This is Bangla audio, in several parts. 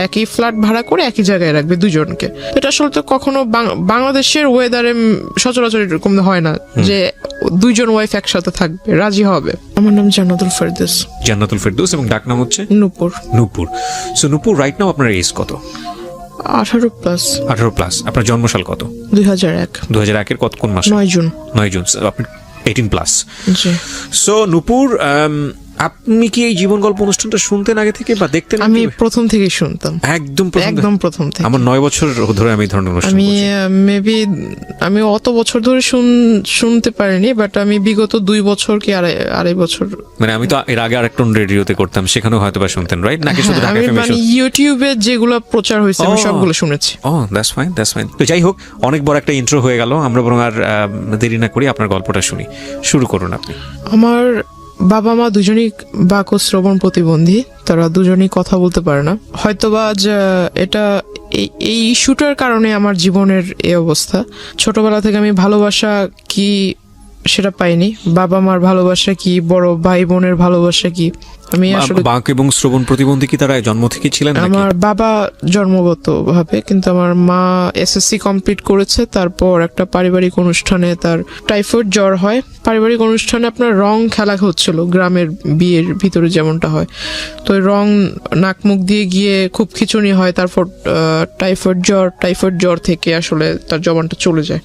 একই ফ্ল্যাট ভাড়া করে একই জায়গায় রাখবে দুজনকে। এটা আসলে তো কখনো বাংলাদেশের ওয়েদারে সচরাচর এরকম হয় না যে দুইজন ওয়াইফ একসাথে থাকবে, রাজি হবে। আমার নাম জান্নাতুল ফেরদৌস। জান্নাতুল ফেরদৌস, এবং ডাক নাম হচ্ছে নূপুর। নূপুর। সো নূপুর, রাইট নাও আপনার এজ কত? 18+। 18+। আপনার জন্মসাল কত? 2001। 2001-এর কোন মাসে? 9 জুন। 9 জুন। আপনি 18+। জি। সো নূপুর, আপনি কি এই জীবন গল্প অনুষ্ঠানটা শুনতেন আগে থেকে বা দেখতেন? আমি প্রথম থেকেই শুনতাম, একদম প্রথম থেকে। আমার 9 বছর ধরে আমি এই ধরনের অনুষ্ঠান মেবি আমি অত বছর ধরে শুনতে পারিনি, বাট আমি বিগত 2 বছর কি আড়াই বছর, মানে আমি তো এর আগে আরেকটা রেডিওতে করতাম, সেখানেও হয়তো বা শুনতেন, রাইট? নাকি শুধু ঢাকা এফএম? মানে ইউটিউবে যেগুলো প্রচার হয়েছে আমি সবগুলো শুনেছি। That's fine. তো যাই হোক, অনেক বড় একটা ইন্ট্রো হয়ে গেল, আমরা বরং আর দেরি না করি আপনার গল্পটা শুনি। শুরু করুন আপনি। আমার বাবা মা দুজনই বাক ও শ্রবণ প্রতিবন্ধী, তারা দুজনই কথা বলতে পারে না। হয়তোবা এটা এই ইস্যুটার কারণে আমার জীবনের এই অবস্থা। ছোটবেলা থেকে আমি ভালোবাসা কি সেটা পাইনি, বাবা মার ভালোবাসা কি, বড় ভাই বোনের ভালোবাসা কি আমি আসলে। বাক এবং শ্রবণ প্রতিবন্ধী কি তারা জন্ম থেকে ছিলেন? আমার বাবা জন্মগত ভাবে, কিন্তু আমার মা এসএসসি কমপ্লিট করেছে, তারপর একটা পারিবারিক অনুষ্ঠানে তার টাইফয়েড জ্বর হয়। পারিবারিক অনুষ্ঠানে আপনার রং খেলা হচ্ছিল, গ্রামের বিয়ের ভিতরে যেমনটা হয়। তো রং নাক মুখ দিয়ে গিয়ে খুব খিচুনি হয়, তারপর টাইফয়েড জ্বর থেকে আসলে তার জবানটা চলে যায়।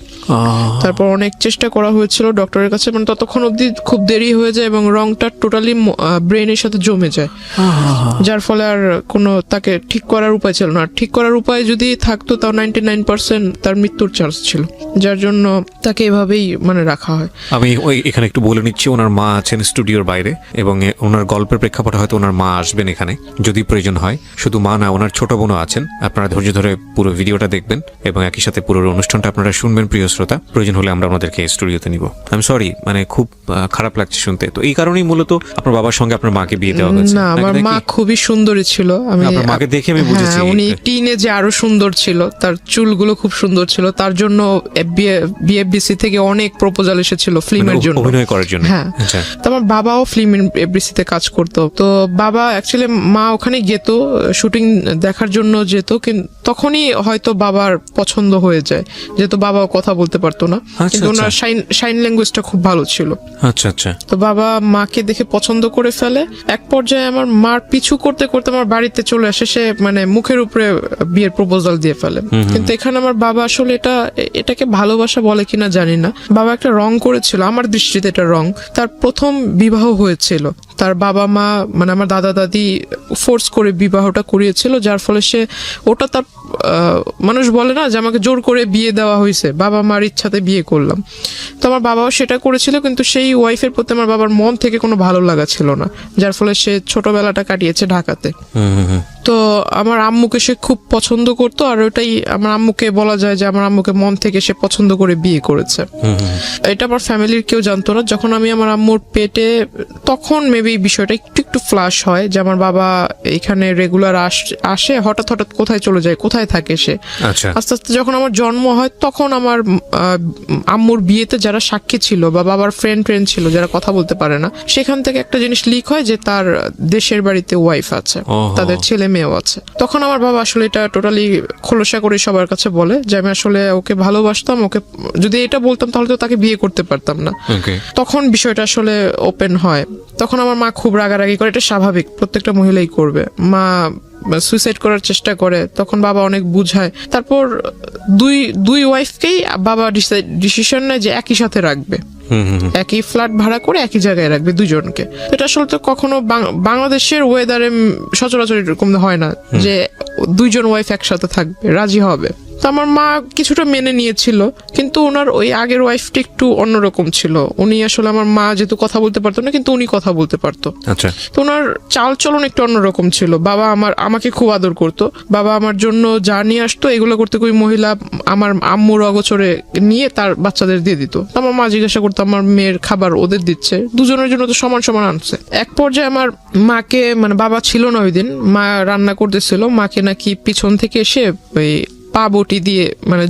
তারপর অনেক চেষ্টা করা হয়েছিল ডক্টরের কাছে, মানে ততক্ষণ অবধি খুব দেরি হয়ে যায় এবং রংটা টোটালি ব্রেনের সাথে জমে যায়, যার ফলে আর কোনো তাকে ঠিক করার উপায় ছিল না। ঠিক করার উপায় যদি থাকতো তাও 99% তার মৃত্যুর চান্স ছিল, যার জন্য তাকে এভাবেই মানে রাখা হয়। আমি এখানে একটু বলে নিচ্ছি, ওনার মা আছেন স্টুডিওর বাইরে, এবং ওনার গল্পের প্রেক্ষাপটে হয়তো ওনার মা আসবেন এখানে যদি প্রয়োজন হয়। শুধু মা না, ওনার ছোট বোনও আছেন। আপনারা ধৈর্য ধরে পুরো ভিডিওটা দেখবেন এবং একই সাথে পুরো অনুষ্ঠানটা আপনারা শুনবেন প্রিয় শ্রোতা। প্রয়োজন হলে আমরা ওনাদেরকে স্টুডিওতে নিব। আমি সরি, মানে খুব খারাপ লাগছে শুনতে। তো এই কারণেই মূলত আপনার বাবার সঙ্গে আপনার মাকে বিয়ে দেওয়া হয়েছে? না, আমার মা খুবই সুন্দরী ছিল। আমি আপনার মাকে দেখে আমি বুঝেছি উনি টিনেজে আরো সুন্দর ছিল, তার চুলগুলো খুব সুন্দর ছিল। তার জন্য বিএফবিসি থেকে অনেক প্রপোজাল এসেছিল ফিল্মের জন্য, অভিনয় করার জন্য। হ্যাঁ, তো আমার বাবাও ফিল্ম এফবিসিতে কাজ করতো। তো বাবা অ্যাকচুয়ালি, মা ওখানে যেত শুটিং দেখার জন্য যেত, কিন্তু তখনই হয়তো বাবার পছন্দ হয়ে যায়, যেহেতু বাবাও কথা বলতে পারতো না, কিন্তু ওনার সাইন ল্যাঙ্গুয়েজটা খুব ভালো ছিল। আচ্ছা। তো বাবা মাকে দেখে পছন্দ করে ফেলে। এক পর্যায়ে আমার মার পিছু করতে করতে আমার বাড়িতে চলে আসে, সে মানে মুখের উপরে বিয়ের প্রপোজাল দিয়ে ফেলে। কিন্তু এখানে আমার বাবা আসলে এটাকে ভালোবাসা বলে কিনা জানি না, বাবা একটা রং করেছিল, আমার দৃষ্টিতে এটা রং। তার প্রথম বিবাহ হয়েছিল, তার বাবা মা মানে আমার দাদা দাদি ফোর্স করে বিবাহটা করিয়েছিল, যার ফলে সে ওটা তার মানুষ বলে না যে আমাকে জোর করে বিয়ে দেওয়া হয়েছে, বাবা মার ইচ্ছাতে বিয়ে করলাম। তো আমার বাবাও সেটা করেছিল, কিন্তু সেই ওয়াইফের প্রতি আমার বাবার মন থেকে কোনো ভালো লাগা ছিল না, যার ফলে সে ছোটবেলাটা কাটিয়েছে ঢাকাতে। তো আমার আম্মুকে সে খুব পছন্দ করতো, আর ওটাই আমার আম্মুকে বলা যায় যে আমার আম্মুকে মন থেকে সে পছন্দ করে বিয়ে করেছে। এটা আমার ফ্যামিলির কেউ জানতো না। যখন আমি আমার আম্মুর পেটে, তখন মেবি বিষয়টা একটু ফ্লাশ হয় যে আমার বাবা এখানে রেগুলার আসে, হঠাৎ কোথায় চলে যায়, কোথায় থাকে সে। আস্তে আস্তে যখন আমার জন্ম হয়, তখন আমার আম্মুর বিয়েতে যারা সাক্ষী ছিল বা বাবার ফ্রেন্ড ছিল যারা কথা বলতে পারে না, সেখান থেকে একটা জিনিস লিক হয় যে তার দেশের বাড়িতে ওয়াইফ আছে, তাদের ছেলে মেয়েও আছে। তখন আমার বাবা আসলে এটা টোটালি খোলসা করে সবার কাছে বলে যে আমি আসলে ওকে ভালোবাসতাম, ওকে যদি এটা বলতাম তাহলে তো তাকে বিয়ে করতে পারতাম না। তখন বিষয়টা আসলে ওপেন হয়। তখন আমার মা খুব রাগারাগি করে, এটা স্বাভাবিক, প্রত্যেকটা মহিলাই করবে। মা সুইসাইড করার চেষ্টা করে, তখন বাবা অনেক বুঝায়। তারপর দুই ওয়াইফকেই বাবা ডিসিশন নেয় যে একই সাথে রাখবে, একই ফ্ল্যাট ভাড়া করে একই জায়গায় রাখবে দুজনকে। এটা আসলে তো কখনো বাংলাদেশের ওয়েদারে সচরাচর এরকম হয় না যে দুইজন ওয়াইফ একসাথে থাকবে, রাজি হবে। তো আমার মা কিছুটা মেনে নিয়েছিল, কিন্তু ওনার ওই আগের ওয়াইফটা একটু অন্যরকম ছিল। উনি আসলে, আমার মা যেহেতু কথা বলতে পারতো না, কিন্তু উনি কথা বলতে পারতো। তো ওনার চাল চলন একটু অন্যরকম ছিল। বাবা আমাকে খুব আদর করতো, বাবা আমার জন্য যা নিয়ে আসতো এগুলো করতে ওই মহিলা আমার আম্মুর অগোচরে নিয়ে তার বাচ্চাদের দিয়ে দিত। আমার মা জিজ্ঞাসা করতো আমার মেয়ের খাবার ওদের দিচ্ছে, দুজনের জন্য তো সমান সমান আনছে। এক পর্যায়ে আমার মাকে, মানে বাবা ছিল না ওই দিন, মা রান্না করতেছিল, মাকে নাকি পিছন থেকে এসে ওই পা বটি দিয়ে মানে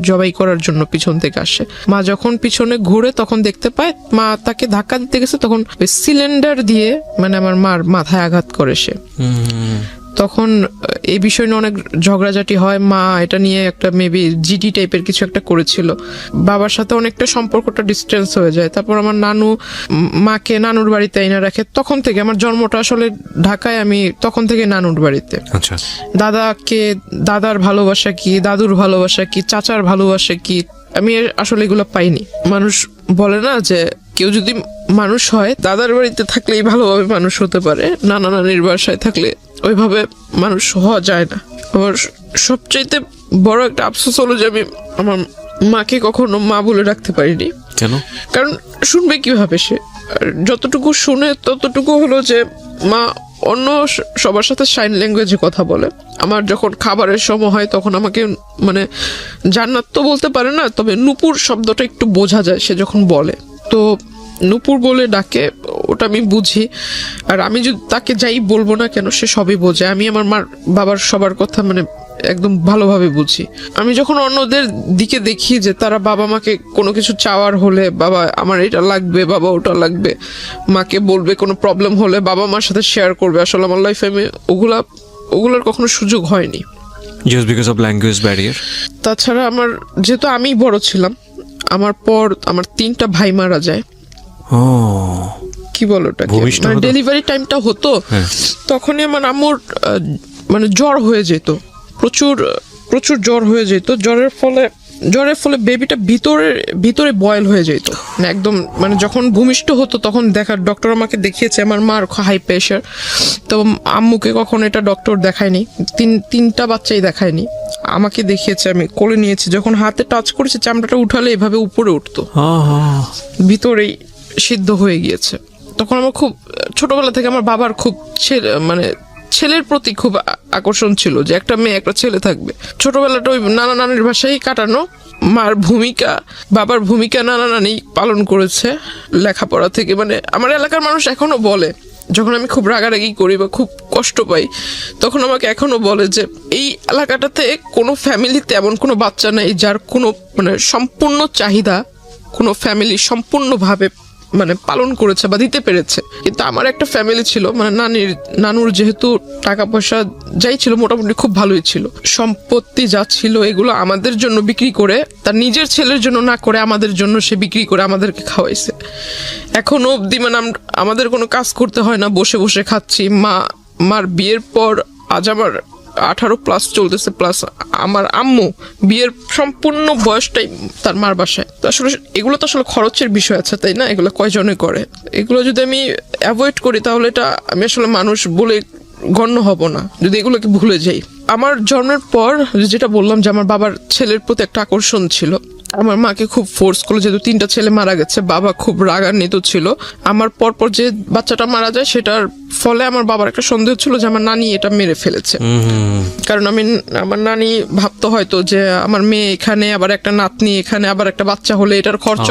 জবাই করার জন্য পিছন থেকে আসে। মা যখন পিছনে ঘুরে তখন দেখতে পায় মা তাকে ধাক্কা দিতে গেছে, তখন ওই সিলিন্ডার দিয়ে মানে আমার মার মাথায় আঘাত করে সে। তখন এই বিষয় নিয়ে অনেক ঝগড়াঝাটি হয়। মা এটা নিয়ে একটা মেবি জিডি টাইপের কিছু একটা করেছিল, বাবার সাথে অনেকটা সম্পর্কটা ডিস্টেন্স হয়ে যায়। তারপর আমার নানু মাকে নানুর বাড়িতে এনে রাখে। তখন থেকে আমার জন্মটা আসলে ঢাকায়, আমি তখন থেকে নানুর বাড়িতে। আচ্ছা, দাদার ভালোবাসা কি, দাদুর ভালোবাসা কি, চাচার ভালোবাসা কি, আমি আসলে এগুলো পাইনি। মানুষ বলে না যে কেউ যদি মানুষ হয় দাদার বাড়িতে থাকলেই ভালোভাবে মানুষ হতে পারে, নানা নানির বাসায় থাকলে ওইভাবে মানুষ হওয়া যায় না। আমার সবচাইতে বড় একটা আফসোস হলো যে আমি আমার মাকে কখনো মা বলে রাখতে পারিনি। কেন? কারণ শুনবে কিভাবে সে? আর যতটুকু শুনে ততটুকু হলো যে মা অন্য সবার সাথে সাইন ল্যাঙ্গুয়েজে কথা বলে। আমার যখন খাবারের সময় হয় তখন আমাকে মানে জান্নাত তো বলতে পারে না, তবে নূপুর শব্দটা একটু বোঝা যায় সে যখন বলে, তো নূপুর বলে ডাকে, ওটা আমি বুঝি। আর আমি যদি তাকে যাই বলবো না কেন সে সবই বোঝে। আমি আমার মার বাবার সবার কথা মানে একদম ভালোভাবে বুঝি। আমি যখন অন্যদের দিকে দেখি যে তারা বাবা মাকে কোনো কিছু চাওয়ার হলে, বাবা আমার এটা লাগবে, বাবা ওটা লাগবে, মাকে বলবে, কোনো প্রবলেম হলে বাবা মার সাথে শেয়ার করবে, আসলে আমার লাইফে আমি ওগুলোর কখনো সুযোগ হয়নি। Just because of language barrier. তাছাড়া আমার যেহেতু আমি বড় ছিলাম, আমার পর আমার 3টা ভাই মারা যায়। কি বলো ওটাকে, মানে ডেলিভারি টাইমটা হতো, তখনই আমার আম্মুর মানে জ্বর হয়ে যেত, প্রচুর জ্বর হয়ে যেত। জ্বরের ফলে বেবিটা ভিতরে বয়েল হয়ে যেত, মানে একদম মানে যখন ভূমিষ্ঠ হতো তখন ডক্টর আমাকে দেখিয়েছে। আমার মার হাই প্রেশার, তো আম্মুকে কখনো এটা ডক্টর দেখায়নি, 3টা বাচ্চাই দেখায়নি, আমাকে দেখিয়েছে। আমি কোলে নিয়েছি, যখন হাতে টাচ করেছে চামড়াটা উঠালে এভাবে উপরে উঠতো, ভিতরেই সিদ্ধ হয়ে গিয়েছে। তখন আমার খুব ছোটবেলা থেকে আমার বাবার খুব মানে ছেলের প্রতি খুব আকর্ষণ ছিল, যে একটা মেয়ে একটা ছেলে থাকবে। ছোটবেলাটা ওই নানা নানির বাসায় কাটানো, মার ভূমিকা বাবার ভূমিকা নানা নানি পালন করেছে লেখাপড়া থেকে। মানে আমার এলাকার মানুষ এখনো বলে, যখন আমি খুব রাগারাগি করি বা খুব কষ্ট পাই তখন আমাকে এখনো বলে যে এই এলাকাটাতে কোনো ফ্যামিলিতে এমন কোনো বাচ্চা নেই যার কোনো মানে সম্পূর্ণ চাহিদা কোনো ফ্যামিলি সম্পূর্ণভাবে মানে পালন করেছে বা দিতে পেরেছে। কিন্তু আমার একটা ফ্যামিলি ছিল, মানে নানুর যেহেতু টাকা পয়সা যাই ছিল মোটামুটি খুব ভালোই ছিল, সম্পত্তি যা ছিল এগুলো আমাদের জন্য বিক্রি করে, তার নিজের ছেলের জন্য না করে আমাদের জন্য সে বিক্রি করে আমাদেরকে খাওয়াইছে। এখনো অবধি মানে আমাদের কোনো কাজ করতে হয় না, বসে বসে খাচ্ছি। মার বিয়ের পর আজ আমার 18+ চলতেছে, প্লাস আমার আম্মু বিয়ের সম্পূর্ণ বয়সটাই তার মার বাসায়। তো আসলে এগুলো তো আসলে খরচের বিষয় আছে, তাই না? এগুলো কয়জনে করে? এগুলো যদি আমি অ্যাভয়েড করি তাহলে এটা আমি আসলে মানুষ বলে গণ্য হব না, যদি এগুলোকে ভুলে যাই। আমার জন্মের পর যেটা বললাম যে আমার বাবার ছেলের প্রতি একটা আকর্ষণ ছিল, আমার মাকে খুব ফোর্স করলো, যেহেতু 3টা ছেলে মারা গেছে, বাবা খুব রাগান্বিত ছিল। আমার পরপর যে বাচ্চাটা মারা যায় সেটার ফলে আমার বাবার একটা সন্দেহ ছিল যে আমার নানি এটা মেরে ফেলেছে। কারণ আমার নানি ভাবতো হয়তো যে আমার মেয়ে এখানে, আবার একটা নাতনি এখানে, আবার একটা বাচ্চা হলে এটার খরচ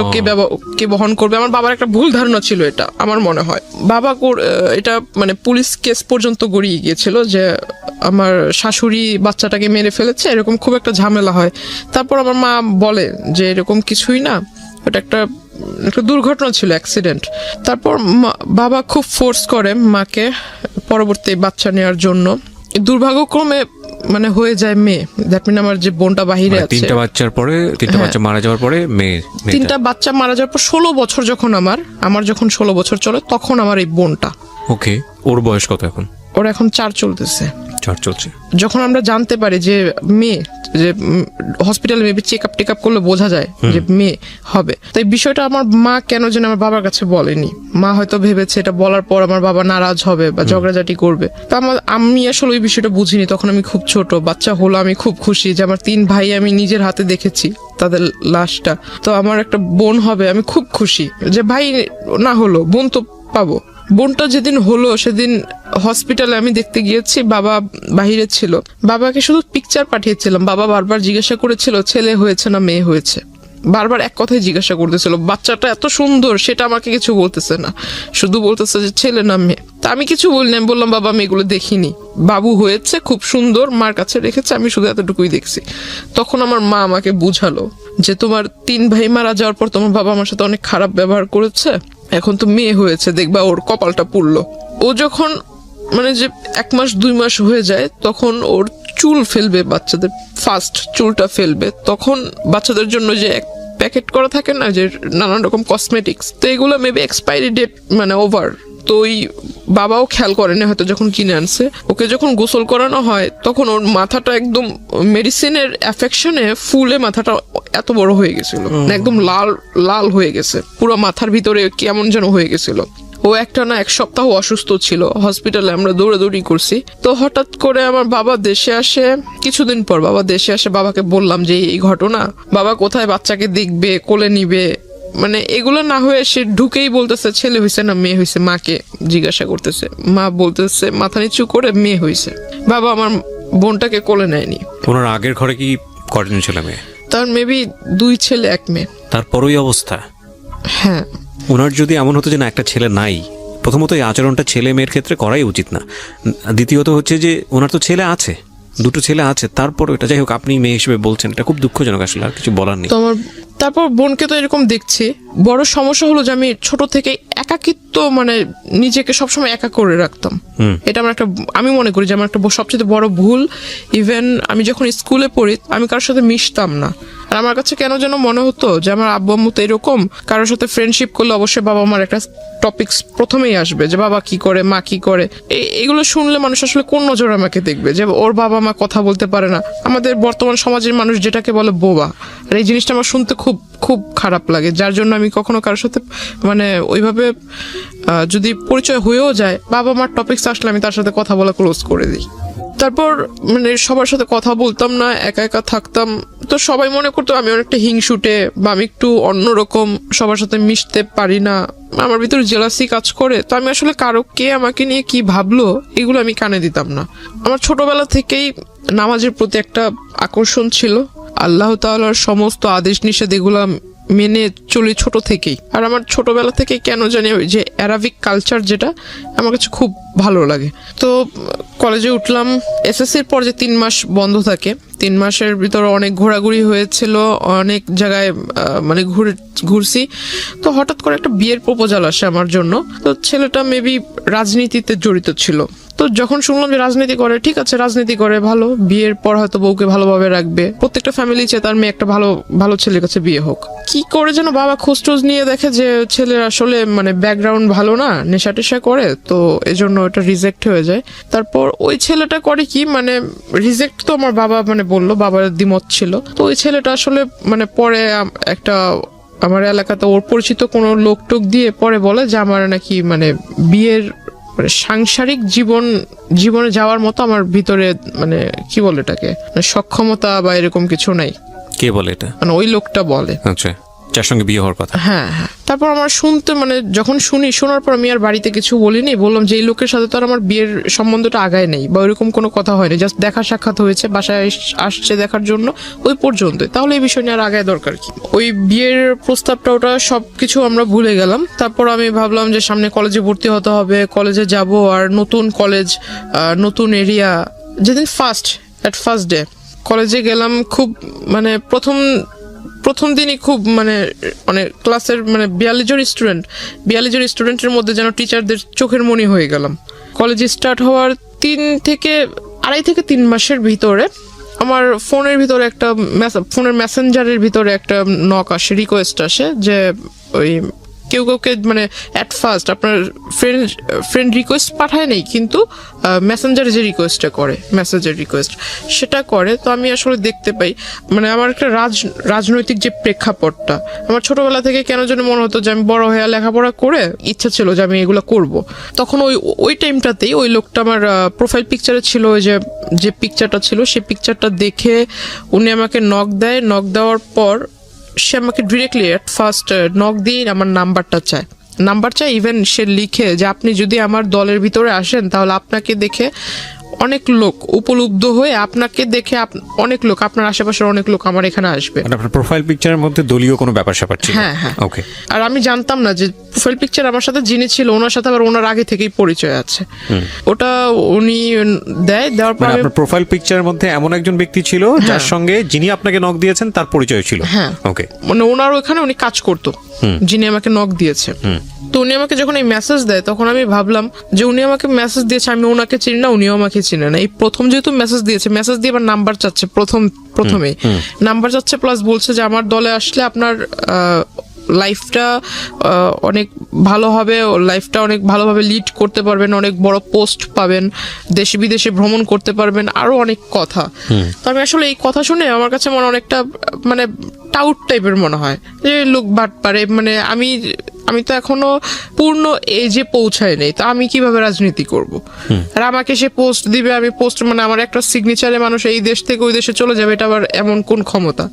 কে বহন করবে। আমার বাবার একটা ভুল ধারণা ছিল, এটা আমার মনে হয়। বাবা এটা মানে পুলিশ কেস পর্যন্ত গড়িয়ে গিয়েছিল যে আমার শাশুড়ি বাচ্চাটাকে মেরে ফেলেছে, এরকম খুব একটা ঝামেলা হয়। তারপর আমার মা বলে যে এরকম কিছুই না, ওটা একটা দুর্ঘটনা ছিল, অ্যাক্সিডেন্ট। তারপর বাবা খুব ফোর্স করে মাকে পরবর্তী বাচ্চা নেওয়ার জন্য। দুর্ভাগ্যক্রমে মানে হয়ে যায় মেয়ে। দ্যাট মিন আমার যে বোনটা বাহিরে আছে, 3টা বাচ্চা মারা যাওয়ার পরে মেয়ে, 3টা বাচ্চা মারা যাওয়ার পর 16 বছর যখন আমার যখন 16 বছর চলে তখন আমার এই বোনটা। ওকে, ওর বয়স কত এখন? ওর এখন 4 চলতেছে। 4 চলছে। যখন আমরা জানতে পারি যে মেয়ে, যে হসপিটালে মেবি চেক আপ করলে বোঝা যায় যে মেয়ে হবে, তো এই বিষয়টা আমার মা কেন যেন আমার বাবার কাছে বলেনি। মা হয়তো ভেবেছে এটা বলার পর আমার বাবা নারাজ হবে বা ঝগড়াঝাটি করবে। তো আমি আসলে ওই বিষয়টা বুঝিনি, তখন আমি খুব ছোট। বাচ্চা হলো, আমি খুব খুশি যে আমার 3 ভাই আমি নিজের হাতে দেখেছি তাদের লাশটা, তো আমার একটা বোন হবে, আমি খুব খুশি। যে ভাই না হলো বোন তো পাবো। বোনটা যেদিন হলো সেদিন হসপিটালে আমি দেখতে গিয়েছি, বাবা বাহিরে ছিল। বাবাকে শুধু পিকচার পাঠিয়েছিলাম, বাবা বারবার জিজ্ঞাসা করেছিল ছেলে হয়েছে না মেয়ে হয়েছে, বারবার এক কথাই জিজ্ঞাসা করতেছিল। বাচ্চাটা এত সুন্দর সেটা আমাকে কিছু বলতেছে না, শুধু বলতেছে যে ছেলে না মেয়ে। তা আমি কিছু বলিনি, আমি বললাম বাবা আমি এগুলো দেখিনি, বাবু হয়েছে খুব সুন্দর, মার কাছে রেখেছে, আমি শুধু এতটুকুই দেখছি। তখন আমার মা আমাকে বুঝালো যে তোমার 3 ভাই মারা যাওয়ার পর তোমার বাবা আমার সাথে অনেক খারাপ ব্যবহার করেছে, এখন তো মেয়ে হয়েছে, দেখবা ওর কপালটা পুড়লো। ও যখন মানে যে 1 মাস 2 মাস হয়ে যায় তখন ওর চুল ফেলবে, বাচ্চাদের ফার্স্ট চুলটা ফেলবে, তখন বাচ্চাদের জন্য যে প্যাকেট করা থাকে না যে নানান রকম কসমেটিক্স, তো এগুলো মেবি এক্সপায়ারি ডেট মানে ওভার। তো ওই বাবাও খেয়াল করেনি হয়তো যখন কিনে আনছে, ওকে যখন গোসল করানো হয় তখন ওর মাথাটা একদম মেডিসিনের অ্যাফেকশনে ফুলে মাথাটা এত বড় হয়ে গেছিল, মানে একদম লাল লাল হয়ে গেছে, পুরো মাথার ভিতরে কেমন যেন হয়ে গেছিল। ও একটা না 1 সপ্তাহ অসুস্থ ছিল, হসপিটালে আমরা দৌড়াদৌড়ি করছি। তো হঠাৎ করে আমার বাবা দেশে আসে, কিছুদিন পর বাবা দেশে আসে, বাবাকে বললাম যে এই ঘটনা, বাবা কোথায় বাচ্চাকে দেখবে, কোলে নিবে, মানে এগুলো না হয়ে সে ঢুকেই বলতেছে ছেলে হয়েছে না মেয়ে হয়েছে, মাকে জিজ্ঞাসা করতেছে, মা বলতেছে মাথা নিচু করে মেয়ে হয়েছে। বাবা আমার বোনটাকে কোলে নেয়নি। ওনার আগের ঘরে কি কয়জন ছেলে মেয়ে? তার মেবি 2 ছেলে 1 মেয়ে। তারপরই অবস্থা। হ্যাঁ, ওনার যদি এমন হতো যে না একটা ছেলে নাই, প্রথমত এই আচরণটা ছেলে মেয়ের ক্ষেত্রে করাই উচিত না। দ্বিতীয়ত হচ্ছে যে ওনার তো ছেলে আছে, 2 ছেলে আছে, তারপর এটা যাই হোক আপনি মেয়ে হিসেবে বলছেন, এটা খুব দুঃখজনক, আসলে আর কিছু বলার নেই। তো আমার তারপর বোনকে তো এরকম দেখছি। বড় সমস্যা হলো যে আমি ছোট থেকে একাকিত্ব, মানে নিজেকে সবসময় একা করে রাখতাম। এটা আমার একটা, আমি মনে করি যে আমার একটা সবচেয়ে বড় ভুল। ইভেন আমি যখন স্কুলে পড়ি আমি কারোর সাথে মিশতাম না, আর আমার কাছে কেন যেন মনে হতো যে আমার আব্বু আম্মু তো এরকম, কারোর সাথে ফ্রেন্ডশিপ করলে অবশ্যই বাবা আমার একটা টপিকস প্রথমেই আসবে যে বাবা কি করে, মা কি করে। এগুলো শুনলে মানুষ আসলে কোন নজরে আমাকে দেখবে যে ওর বাবা মা কথা বলতে পারে না। আমাদের বর্তমান সমাজের মানুষ যেটাকে বলে বোবা, আর এই জিনিসটা আমার শুনতে খুব খুব খারাপ লাগে, যার জন্য আমি কখনো কারোর সাথে মানে ওইভাবে যদি পরিচয় হয়েও যায়, বাবা মার টপিকস আসলে আমি তার সাথে কথা বলা ক্লোজ করে দিই। তারপর মানে সবার সাথে কথা বলতাম না, একা একা থাকতাম। তো সবাই মনে করতো আমি অনেকটা হিংসুটে বা আমি একটু অন্যরকম, সবার সাথে মিশতে পারি না, আমার ভিতরে জেলাসি কাজ করে। তো আমি আসলে কারো কে আমাকে নিয়ে কি ভাবলো এগুলো আমি কানে দিতাম না। আমার ছোটবেলা থেকেই নামাজের প্রতি একটা আকর্ষণ ছিল, আল্লাহ তাআলার সমস্ত আদেশ নিষেধ এগুলো মেনে চলি ছোট থেকেই। আর আমার ছোটবেলা থেকে কেন জানি ওই যে অ্যারাবিক কালচার যেটা আমার কাছে খুব ভালো লাগে। তো কলেজে উঠলাম, এসএসসির পর যে 3 মাস বন্ধ থাকে, 3 মাসের ভিতরে অনেক ঘোরাঘুরি হয়েছিল, অনেক জায়গায় মানে ঘুরছি। তো হঠাৎ করে একটা বিয়ের প্রপোজাল আসে আমার জন্য। তো ছেলেটা মেবি রাজনীতিতে জড়িত ছিল। তো যখন শুনলাম যে রাজনীতি করে, ঠিক আছে রাজনীতি করে ভালো, বিয়ের পর হয়তো বউকে ভালোভাবে রাখবে, প্রত্যেকটা ফ্যামিলি চায় তার মেয়ে একটা ভালো ভালো ছেলের কাছে বিয়ে হোক। কি করে যেন বাবা খোঁজ নিয়ে দেখে যে ছেলের আসলে মানে ব্যাকগ্রাউন্ড ভালো না, নেশা টেশা করে, তো এজন্য এটা রিজেক্ট হয়ে যায়। তারপর ওই ছেলেটা করে কি, মানে রিজেক্ট তো আমার বাবা মানে বললো, বাবার দ্বিমত ছিল। তো ওই ছেলেটা আসলে মানে পরে একটা আমার এলাকাতে ওর পরিচিত কোনো লোক টোক দিয়ে পরে বলে যে আমার নাকি মানে বিয়ের মানে সাংসারিক জীবনে যাওয়ার মতো আমার ভিতরে মানে কি বলে এটাকে মানে সক্ষমতা বা এরকম কিছু নাই। কে বলে এটা? মানে ওই লোকটা বলে। আচ্ছা, যার সঙ্গে বিয়ে হওয়ার কথা। হ্যাঁ হ্যাঁ। তারপর আমার শুনতে মানে যখন শোনার পর আমি আর বাড়িতে কিছু বলিনি, বললাম যে এই লোকের সাথে তো আর আমার বিয়ের সম্বন্ধটা আগায় নেই বা ওইরকম কোনো কথা হয়নি, জাস্ট দেখা সাক্ষাৎ হয়েছে, বাসায় আসছে দেখার জন্য, ওই পর্যন্ত। তাহলে এই বিষয় নিয়ে আর আগায় দরকার কি? ওই বিয়ের প্রস্তাবটা ওটা সবকিছু আমরা ভুলে গেলাম। তারপর আমি ভাবলাম যে সামনে কলেজে ভর্তি হতে হবে, কলেজে যাব, আর নতুন কলেজ, নতুন এরিয়া। যেদিন ফার্স্ট ডে কলেজে গেলাম, খুব মানে প্রথম দিনই খুব মানে ক্লাসের মানে 42 জন স্টুডেন্টের মধ্যে যেন টিচারদের চোখের মনি হয়ে গেলাম। কলেজে স্টার্ট হওয়ার 2.5 থেকে 3 মাসের ভিতরে আমার ফোনের ভিতরে একটা ফোনের মেসেঞ্জারের ভিতরে একটা নক আসে, রিকোয়েস্ট আসে যে ওই কেউ কাউকে মানে অ্যাট ফার্স্ট আপনার ফ্রেন্ড রিকোয়েস্ট পাঠায় নেই, কিন্তু মেসেঞ্জারে যে রিকোয়েস্টটা করে, মেসেজের রিকোয়েস্ট সেটা করে। তো আমি আসলে দেখতে পাই মানে আমার একটা রাজনৈতিক যে প্রেক্ষাপটটা, আমার ছোটবেলা থেকে কেন যেন মনে হতো যে আমি বড় হয়ে লেখাপড়া করে ইচ্ছা ছিল যে আমি এগুলো করব। তখন ওই টাইমটাতেই ওই লোকটা আমার প্রোফাইল পিকচারে ছিল, ওই যে পিকচারটা ছিল, সেই পিকচারটা দেখে উনি আমাকে নক দেওয়ার পর সে আমাকে ডিরেক্টলি অ্যাট ফার্স্ট নক দিয়ে আমার নাম্বার চায়। ইভেন সে লিখে যে আপনি যদি আমার দলের ভিতরে আসেন তাহলে আপনাকে দেখে অনেক লোক উপলব্ধ হয়ে, আপনাকে দেখে অনেক লোক, আপনার আশেপাশের অনেক লোক আমার এখানে আসবে। আপনার প্রোফাইল পিকচারের মধ্যে দলীয় কোনো ব্যাপার স্যাপার ছিল? হ্যাঁ হ্যাঁ। ওকে। আর আমি জানতাম না যে প্রোফাইল পিকচার আমার সাথে যিনি ছিল ওনার সাথে আবার ওনার আগে থেকেই পরিচয় আছে। ওটা উনি দেওয়ার পর আপনার প্রোফাইল পিকচারের মধ্যে এমন একজন ব্যক্তি ছিল যার সঙ্গে যিনি আপনাকে নক দিয়েছেন তার পরিচয় ছিল? হ্যাঁ। ওকে। মানে ওনার ওখানে উনি কাজ করতো, যিনি আমাকে নক দিয়েছে। তো উনি আমাকে যখন এই মেসেজ দেয় তখন আমি ভাবলাম যে উনি আমাকে মেসেজ দিয়েছে, আমি ওনাকে চিনি না, উনিও আমাকে চিনে না। এই প্রথম যেহেতু মেসেজ দিয়েছে, মেসেজ দিয়ে আবার নাম্বার চাচ্ছে প্রথমেই নাম্বার চাচ্ছে, প্লাস বলছে যে আমার দলে আসলে আপনার লাইফটা অনেক ভালো হবে, লাইফটা অনেক ভালোভাবে লিড করতে পারবেন, অনেক বড় পোস্ট পাবেন, দেশে বিদেশে ভ্রমণ করতে পারবেন, আরো অনেক কথা। তো আমি আসলে এই কথা শুনে আমার কাছে মনে অনেকটা মানে টাউট টাইপের মনে হয় যে লোক বাট পারে, মানে আমি তো এখনো পূর্ণ এজে পৌঁছাই নেই, তো আমি কিভাবে রাজনীতি করব? আর আমাকে সে পোস্ট দিবে, আমি পোস্ট মানে আমার একটা সিগনেচারে মানুষ এই দেশ থেকে ওই দেশে চলে যাবে, এটা আবার এমন কোন ক্ষমতা?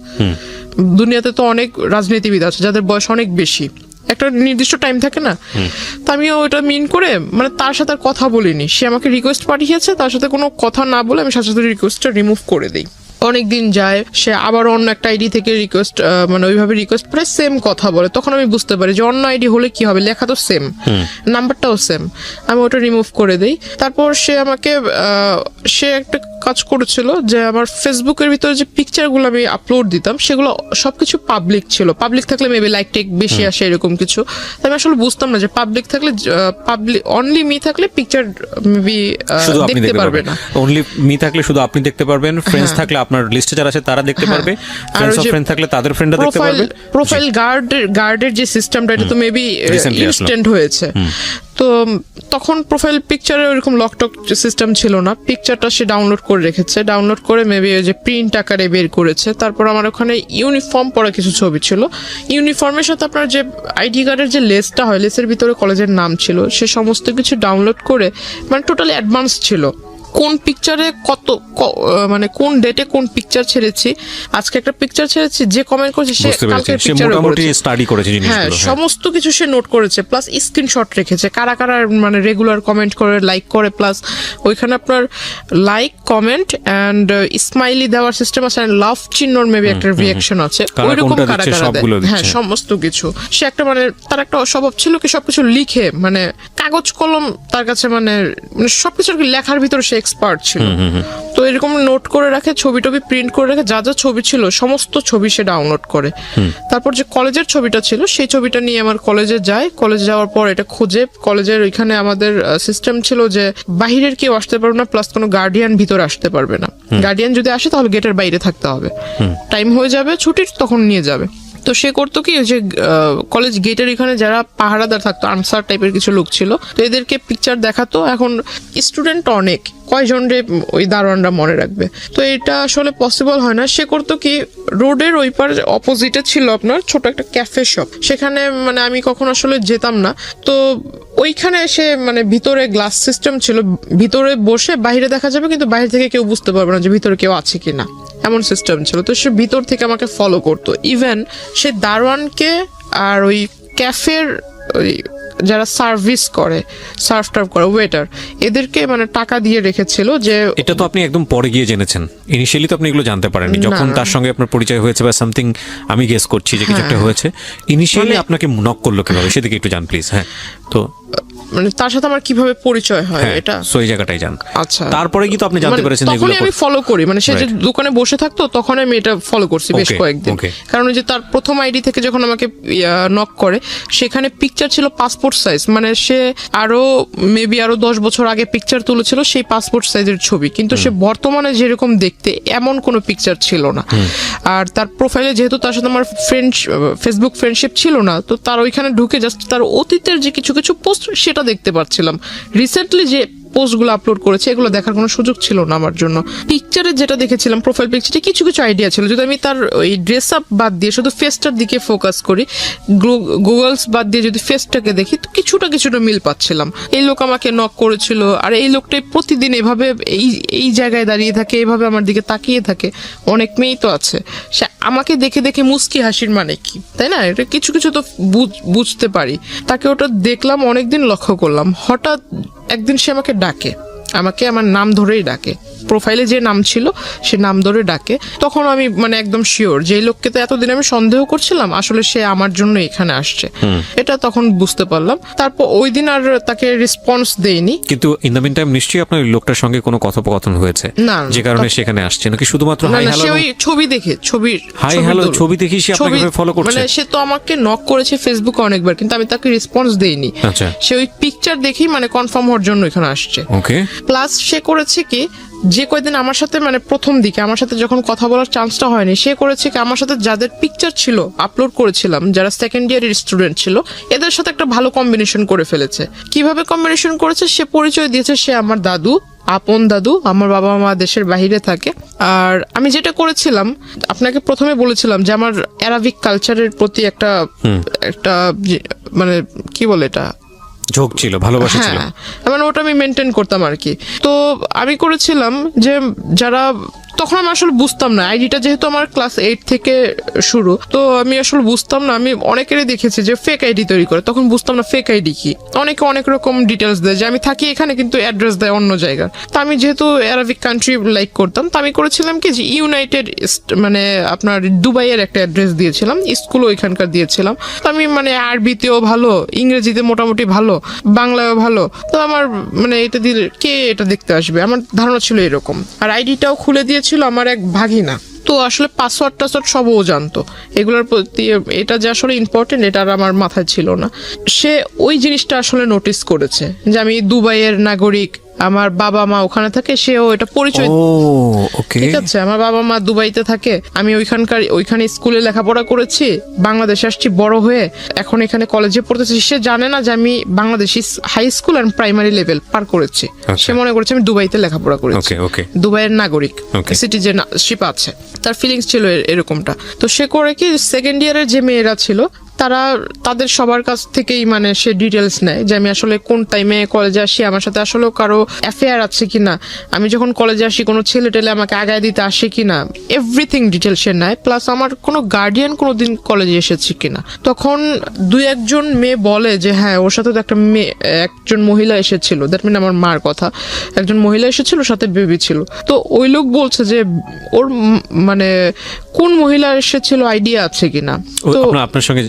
দুনিয়াতে তো অনেক রাজনীতিবিদ আছে যাদের বয়স অনেক বেশি, একটা নির্দিষ্ট টাইম থাকে না। তো আমিও ওটা মিন করে মানে তার সাথে আর কথা বলিনি, সে আমাকে রিকোয়েস্ট পাঠিয়েছে, তার সাথে কোনো কথা না বলে আমি সাথে সাথে রিকোয়েস্টটা রিমুভ করে দিই। অনেক দিন যায়, সে আবার অন্য একটা আইডি থেকে রিকোয়েস্ট মানে ওইভাবে রিকোয়েস্ট করে সেম কথা বলে, তখন আমি বুঝতে পারি যে অন্য আইডি হলে কি হবে, লেখা তো সেম, নাম্বারটাও সেম, আমি ওটা রিমুভ করে দিই। তারপর সে আমাকে সে একটা কাজ করেছিল যে আমার ফেসবুকের ভিতরে যে পিকচারগুলো আমি আপলোড দিতাম সেগুলো সবকিছু পাবলিক ছিল, পাবলিক থাকলে মেবি লাইক টেক বেশি আসে এরকম কিছু। আমি আসলে বুঝতাম না যে পাবলিক থাকলে পাবলিক অনলি মি থাকলে পিকচার মেবি দেখতে পারবে না, অনলি মি থাকলে শুধু আপনি দেখতে পারবেন, ফ্রেন্ডস থাকলে আপনার লিস্টে যারা আছে তারা দেখতে পারবে, ফ্রেন্ডস অফ ফ্রেন্ড থাকলে তাদের ফ্রেন্ডরা দেখতে পারবে। প্রোফাইল গার্ডের যে সিস্টেমটা এটা তো মেবি ইনস্ট্যান্ট হয়েছে। তো তখন প্রোফাইল পিকচারে ওইরকম লকটক সিস্টেম ছিল না, পিকচারটা সে ডাউনলোড করে রেখেছে, ডাউনলোড করে মেবি ওই যে প্রিন্ট আকারে বের করেছে। তারপর আমার ওখানে ইউনিফর্ম পরা কিছু ছবি ছিল, ইউনিফর্মের সাথে আপনার যে আইডি কার্ডের যে লেসটা হয়, লেসের ভিতরে কলেজের নাম ছিল, সে সমস্ত কিছু ডাউনলোড করে মানে টোটালি অ্যাডভান্স ছিল, কোন পিকচারে মানে কোন ডেটে কোন পিকচার ছেড়েছি, আজকে একটা পিকচার ছেড়েছি, যে কমেন্ট করেছে সে কালকে পিকচার স্টাডি করেছে জিনিসগুলো, হ্যাঁ সমস্ত কিছু সে নোট করেছে, প্লাস স্ক্রিনশট রেখেছে কারা কারা মানে রেগুলার কমেন্ট করে, লাইক করে, প্লাস ওইখানে আপনার লাইক কমেন্ট এন্ড স্মাইলি দেওয়ার সিস্টেম আছে, লাভ চিহ্নর মেবি একটা রিঅ্যাকশন আছে, ওইরকম কারা কারা দেয়, হ্যাঁ সমস্ত কিছু। সে একটা মানে তার একটা স্বভাব ছিল কি সবকিছু লিখে, মানে কাগজ কলম তার কাছে মানে সবকিছু লেখার ভিতরে সে এক্সপার্ট ছিল। তো এরকম নোট করে রাখে, ছবি টবি প্রিন্ট করে রাখে, যা যা ছবি ছিল সমস্ত ছবি সে ডাউনলোড করে। তারপর যে কলেজের ছবিটা ছিল সেই ছবিটা নিয়ে আমার কলেজে যায়, কলেজে যাওয়ার পর এটা খুঁজে, কলেজের ওইখানে আমাদের সিস্টেম ছিল যে বাহিরের কেউ আসতে পারবে না, প্লাস কোনো গার্ডিয়ান ভিতরে আসতে পারবে না, গার্ডিয়ান যদি আসে তাহলে গেটের বাইরে থাকতে হবে, টাইম হয়ে যাবে ছুটির তখন নিয়ে যাবে। তো সে করতো কি যে কলেজ গেটের এখানে যারা পাহারাদার থাকতো, আনসার টাইপের কিছু লোক ছিল, তো এদেরকে পিকচার দেখাতো। এখন স্টুডেন্ট অনেক, কয়জন রে ওই দারোয়ানরা মনে রাখবে, তো এটা আসলে পসিবল হয় না। সে করতো কি রোডের ওই পার অপোজিটে ছিল আপনার ছোট একটা ক্যাফে শপ, সেখানে মানে আমি কখনো আসলে যেতাম না, তো ওইখানে সে মানে ভিতরে গ্লাস সিস্টেম ছিল, ভিতরে বসে বাইরে দেখা যাবে কিন্তু বাইরে থেকে কেউ বুঝতে পারবে না যে ভিতরে কেউ আছে কিনা, এমন সিস্টেম ছিল। তো সে ভিতর থেকে আমাকে ফলো করতো, ইভেন সে দারোয়ানকে আর ওই ক্যাফের ওই যারা সার্ভিস করে, সার্ভ টার্ভ করে, ওয়েটার, এদেরকে মানে টাকা দিয়ে রেখেছিল। যে এটা তো আপনি একদম পরে গিয়ে জেনেছেন, ইনিশিয়ালি তো আপনি এগুলো জানতে পারেননি, যখন তার সঙ্গে আপনার পরিচয় হয়েছে বা সামথিং, আমি গেস করছি যে কিছু একটা হয়েছে, ইনিশিয়ালি আপনাকে নক করলো কিভাবে সেদিকে একটু জান প্লিজ। হ্যাঁ, তো মানে তার সাথে আমার কিভাবে পরিচয় হয় এটা সেই জায়গাটাই জান। আচ্ছা, তারপরে কি তো আপনি জানতে পেরেছেন এগুলো? আমি ফলো করি, মানে সে যে দোকানে বসে থাকতো তখন আমি এটা ফলো করছি বেশ কয়েকদিন, কারণ যে তার প্রথম আইডি থেকে যখন আমাকে নক করে সেখানে পিকচার ছিল পাসপোর্ট সাইজ, মানে সে আরো মেবি আরো 10 বছর আগে পিকচার তুলেছিল সেই পাসপোর্ট সাইজের ছবি, কিন্তু সে বর্তমানে যেরকম দেখতে এমন কোনো পিকচার ছিল না। আর তার প্রোফাইলে যেহেতু তার সাথে আমার ফেসবুক ফ্রেন্ডশিপ ছিল না, তো তার ওইখানে ঢুকে জাস্ট তার অতীতের যে কিছু কিছু পোস্ট সেটা দেখতে পাচ্ছিলাম। রিসেন্টলি যে পোস্টগুলো আপলোড করেছে এগুলো দেখার কোনো সুযোগ ছিল না আমার জন্য। পিকচারে যেটা দেখেছিলাম প্রোফাইল পিকচারে কিছু কিছু আইডিয়া ছিল, যদি আমি তার ওই ড্রেস আপ বাদ দিয়ে শুধু ফেসটার দিকে ফোকাস করি, গুগলস বাদ দিয়ে যদি ফেসটাকে দেখি তো কিছুটা মিল পাচ্ছিলাম। এই লোক আমাকে নক করেছিল, আর এই লোকটাই প্রতিদিন এভাবে এই জায়গায় দাঁড়িয়ে থাকে, এভাবে আমার দিকে তাকিয়ে থাকে। অনেক মেয়েই তো আছে, সে আমাকে দেখে দেখে মুস্কি হাসির মানে কি, তাই না? এটা কিছু কিছু তো বুঝতে পারি। তাকে ওটা দেখলাম, অনেকদিন লক্ষ্য করলাম, হঠাৎ একদিন সে আমাকে ডাকে আমাকে আমার নাম ধরেই ডাকে, প্রোফাইলে যে নাম ছিল সে নাম ধরে ডাকে। তখন আমি মানে একদম শিওর যে এই লোককে তো এতদিন আমি সন্দেহ করছিলাম, আসলে সে আমার জন্য এখানে আসছে, এটা তখন বুঝতে পারলাম। তারপর ওই দিন আর তাকে রেসপন্স দেইনি। কিন্তু ইন দ্য মিন টাইম নিশ্চয়ই আপনার ওই লোকটার সঙ্গে কোনো কথোপকথন হয়েছে, না, যে কারণে সেখানে আসছে, নাকি শুধুমাত্র না হাই না, হ্যালো? সে ওই ছবি দেখে, হাই হ্যালো ছবি দেখি সে আপনাকে ফলো করছে? মানে সে তো আমাকে নক করেছে ফেসবুকে অনেকবার, কিন্তু আমি তাকে রেসপন্স দেইনি। আচ্ছা, সে ওই পিকচার দেখেই মানে কনফার্ম হওয়ার জন্য এখানে আসছে। ওকে। প্লাস সে করেছে কি, যে কয়দিন আমার সাথে মানে প্রথম দিকে আমার সাথে যখন কথা বলার চান্সটা হয়নি, সে করেছে কি আমার সাথে যাদের পিকচার ছিল আপলোড করেছিলাম, যারা সেকেন্ড ইয়ারের স্টুডেন্ট ছিল, এদের সাথে একটা ভালো কম্বিনেশন করে ফেলেছে। কিভাবে কম্বিনেশন করেছে, সে পরিচয় দিয়েছে সে আমার দাদু, আপন দাদু। আমার বাবা মা দেশের বাহিরে থাকে। আর আমি যেটা করেছিলাম, আপনাকে প্রথমে বলেছিলাম যে আমার অ্যারাবিক কালচারের প্রতি একটা মানে কি বলে এটা, ঝোঁক ছিল, ভালোবাসা ছিল। হ্যাঁ, মানে ওটা আমি মেনটেন করতাম আর কি। তো আমি করেছিলাম যে যারা, তখন আমি আসলে বুঝতাম না, আইডিটা যেহেতু আমার ক্লাস 8 থেকে শুরু, তো আমি আসলে বুঝতাম না। আমি অনেকেরই দেখেছি যে ফেক আইডি তৈরি করে, তখন বুঝতাম না ফেক আইডি কি। অনেকে অনেক রকম ডিটেলস দেয় যে আমি থাকি এখানে কিন্তু অ্যাড্রেস দেয় অন্য জায়গার। তো আমি যেহেতু অ্যারাবিক কান্ট্রি লাইক করতাম, তো আমি করেছিলাম কি যে ইউনাইটেড মানে আপনার দুবাইয়ের একটা অ্যাড্রেস দিয়েছিলাম, স্কুলও ওইখানকার দিয়েছিলাম। তো আমি মানে আরবিতেও ভালো, ইংরেজিতে মোটামুটি ভালো, বাংলায়ও ভালো। তো আমার মানে এটা দিলে কে এটা দেখতে আসবে, আমার ধারণা ছিল এরকম। আর আইডিটাও খুলে দিয়েছিল আমার এক ভাগিনা। তো আসলে পাসওয়ার্ড টাসওয়ার্ড সব ও জানতো, এগুলোর প্রতি এটা যে আসলে ইম্পর্টেন্ট এটা আর আমার মাথায় ছিল না। সে ওই জিনিসটা আসলে নোটিস করেছে যে আমি দুবাইয়ের নাগরিক, আমার বাবা মা ওখানে থাকে, সেও এটা পরিচয়। ঠিক আছে, আমার বাবা মা দুবাইতে থাকে, আমি ওইখানে স্কুলে লেখাপড়া করেছি, বাংলাদেশে আসছি বড় হয়ে, এখন এখানে কলেজে পড়তেছি। সে জানে না যে আমি বাংলাদেশি হাই স্কুল আর প্রাইমারি লেভেল পার করেছি। সে মনে করছে আমি দুবাইতে লেখাপড়া করেছি, দুবাইয়ের নাগরিক, সিটিজেনশিপ আছে, তার ফিলিংস ছিল এরকমটা। তো সে করে কি, সেকেন্ড ইয়ারের যে মেয়েরা ছিল তাদের সবার কাছ থেকেই মানে সে ডিটেলস নেয় যে আমি আসলে কোন টাইমে কলেজে আসি, আমার সাথে আসলে কারো অ্যাফেয়ার আছে কিনা, আমি যখন কলেজে আসি কোনো ছেলে টেলে আমাকে আগায় দিতে আসে কিনা, এভরিথিং ডিটেল সে নেয়। প্লাস আমার কোনো গার্ডিয়ান কোনোদিন কলেজে এসেছে কিনা। তখন দুই একজন মেয়ে বলে যে হ্যাঁ ওর সাথে তো একজন মহিলা এসেছিল, দ্যাট মিন আমার মার কথা, একজন মহিলা এসেছিল, সাথে বেবি ছিল। তো ওই লোক বলছে যে ওর মানে কোন মহিলা এসেছিল আইডিয়া আছে কিনা। তো আপনার সঙ্গে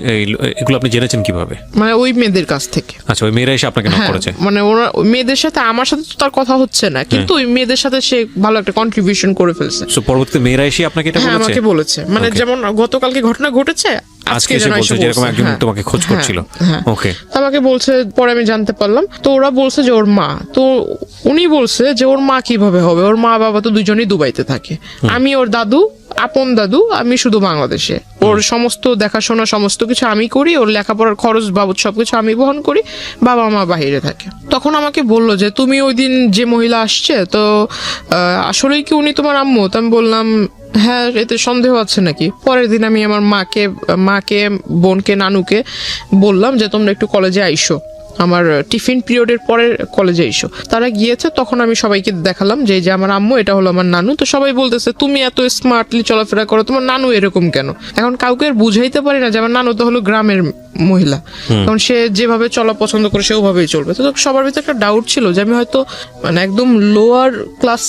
এগুলো আপনি জেনেছেন কিভাবে? মানে ওই মেয়েদের কাছ থেকে। আচ্ছা, ওই মেয়েরা এসে আপনাকে নক করেছে? মানে ওরা মেয়েদের সাথে, আমার সাথে তো তার কথা হচ্ছে না, কিন্তু ওই মেয়েদের সাথে সে ভালো একটা কন্ট্রিবিউশন করে ফেলছে। সো পরবর্তীতে মেয়েরা এসে আপনাকে এটা বলেছে? আমাকে বলেছে, মানে যেমন গতকালকে ঘটনা ঘটেছে, আজকে এসে বলছে যে এরকম একজন তোমাকে খোঁজ করছিল। ওকে, আমাকে বলছে, পরে আমি জানতে পারলাম। তো ওরা বলছে যে ওর মা, তো উনি বলছে যে ওর মা কিভাবে হবে, ওর মা বাবা তো দুজনেই দুবাইতে থাকে, আমি ওর দাদু, আপন দাদু, আমি শুধু বাংলাদেশে। ওর সমস্ত দেখাশোনা সমস্ত কিছু আমি করি, ওর লেখাপড়ার খরচ বাবদ সবকিছু আমি বহন করি, বাবা মা বাহিরে থাকে। তখন আমাকে বললো যে তুমি ওই দিন যে মহিলা আসছে, তো আসলেই কি উনি তোমার আম্মু? তো আমি বললাম হ্যাঁ, এতে সন্দেহ আছে নাকি। পরের দিন আমি আমার মাকে বোনকে, নানুকে বললাম যে তোমরা একটু কলেজে আইসো, আমার টিফিন পিরিয়ডের পরে কলেজে এসো। তারা গিয়েছে, তখন আমি সবাইকে দেখালাম যে এই যে আমার আম্মু, এটা হলো আমার নানু। তো সবাই বলতেছে তুমি এত স্মার্টলি চলাফেরা করো, তোমার নানু এরকম কেন? এখন কাউকে আর বুঝাইতে পারি না যে আমার নানু তো হলো গ্রামের মহিলা, কারণ সে যেভাবে চলা পছন্দ করে সে ওভাবেই চলবে। তো সবার ভিতরে একটা ডাউট ছিল যে আমি হয়তো মানে একদম লোয়ার ক্লাস,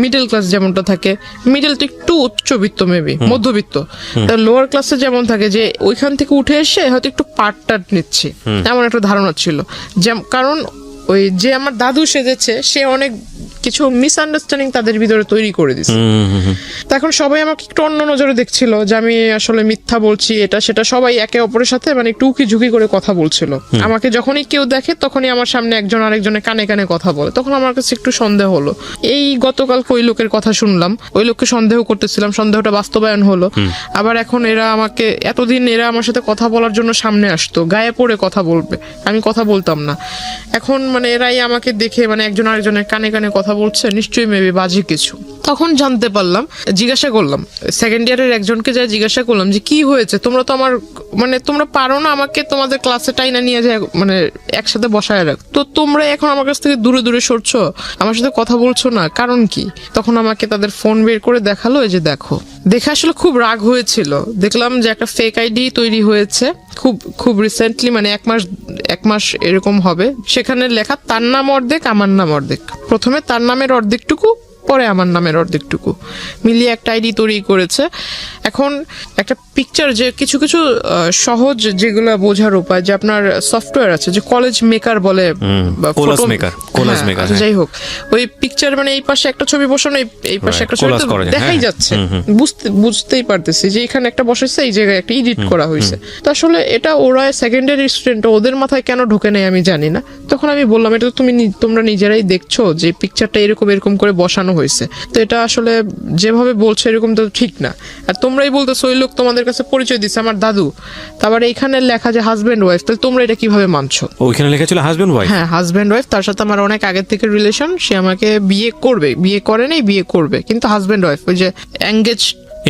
মিডল ক্লাস যেমনটা থাকে, মিডল তো একটু উচ্চবিত্ত, মেবি মধ্যবিত্ত, তার লোয়ার ক্লাসে যেমন থাকে, যে ওইখান থেকে উঠে এসে হয়তো একটু পার্ট নিচ্ছি, এমন একটা ধারণা ছিল। কারণ ওই যে আমার দাদু সেজেছে, সে অনেক কিছু মিসআন্ডারস্ট্যান্ডিং তাদের ভিতরে তৈরি করে দিচ্ছে। এখন সবাই আমাকে একটু অন্য নজরে দেখছিল যে আমি আসলে মিথ্যা বলছি, এটা সেটা। সবাই একে অপরের সাথে মানে একটু উকি ঝুঁকি করে কথা বলছিল। আমাকে যখনই কেউ দেখে তখনই আমার সামনে একজন আরেকজনের কানে কানে কথা বলে, তখন আমার কাছে একটু সন্দেহ হলো। এই গতকালকে ওই লোকের কথা শুনলাম, ওই লোককে সন্দেহ করতেছিলাম, সন্দেহটা বাস্তবায়ন হলো। আবার এখন এরা আমাকে, এতদিন এরা আমার সাথে কথা বলার জন্য সামনে আসতো, গায়ে পড়ে কথা বলবে, আমি কথা বলতাম না। এখন মানে এরাই আমাকে দেখে মানে একজন আরেকজনের কানে কানে কথা বলছে, নিশ্চয়ই মেবি বাজে কিছু। তখন জানতে পারলাম, জিজ্ঞাসা করলাম সেকেন্ড ইয়ারের একজনকে যা জিজ্ঞাসা করলাম যে কি হয়েছে, তোমরা তো আমার মানে তোমরা পারো না আমাকে তোমাদের ক্লাসে টাইনা নিয়ে যায় মানে একসাথে বসায় রাখ, তো তোমরা এখন আমার কাছ থেকে দূরে দূরে সরছো, আমার সাথে কথা বলছো না, কারণ কি? তখন আমাকে তাদের ফোন বের করে দেখালো, এই যে দেখো। দেখে আসলে খুব রাগ হয়েছিল, দেখলাম যে একটা ফেক আইডি তৈরি হয়েছে খুব খুব রিসেন্টলি, মানে এক মাস এরকম হবে। সেখানে লেখা তার নাম অর্ধেক আমার নাম অর্ধেক, প্রথমে তার নামের অর্ধেকটুকু পরে আমার নামের অর্ধেকটুকু মিলিয়ে একটা আইডি তৈরি করেছে। এখন একটা পিকচার, যে কিছু কিছু সহজ যেগুলো বোঝার উপায়, যে আপনার সফটওয়্যার আছে যে কলেজ মেকার বলে, বা কোলাজ photo- মেকার, হ্যাঁ, কোলাজ মেকার, আচ্ছা, যাই হোক, ওই পিকচার মানে এই পাশে একটা ছবি বসানো, এই পাশে Right, একটা ছবি, collage তো করা যায়, দেখাই হ্যাঁ। যাচ্ছে, বুঝতেই পারতেছি যে এখানে একটা বসেছে, এই জায়গায় একটা এডিট করা হয়েছে। তো আসলে এটা ওরা সেকেন্ডারি স্টুডেন্ট, ওদের মাথায় কেন ঢোকে নেই আমি জানি না। তখন আমি বললাম, এটা তো তোমরা নিজেরাই দেখছো যে পিকচারটা এরকম করে বসানো হয়েছে, তো এটা আসলে যেভাবে বলছে এরকম তো ঠিক না। আর তোমরাই বলতেছো ওই লোক তোমাদের কাছে পরিচয় দিচ্ছে আমার দাদু, তারপর এইখানে লেখা যে হাজব্যান্ড ওয়াইফ, তাহলে তোমরা এটা কিভাবে মানছো? ওইখানে লেখা ছিল হাজবেন্ড ওয়াইফ। হ্যাঁ, হাজব্যান্ড ওয়াইফ, তার সাথে আমার অনেক আগের থেকে রিলেশন, সে আমাকে বিয়ে করবে, বিয়ে করে নাই, বিয়ে করবে, কিন্তু হাজব্যান্ড ওয়াইফ, ওই যে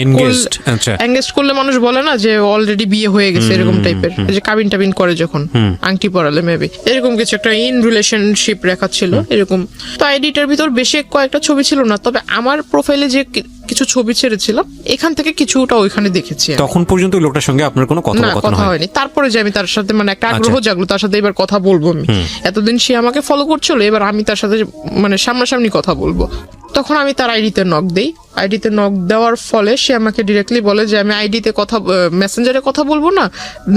Engaged, আচ্ছা। এঙ্গেজ করলে মানুষ বলে না যে অলরেডি বিয়ে হয়ে গেছে, এরকম টাইপের, যে কাবিন টাবিন করে যখন আংটি পরালে মেবি এরকম কিছু একটা ইন রিলেশনশিপ রেখা ছিল এরকম। তো আইডিটার ভিতর বেশি কয়েকটা ছবি ছিল না, তবে আমার প্রোফাইলে যে কিছু ছবি ছেড়েছিলাম এখান থেকে কিছুটা ওইখানে দেখেছি আমি। তখন পর্যন্ত ওই লোকটার সঙ্গে আপনার কোনো না, কথোপকথন কথা হয়? হয়নি। তারপরে যে আমি তার সাথে মানে একটা আগ্রহ জাগলো, তার সাথে এবার কথা বলবো আমি, এতদিন সে আমাকে ফলো করছিল, এবার আমি তার সাথে মানে সামনাসামনি কথা বলবো। তখন আমি তার আইডিতে নক দেই, আইডিতে নক দেওয়ার ফলে সে আমাকে ডিরেক্টলি বলে যে আমি আইডিতে মেসেঞ্জারে কথা বলবো না,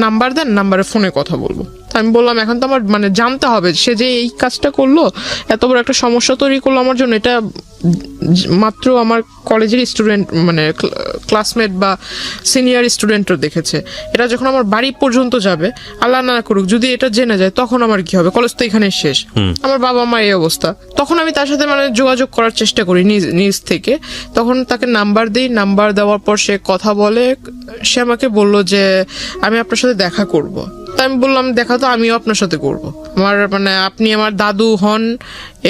নাম্বার দেন, নাম্বারে ফোনে কথা বলবো। তো আমি বললাম এখন তো আমার মানে জানতে হবে সে যে এই কাজটা করলো, এত বড় একটা সমস্যা তৈরি করলো আমার জন্য, এটা মাত্র আমার কলেজের স্টুডেন্ট মানে ক্লাসমেট বা সিনিয়র স্টুডেন্টও দেখেছে, এটা যখন আমার বাড়ি পর্যন্ত যাবে, আল্লাহ না করুক যদি এটা জেনে যায়, তখন আমার কি হবে? কলেজ তো এখানে শেষ, আমার বাবা মা এই অবস্থা। তখন আমি তার সাথে মানে যোগাযোগ করার চেষ্টা করি নিজ থেকে, তখন তাকে নাম্বার দিই, নাম্বার দেওয়ার পর সে কথা বলে, সে আমাকে বললো যে আমি আপনার সাথে দেখা করব। তা আমি বললাম দেখা তো আমিও আপনার সাথে করব, আমার মানে আপনি আমার দাদু হন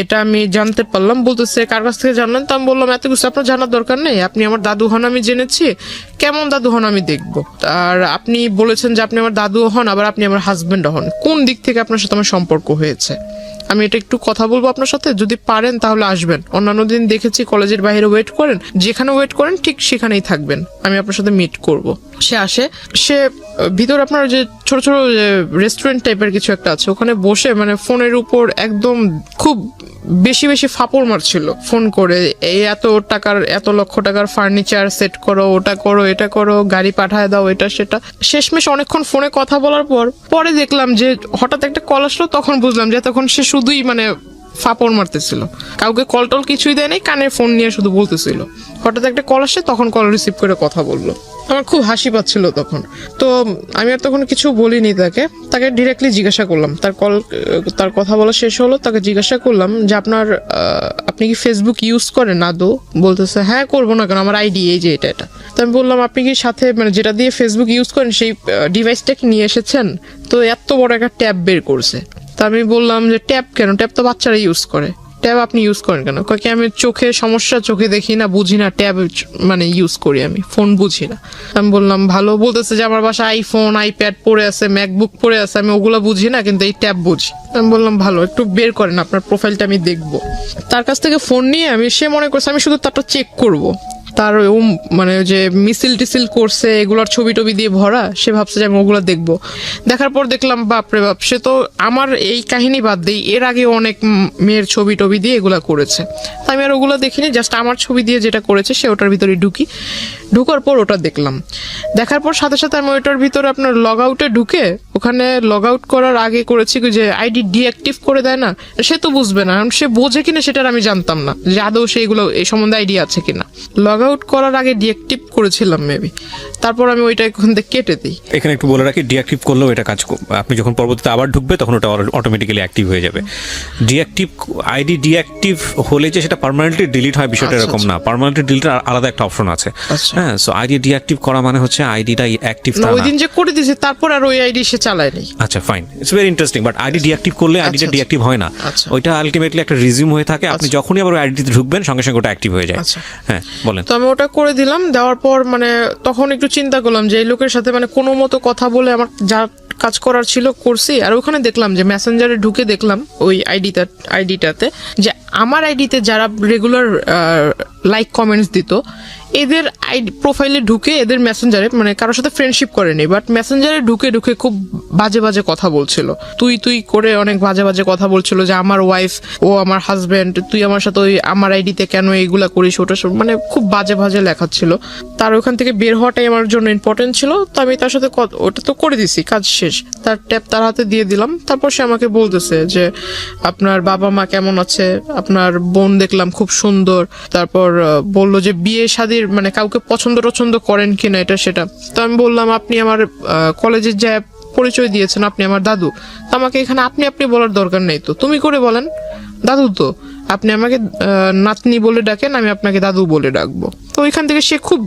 এটা আমি জানতে পারলাম। বলতেছে কার কাছ থেকে জানলেন? তো আমি বললাম এত কিছু আপনার জানার দরকার নেই, আপনি আমার দাদু হন আমি জেনেছি, কেমন দাদু হন আমি দেখবো, আর আপনি বলেছেন যে আপনি আমার দাদু হন, আবার আপনি আমার হাজবেন্ড হন, কোন দিক থেকে আপনার সাথে আমার সম্পর্ক হয়েছে? আমি এটা একটু কথা বলবো আপনার সাথে, যদি পারেন তাহলে আসবেন। অন্যান্য দিন দেখেছি কলেজের বাইরে ওয়েট করেন, যেখানে ওয়েট করেন ঠিক সেখানেই থাকবেন, আমি আপনার সাথে মিট করব। সে আসে, সে ভিতর আপনার যে ছোট ছোট রেস্টুরেন্ট টাইপের কিছু একটা আছে, ওখানে বসে মানে ফোনের উপর একদম খুব বেশি বেশি ফাপড় মারছিল ফোন করে, এই এত লক্ষ টাকার ফার্নিচার সেট করো, ওটা করো, এটা করো, গাড়ি পাঠায় দাও, এটা সেটা। শেষমেশ অনেকক্ষণ ফোনে কথা বলার পরে দেখলাম যে হঠাৎ একটা কল আসলো, তখন বুঝলাম যে তখন সে শুধুই মানে ফাপড় মারতেছিল, কাউকে কল টল কিছুই দেয় নাই, কানে ফোন নিয়ে শুধু বলতেছিল। হঠাৎ একটা কল আসে, তখন কল রিসিভ করে কথা বললো। আমার খুব হাসি পাচ্ছিল তখন, তো আমি আর তখন কিছু বলিনি তাকে ডিরেক্টলি জিজ্ঞাসা করলাম, তার কথা বলা শেষ হলো, তাকে জিজ্ঞাসা করলাম যে আপনি কি ফেসবুক ইউজ করেন আদৌ? বলতেছে হ্যাঁ, করবো না কেন, আমার আইডি এই যে এটা। তো আমি বললাম আপনি কি সাথে মানে যেটা দিয়ে ফেসবুক ইউজ করেন সেই ডিভাইসটা কি নিয়ে এসেছেন? তো এত বড় একটা ট্যাব বের করছে। তা আমি বললাম যে ট্যাব কেন, ট্যাব তো বাচ্চারা ইউজ করে, ট্যাব আপনি ইউজ করেন কেন? কি আমি চোখে সমস্যা, চোখে দেখি না, বুঝি না, ট্যাব মানে ইউজ করি আমি, ফোন বুঝি না। আমি বললাম ভালো। বলতেছে যে আমার বাসায় আইফোন, আইপ্যাড পড়ে আছে, ম্যাকবুক পড়ে আছে, আমি ওগুলো বুঝি না, কিন্তু এই ট্যাব বুঝি। আমি বললাম ভালো, একটু বের করেন আপনার প্রোফাইলটা আমি দেখবো। তার কাছ থেকে ফোন নিয়ে সে মনে করছে আমি শুধু তারটা চেক করবো, তার মানে যে মিছিল টিছিল করছে এগুলোর ছবি টবি দিয়ে ভরা, সে ভাবছে যে আমি ওগুলো দেখবো। দেখার পর দেখলাম বাপরে বাপ, সে তো আমার এই কাহিনী বাদ দেই, এর আগে অনেক মেয়ের ছবি টবি দিয়ে এগুলা করেছে। তাই আমি আর ওগুলো দেখিনি, জাস্ট আমার ছবি দিয়ে যেটা করেছে সে ওটার ভিতরে ঢুকার পর ওটা দেখলাম। দেখার পর সাথে সাথে আমি ওইটার ভিতরে আপনার লগ আউটে ঢুকে, ওখানে লগ আউট করার আগে করেছি যে আইডি ডিঅ্যাক্টিভ করে দেয় না, সে তো বুঝবে না, কারণ সে বোঝে কিনা সেটার আমি জানতাম না যে আদৌ সেইগুলো এই সম্বন্ধে আইডিয়া আছে কিনা। লগ আউট করার আগে ডিঅ্যাক্টিভ করেছিলাম মেবি, তারপর আমি ওইটা এখান থেকে কেটে দিই। এখানে একটু বলে রাখি, ডিঅ্যাক্টিভ করলেও এটা কাজ আপনি যখন পরবর্তীতে আবার ঢুকবে তখন ওটা অটোমেটিক্যালি অ্যাক্টিভ হয়ে যাবে। ডিঅ্যাক্টিভ আইডি ডিঅ্যাক্টিভ হলে যে সেটা পার্মানেন্টলি ডিলিট হয় বিষয়টা এরকম না, পার্মানেন্টলি ডিলিটের আলাদা একটা অপশন আছে। হ্যাঁ, সো আইডি ডিঅ্যাক্টিভ করা মানে হচ্ছে আইডিটা অ্যাক্টিভ না, না। ওই দিন যে করে দিয়েছে তারপর আর ওই আইডি সে চালায়নি। আচ্ছা fine, it's very interesting. But ID deactive করলে আইডিটা ডিঅ্যাক্টিভ হয় না, ওইটা আলটিমেটলি একটা রিজিউম হয়ে থাকে। আপনি যখনই আবার আইডিতে ঢুকবেন সঙ্গে সঙ্গে ওটা অ্যাক্টিভ হয়ে যায়। হ্যাঁ বলেন। তো আমি ওটা করে দিলাম, দেওয়ার পর মানে তখন একটু চিন্তা করলাম যে এই লোকের সাথে মানে কোনো মতো কথা বলে আমার যা কাজ করার ছিল করছি। আর ওখানে দেখলাম যে মেসেঞ্জারে ঢুকে দেখলাম ওই আইডিটাতে যে আমার আইডিতে যারা রেগুলার লাইক কমেন্টস দিত এদের আইডি প্রোফাইলে ঢুকে এদের মেসেঞ্জারে মানে কারোর সাথে ফ্রেন্ডশিপ করেনি, বাট মেসেঞ্জারে ঢুকে ঢুকে খুব বাজে বাজে কথা বলছিল, তুই করে অনেক বাজে বাজে কথা বলছিল যে আমার ওয়াইফ, ও আমার হাজব্যান্ড, তুই আমার সাথে ওই আমার আইডিতে কেন এইগুলা করিস, ওটা মানে খুব বাজে বাজে লেখা ছিল। তার ওখান থেকে বের হওয়াটাই আমার জন্য ইম্পর্টেন্ট ছিল, তো আমি তার সাথে ওটা তো করে দিছি, কাজ শেষ। তার ট্যাব তার হাতে দিয়ে দিলাম। তারপর সে আমাকে বলতেছে যে আপনার বাবা মা কেমন আছে, আপনার বোন দেখলাম খুব সুন্দর, তারপর বললো যে বিয়ে শাদীর মানে কাউকে পছন্দ করেন কিনা এটা সেটা। তো আমি বললাম আপনি আমার কলেজের যা পরিচয় দিয়েছেন আপনি আমার দাদু, তো আমাকে এখানে আপনি বলার দরকার নেই, তো তুমি করে বলেন, দাদু তো আপনি আমাকে নাতনি বলে ডাকেন, আমি আপনাকে দাদু বলে ডাকবো। তো ওইখান থেকে সে খুব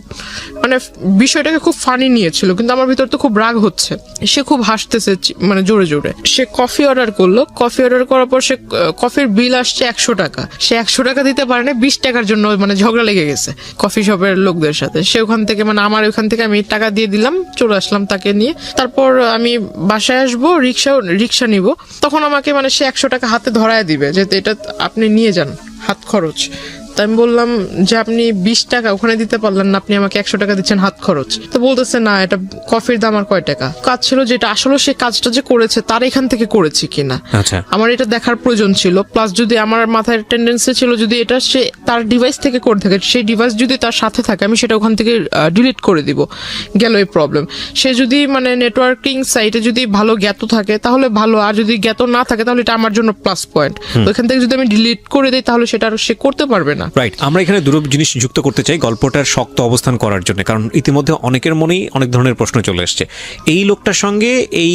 মানে বিষয়টাকে খুব ফানি নিয়েছিল, কিন্তু আমার ভিতর তো খুব রাগ হচ্ছে। সে খুব হাসতেছে মানে জোরে জোরে। সে কফি অর্ডার করলো, কফি অর্ডার করার পর সে কফির বিল আসছে 100 টাকা, সে 100 টাকা দিতে পারে না, 20 টাকার জন্য মানে ঝগড়া লেগে গেছে কফি শপের লোকদের সাথে। সে ওখান থেকে মানে আমার ওখান থেকে আমি টাকা দিয়ে দিলাম, চলে আসলাম তাকে নিয়ে। তারপর আমি বাসায় আসবো, রিক্সা নিব, তখন আমাকে মানে সে 100 টাকা হাতে ধরায় দিবে যে এটা আপনি নিয়ে যান হাত খরচ। তাই আমি বললাম যে আপনি 20 টাকা ওখানে দিতে পারলেন না, আপনি আমাকে 100 টাকা দিচ্ছেন হাত খরচ। তো বলতেছে না, এটা কফির দাম আর কয় টাকা। কাজ ছিল যেটা আসলে সে কাজটা যে করেছে তার এখান থেকে করেছে কিনা আমার এটা দেখার প্রয়োজন ছিল। প্লাস যদি আমার মাথায় টেন্ডেন্সি ছিল যদি এটা সে তার ডিভাইস থেকে করে থাকে, সেই ডিভাইস যদি তার সাথে থাকে আমি সেটা ওখান থেকে ডিলিট করে দিব, গেল এই প্রবলেম। সে যদি মানে নেটওয়ার্কিং সাইটে যদি ভালো জ্ঞাত থাকে তাহলে ভালো, আর যদি জ্ঞাত না থাকে তাহলে এটা আমার জন্য প্লাস পয়েন্ট। ওইখান থেকে যদি আমি ডিলিট করে দিই তাহলে সেটা আর সে করতে পারবে না। রাইট, আমরা এখানে দুটো জিনিস যুক্ত করতে চাই গল্পটার শক্ত অবস্থান করার জন্য, কারণ ইতিমধ্যে অনেকের মনেই অনেক ধরনের প্রশ্ন চলে এসছে। এই লোকটার সঙ্গে এই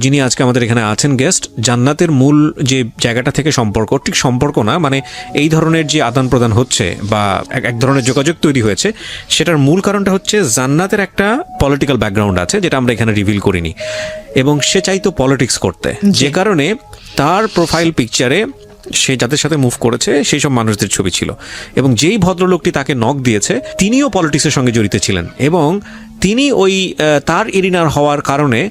যিনি আজকে আমাদের এখানে আছেন গেস্ট, জান্নাতের মূল যে জায়গাটা থেকে সম্পর্ক, ঠিক সম্পর্ক না মানে এই ধরনের যে আদান প্রদান হচ্ছে বা এক ধরনের যোগাযোগ তৈরি হয়েছে, সেটার মূল কারণটা হচ্ছে জান্নাতের একটা পলিটিক্যাল ব্যাকগ্রাউন্ড আছে যেটা আমরা এখানে রিভিল করিনি, এবং সে চাইতো পলিটিক্স করতে, যে কারণে তার প্রোফাইল পিকচারে সে যাদের সাথে মুভ করেছে সেই সব মানুষদের ছবি ছিল, এবং যেই ভদ্রলোকটি তাকে নক দিয়েছে তিনিও পলিটিক্সের সঙ্গে জড়িত ছিলেন, এবং তিনি ওই তার এরিনার হওয়ার কারণে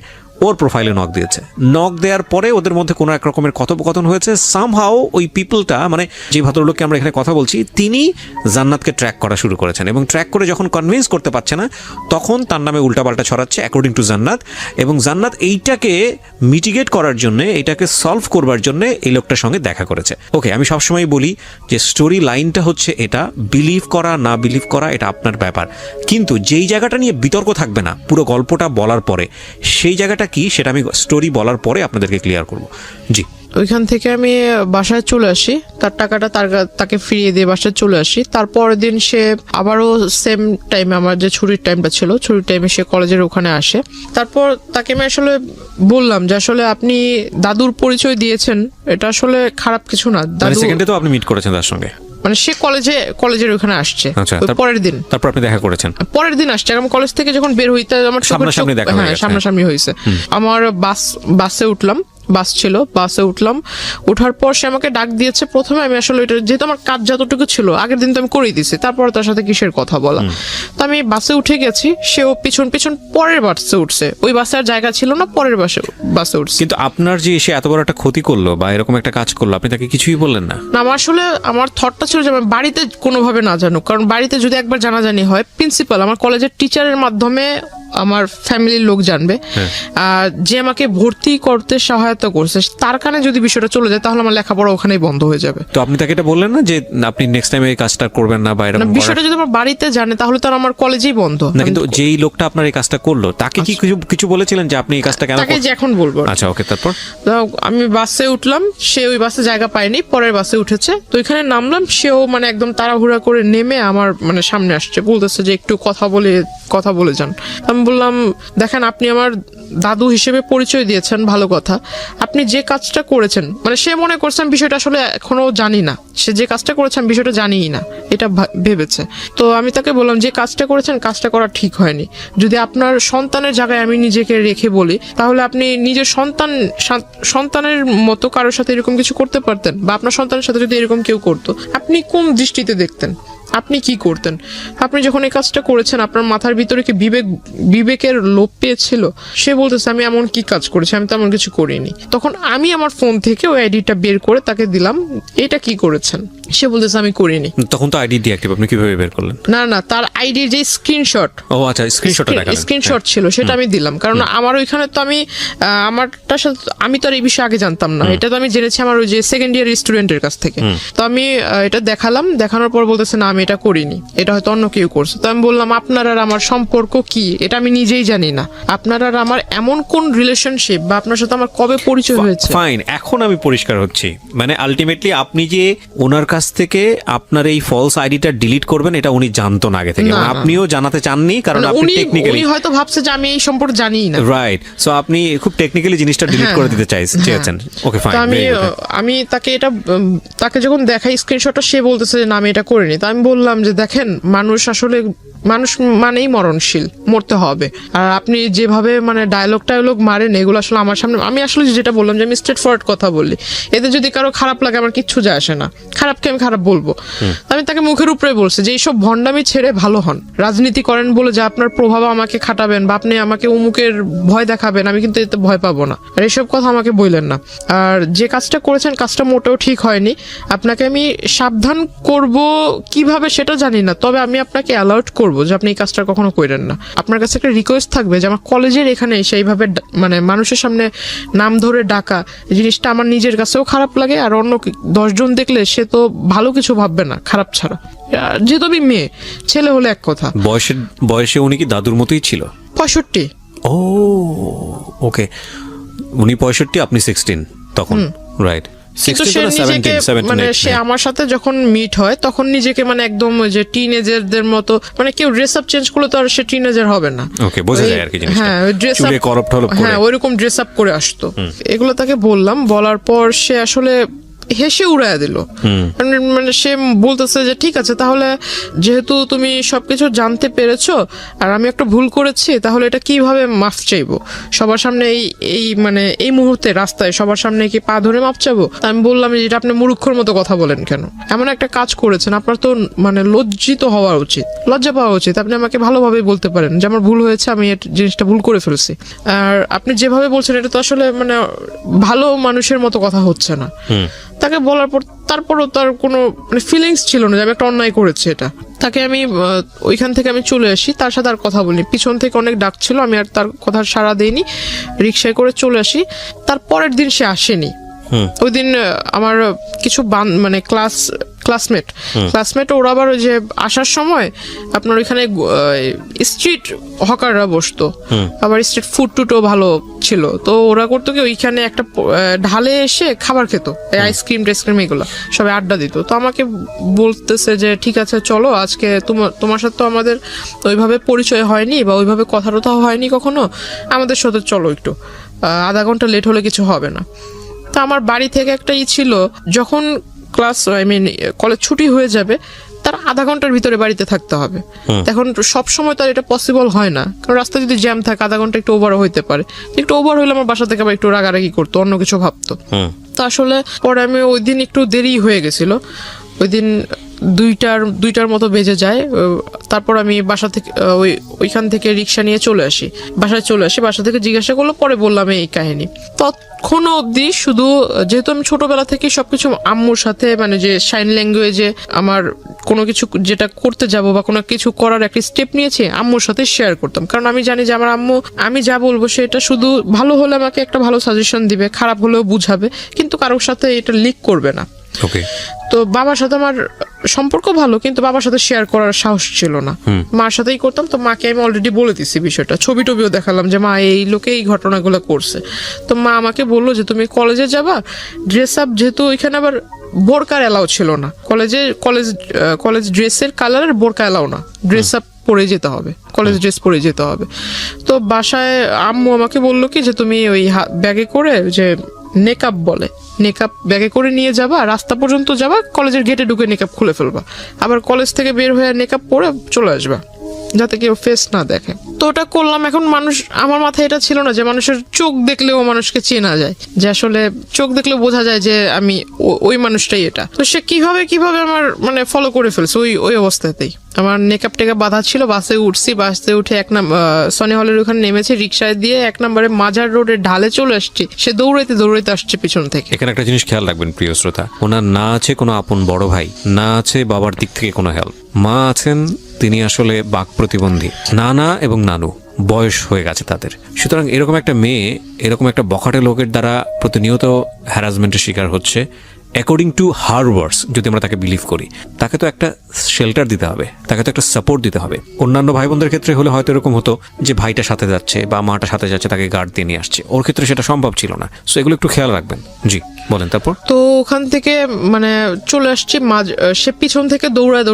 ওর প্রোফাইলে নক দিয়েছে। নক দেওয়ার পরে ওদের মধ্যে কোনো এক রকমের কথোপকথন হয়েছে। সামহাও ওই পিপলটা মানে যে ভদ্রলোককে আমরা এখানে কথা বলছি তিনি জান্নাতকে ট্র্যাক করা শুরু করেছেন, এবং ট্র্যাক করে যখন কনভিন্স করতে পারছে না তখন তার নামে উল্টাপাল্টা ছড়াচ্ছে অ্যাকর্ডিং টু জান্নাত, এবং জান্নাত এইটাকে মিটিগেট করার জন্য, এইটাকে সলভ করবার জন্য এই লোকটার সঙ্গে দেখা করেছে। ওকে, আমি সবসময় বলি যে স্টোরি লাইনটা হচ্ছে এটা, বিলিভ করা না বিলিভ করা এটা আপনার ব্যাপার, কিন্তু যেই জায়গাটা নিয়ে বিতর্ক থাকবে না পুরো গল্পটা বলার পরে, সেই জায়গাটা কি সেটা আমি স্টোরি বলার পরে আপনাদেরকে ক্লিয়ার করব। জি, ওইখান থেকে আমি বাসায় চলে আসি, তার টাকাটা তাকে ফিরিয়ে দিয়ে বাসায় চলে আসি। তারপরের দিন সে আবারও সেম টাইমে, আমার যে ছুটির টাইমটা ছিল, ছুটির টাইমে সে কলেজের ওখানে আসে। তারপর তাকে আমি আসলে বললাম যে আসলে আপনি দাদুর পরিচয় দিয়েছেন, এটা আসলে খারাপ কিছু না। দাদু সেকেন্ডে তো আপনি মিট করেছেন তার সঙ্গে, মানে সে কলেজের ওখানে আসছে পরের দিন, তারপর আপনি দেখা করেছেন পরের দিন আসছে। আমি কলেজ থেকে যখন বের হইতে আমার সামনাসামনি হয়েছে। আমার বাসে উঠলাম, বাস ছিল, বাসে উঠলাম, ওঠার পর সে আমাকে ডাক দিয়েছে। প্রথমে আমি আসলে এটা যেহেতু আমার কাজ যতটুকু ছিল আগের দিন তো আমি করেই দিছি, তারপর তার সাথে কিসের কথা বলা। তো আমি বাসে উঠে গেছি, সেও পিছন পরের বাসে উঠছে, ওই বাসে আর জায়গা ছিল না, পরের বাসে উঠছে। কিন্তু আপনার যে সে এত বড় একটা ক্ষতি করলো বা এরকম একটা কাজ করলো, আপনি তাকে কিছুই বললেন না? না, আমার থটটা ছিল যে আমি বাড়িতে কোনোভাবে না জানুক, কারণ বাড়িতে যদি একবার জানাজানি হয়, প্রিন্সিপাল আমার কলেজের টিচারের মাধ্যমে আমার ফ্যামিলির লোক জানবে। আর যে আমাকে ভর্তি করতে সহায়তা করছে তার কানে যদি বিষয়টা চলে যায় তাহলে আমার লেখাপড়া ওখানেই বন্ধ হয়ে যাবে। তো আপনি তাকে এটা বললেন না যে আপনি নেক্সট টাইম এই কাজটা করবেন না বা এরকম না, বিষয়টা যদি আমার বাড়িতে জানে তাহলে তার আমার কলেজেই বন্ধ। না, কিন্তু যেই লোকটা আপনার এই কাজটা করলো তাকে কি কিছু বলেছিলেন যে আপনি এই কাজটা কেন তাকে যে এখন বলবো। আচ্ছা, ওকে, তারপর? তো আমি বাসে উঠলাম, সে ওই বাসে জায়গা পায়নি, পরের বাসে উঠেছে। তো এখানে নামলাম, সেও মানে একদম তাড়াহুড়া করে নেমে আমার মানে সামনে আসছে, বলতেছে যে একটু কথা বলে যান। আমি বললাম, দেখেন আপনি আমার দাদু হিসেবে পরিচয় দিয়েছেন, ভালো কথা। আপনি যে কাজটা করেছেন, মানে সে মনে করছেন বিষয়টা আসলে এখনো জানি না, সে যে কাজটা করেছেন বিষয়টা জানিই না, এটা ভেবেছে। তো আমি তাকে বললাম যে কাজটা করেছেন, কাজটা করা ঠিক হয়নি। যদি আপনার সন্তানের জায়গায় আমি নিজেকে রেখে বলি, তাহলে আপনি নিজের সন্তানের মতো কারোর সাথে এরকম কিছু করতে পারতেন, বা আপনার সন্তানের সাথে যদি এরকম কেউ করতো, আপনি কোন দৃষ্টিতে দেখতেন, আপনি কি করতেন? আপনি যখন এই কাজটা করেছেন আপনার মাথার ভিতরে কি বিবেকের লোপ পেয়েছিল? সে বলতেছে আমি এমন কি কাজ করেছি, আমি তেমন কিছু করিনি। তখন আমি আমার ফোন থেকে ওই আইডিটা বের করে তাকে দিলাম, এটা কি করেছেন? সে বলতেছে আমি করিনি। তখন তো আইডি ডিঅ্যাক্টিভ, আপনি কিভাবে বের করলেন? না, তার আইডির যে স্ক্রিনশট, ও আচ্ছা, স্ক্রিনশটটা দেখালেন। স্ক্রিনশট ছিল, সেটা আমি দিলাম, কারণ আমার ওইখানে তো আমারটার সাথে আমি তো আর এই বিষয়ে আগে জানতাম না, এটা তো আমি জেনেছি আমার ওই যে সেকেন্ড ইয়ার স্টুডেন্টের কাছ থেকে। তো আমি এটা দেখালাম, দেখানোর পর বলতেছে না আমি এটা করিনি, এটা হয়তো অন্য কেউ করছে। তো আমি বললাম আপনার আর আমার সম্পর্ক কি, এটা আমি নিজেই জানি না। আপনার আর আমার এমন কোন রিলেশনশিপ, বা আপনার সাথে আমার কবে পরিচয় হয়েছে? ফাইন, এখন আমি পরিষ্কার হচ্ছি। মানে আলটিমেটলি আপনি যে ওনার কাছ থেকে আপনার এই ফলস আইডিটা ডিলিট করবেন এটা উনি জানতো না আগে থেকে, না, এবং আপনিও জানাতে চাননি, কারণ আপনি টেকনিক্যালি উনি হয়তো ভাবছে যে আমি এই সম্পর্কে জানিই না। রাইট, সো আপনি খুব টেকনিক্যালি জিনিসটা ডিলিট করে দিতে চেয়েছেন। ওকে, ফাইন। আমি তাকে যখন দেখাই স্ক্রিনশটটা, সে বলতেছে যে না আমি এটা করিনি। তো আমি বললাম যে দেখেন, মানুষ মানেই মরণশীল, মরতে হবে। আর আপনি যেভাবে মানে ডায়লগ মারেন, এগুলো আসলে আমার সামনে, আমি আসলে যেটা বললাম যে আমি স্ট্রেট ফরওয়ার্ড কথা বললি, এতে যদি কারো খারাপ লাগে আমার কিচ্ছু যায় আসে না, খারাপকে আমি খারাপ বলবো। আমি তাকে মুখের উপরে বলছি যে এইসব ভণ্ডামি ছেড়ে ভালো হন, রাজনীতি করেন বলে যে আপনার প্রভাব আমাকে খাটাবেন বা আপনি আমাকে অমুকের ভয় দেখাবেন, আমি কিন্তু এতে ভয় পাবো না, আর এইসব কথা আমাকে বললেন না। আর যে কাজটা করেছেন কাজটা মোটেও ঠিক হয়নি, আপনাকে আমি সাবধান করব কিভাবে সেটা জানি না, তবে আমি আপনাকে অ্যালার্ট করবো যে আপনি এই কাজটা কখনো করেন না। আপনার কাছে একটা রিকোয়েস্ট থাকবে যে আমার কলেজের এখানে সেইভাবে মানে মানুষের সামনে নাম ধরে ডাকা, জিনিসটা আমার নিজের কাছেও খারাপ লাগে, আর অন্য 10 জন দেখলে সে তো ভালো কিছু ভাববে না খারাপ ছাড়া। যেহেতু আমি মেয়ে, ছেলে হলে এক কথা। বয়সে উনি কি দাদুর মতোই ছিল? 65। ও ওকে, উনি 65, আপনি 16 তখন, রাইট? কিন্তু সে নিজেকে মানে সে আমার সাথে যখন মিট হয় তখন নিজেকে মানে একদম ওই যে টিনেজারদের মতো, মানে কেউ ড্রেস আপ চেঞ্জ করলে তো আর সে টিনেজার হবে না। ওকে, বোঝা যায় আর কি জিনিসটা। হ্যাঁ, ড্রেস আপ, চুলে করপ টলপ করে, হ্যাঁ ওইরকম ড্রেস আপ করে আসতো। এগুলো তাকে বললাম, বলার পর সে আসলে হেসে উড়াইয়া দিল। মানে সে বলতেছে যে ঠিক আছে, তাহলে যেহেতু তুমি সবকিছু জানতে পেরেছো আর আমি একটা ভুল করেছি, তাহলে এটা কিভাবে মাফ চাইবো সবার সামনে? মানে এই মুহূর্তে রাস্তায় সবার সামনে কি পা ধরে মাফ চাবো? আমি বললাম যে এটা আপনি মূর্খর মতো কথা বলেন কেন? এমন একটা কাজ করেছেন, আপনার তো মানে লজ্জিত হওয়া উচিত, লজ্জা পাওয়া উচিত। আপনি আমাকে ভালোভাবে বলতে পারেন যে আমার ভুল হয়েছে, আমি জিনিসটা ভুল করে ফেলছি। আর আপনি যেভাবে বলছেন এটা তো আসলে মানে ভালো মানুষের মতো কথা হচ্ছে না। তাকে বলার পর তারপরও তার কোনো মানে ফিলিংস ছিল না যে আমি একটা অন্যায় করেছি এটা। তাকে আমি ওইখান থেকে আমি চলে আসি, তার সাথে আর কথা বলিনি। পিছন থেকে অনেক ডাক ছিল, আমি আর তার কথা সাড়া দিইনি, রিক্সায় করে চলে আসি। তার পরের দিন সে আসেনি। ওই দিন আমার কিছু মানে ক্লাসমেট ওরা আবার ওই যে আসার সময় আপনার ওইখানে স্ট্রিট হকাররা বসতো, আবার স্ট্রিট ফুড টুটও ভালো ছিল। তো ওরা করতো কি, ওইখানে একটা ঢালে এসে খাবার খেত, আইসক্রিম টাইসক্রিম এগুলো সবাই আড্ডা দিত। তো আমাকে বলতেছে যে ঠিক আছে চলো, আজকে তোমার সাথে তো আমাদের ওইভাবে পরিচয় হয়নি বা ওইভাবে কথাটা হয়নি কখনো, আমাদের সাথে চলো একটু, আধা ঘন্টা লেট হলে কিছু হবে না। তা আমার বাড়ি থেকে একটা ছিল, যখন কলেজ ছুটি হয়ে যাবে তার আধা ঘন্টার ভিতরে বাড়িতে থাকতে হবে। এখন সব সময় তার এটা পসিবল হয় না, কারণ রাস্তায় যদি জ্যাম থাকে আধা ঘন্টা একটু ওভারও হইতে পারে। একটু ওভার হইলে আমার বাসা থেকে আবার একটু রাগারাগি করতো, অন্য কিছু ভাবতো। তো আসলে পরে আমি ওই দিন একটু দেরি হয়ে গেছিল। ওই দিন দুইটার মতো বেজে যায়। তারপর আমি বাসা থেকে ওইখান থেকে রিক্সা নিয়ে চলে আসি, বাসায় চলে আসি। বাসা থেকে জিজ্ঞাসা করলো, পরে বললাম এই কাহিনী। তখনও অবধি শুধু, যেহেতু আমি ছোটবেলা থেকে সবকিছু আম্মুর সাথে, মানে যে সাইন ল্যাঙ্গুয়েজে আমার কোনো কিছু যেটা করতে যাব বা কোনো কিছু করার একটা স্টেপ নিয়েছি, আম্মুর সাথে শেয়ার করতাম। কারণ আমি জানি যে আমার আম্মু, আমি যা বলবো সেটা শুধু ভালো হলে আমাকে একটা ভালো সাজেশন দিবে, খারাপ হলেও বুঝাবে, কিন্তু কারোর সাথে এটা লিক করবে না। ওকে। তো বাবার সাথে আমার সম্পর্ক ভালো, কিন্তু বাবার সাথে শেয়ার করার সাহস ছিল না। মার সাথেই করতাম। তো মাকে আমি অলরেডি বলে দিচ্ছি বিষয়টা, ছবি টবিও দেখালাম যে মা এই লোকে এই ঘটনাগুলো করছে। তো মা আমাকে বললো যে তুমি কলেজে যাবা, ড্রেস আপ, যেহেতু ওইখানে আবার বোরকার এলাও ছিল না কলেজ ড্রেসের কালারের বোরকা এলাও না, ড্রেস আপ পরে যেতে হবে, কলেজ ড্রেস পরে যেতে হবে। তো বাসায় আম্মু আমাকে বললো কি যে তুমি ওই ব্যাগে করে, যে নেকআপ বলে, নেকআপ ব্যাগে করে নিয়ে যাবা, রাস্তা পর্যন্ত যাবা, কলেজের গেটে ঢুকে নেকআপ খুলে ফেলবা, আবার কলেজ থেকে বের হয়ে নেকআপ পরে চলে আসবা, যাতে কেউ ফেস না দেখে। তো ওটা করলাম। এখন মানুষ, আমার মাথায় এটা ছিল না যে মানুষের চোখ দেখলেও মানুষকে চেনা যায়, যে আসলে চোখ দেখলে বোঝা যায় যে আমি ওই মানুষটাই এটা। তো সে কিভাবে আমার মানে ফলো করে ফেলছে ওই অবস্থাতেই। আমার নেকআপ টেকআপ বাঁধা ছিল, বাসে উঠছি, বাসে উঠে সনি হলের ওখানে নেমেছি, রিক্সায় দিয়ে 1 নম্বরে মাজার রোডের ঢালে চলে আসছি। সে দৌড়াইতে আসছে পিছন থেকে। এখানে একটা জিনিস খেয়াল রাখবেন প্রিয় শ্রোতা, ওনার না আছে কোনো আপন বড় ভাই, না আছে বাবার দিক থেকে কোনো হেল্প, মা আছেন তিনি আসলে বাক প্রতিবন্ধী, নানা এবং নানু বয়স হয়ে গেছে তাদের। সুতরাং এরকম একটা মেয়ে, এরকম একটা বখাটে লোকের দ্বারা প্রতিনিয়ত হ্যারাসমেন্টের শিকার হচ্ছে। অ্যাকর্ডিং টু হার ওয়ার্ডস, যদি আমরা তাকে বিলিভ করি, তাকে তো একটা শেল্টার দিতে হবে, তাকে তো একটা সাপোর্ট দিতে হবে। অন্যান্য ভাই বোনদের ক্ষেত্রে হলে হয়তো এরকম হতো যে ভাইটা সাথে যাচ্ছে বা মাটা সাথে যাচ্ছে, তাকে গার্ড দিয়ে নিয়ে আসছে। ওর ক্ষেত্রে সেটা সম্ভব ছিল না। সো এগুলো একটু খেয়াল রাখবেন। জি বলেন। তারপর তো ওখান থেকে মানে চলে আসছি, সে পিছন থেকে দৌড়ায়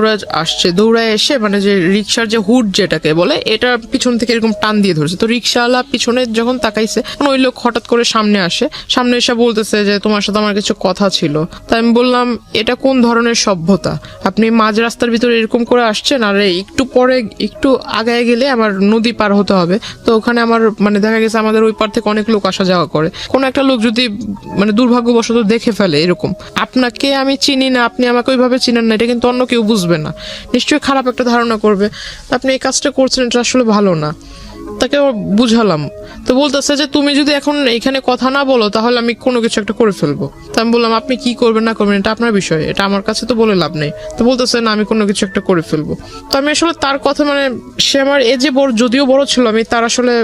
আসছে, দৌড়ায় এসে মানে যে রিক্সার যে হুড যেটাকে বলে, এটা পিছন থেকে এরকম টান দিয়ে ধরেছে। তো রিক্সাওয়ালা পিছনে যখন তাকাইছে, ওই লোক হঠাৎ করে সামনে এসে বলতেছে যে তোমার সাথে আমার কিছু কথা ছিল। তাই আমি বললাম, এটা কোন ধরনের সভ্যতা? আপনি মাঝ রাস্তার ভিতরে এরকম করে আসছেন, আর একটু পরে একটু আগায় গেলে আমার নদী পার হতে হবে। তো ওখানে আমার মানে দেখা গেছে আমাদের ওই পার থেকে অনেক লোক আসা যাওয়া করে। কোন একটা লোক যদি মানে দুর্ভাগ্যবশত দেখে ফেলে এরকম, আপনাকে আমি চিনি না, আপনি আমাকে ওইভাবে চিনেন না, এটা কিন্তু অন্য কেউ বুঝবে না, নিশ্চয়ই খারাপ একটা ধারণা করবে। আপনি এই কাজটা করছেন, এটা আসলে ভালো না। তাকে বুঝালাম। তো বলতেছে যে তুমি যদি এখন এখানে কথা না বলো, তাহলে আমি কোনো কিছু একটা করে ফেলবো। তো আমি বললাম, আপনি কি করবেন না করবেন এটা আপনার বিষয়, এটা আমার কাছে তো বলে লাভ নেই। তো বলতেছে না, আমি কোনো কিছু একটা করে ফেলবো। তো আমি আসলে তার কথা, মানে সে আমার এজে বড়, যদিও বড় ছিল, আমি তার আসলে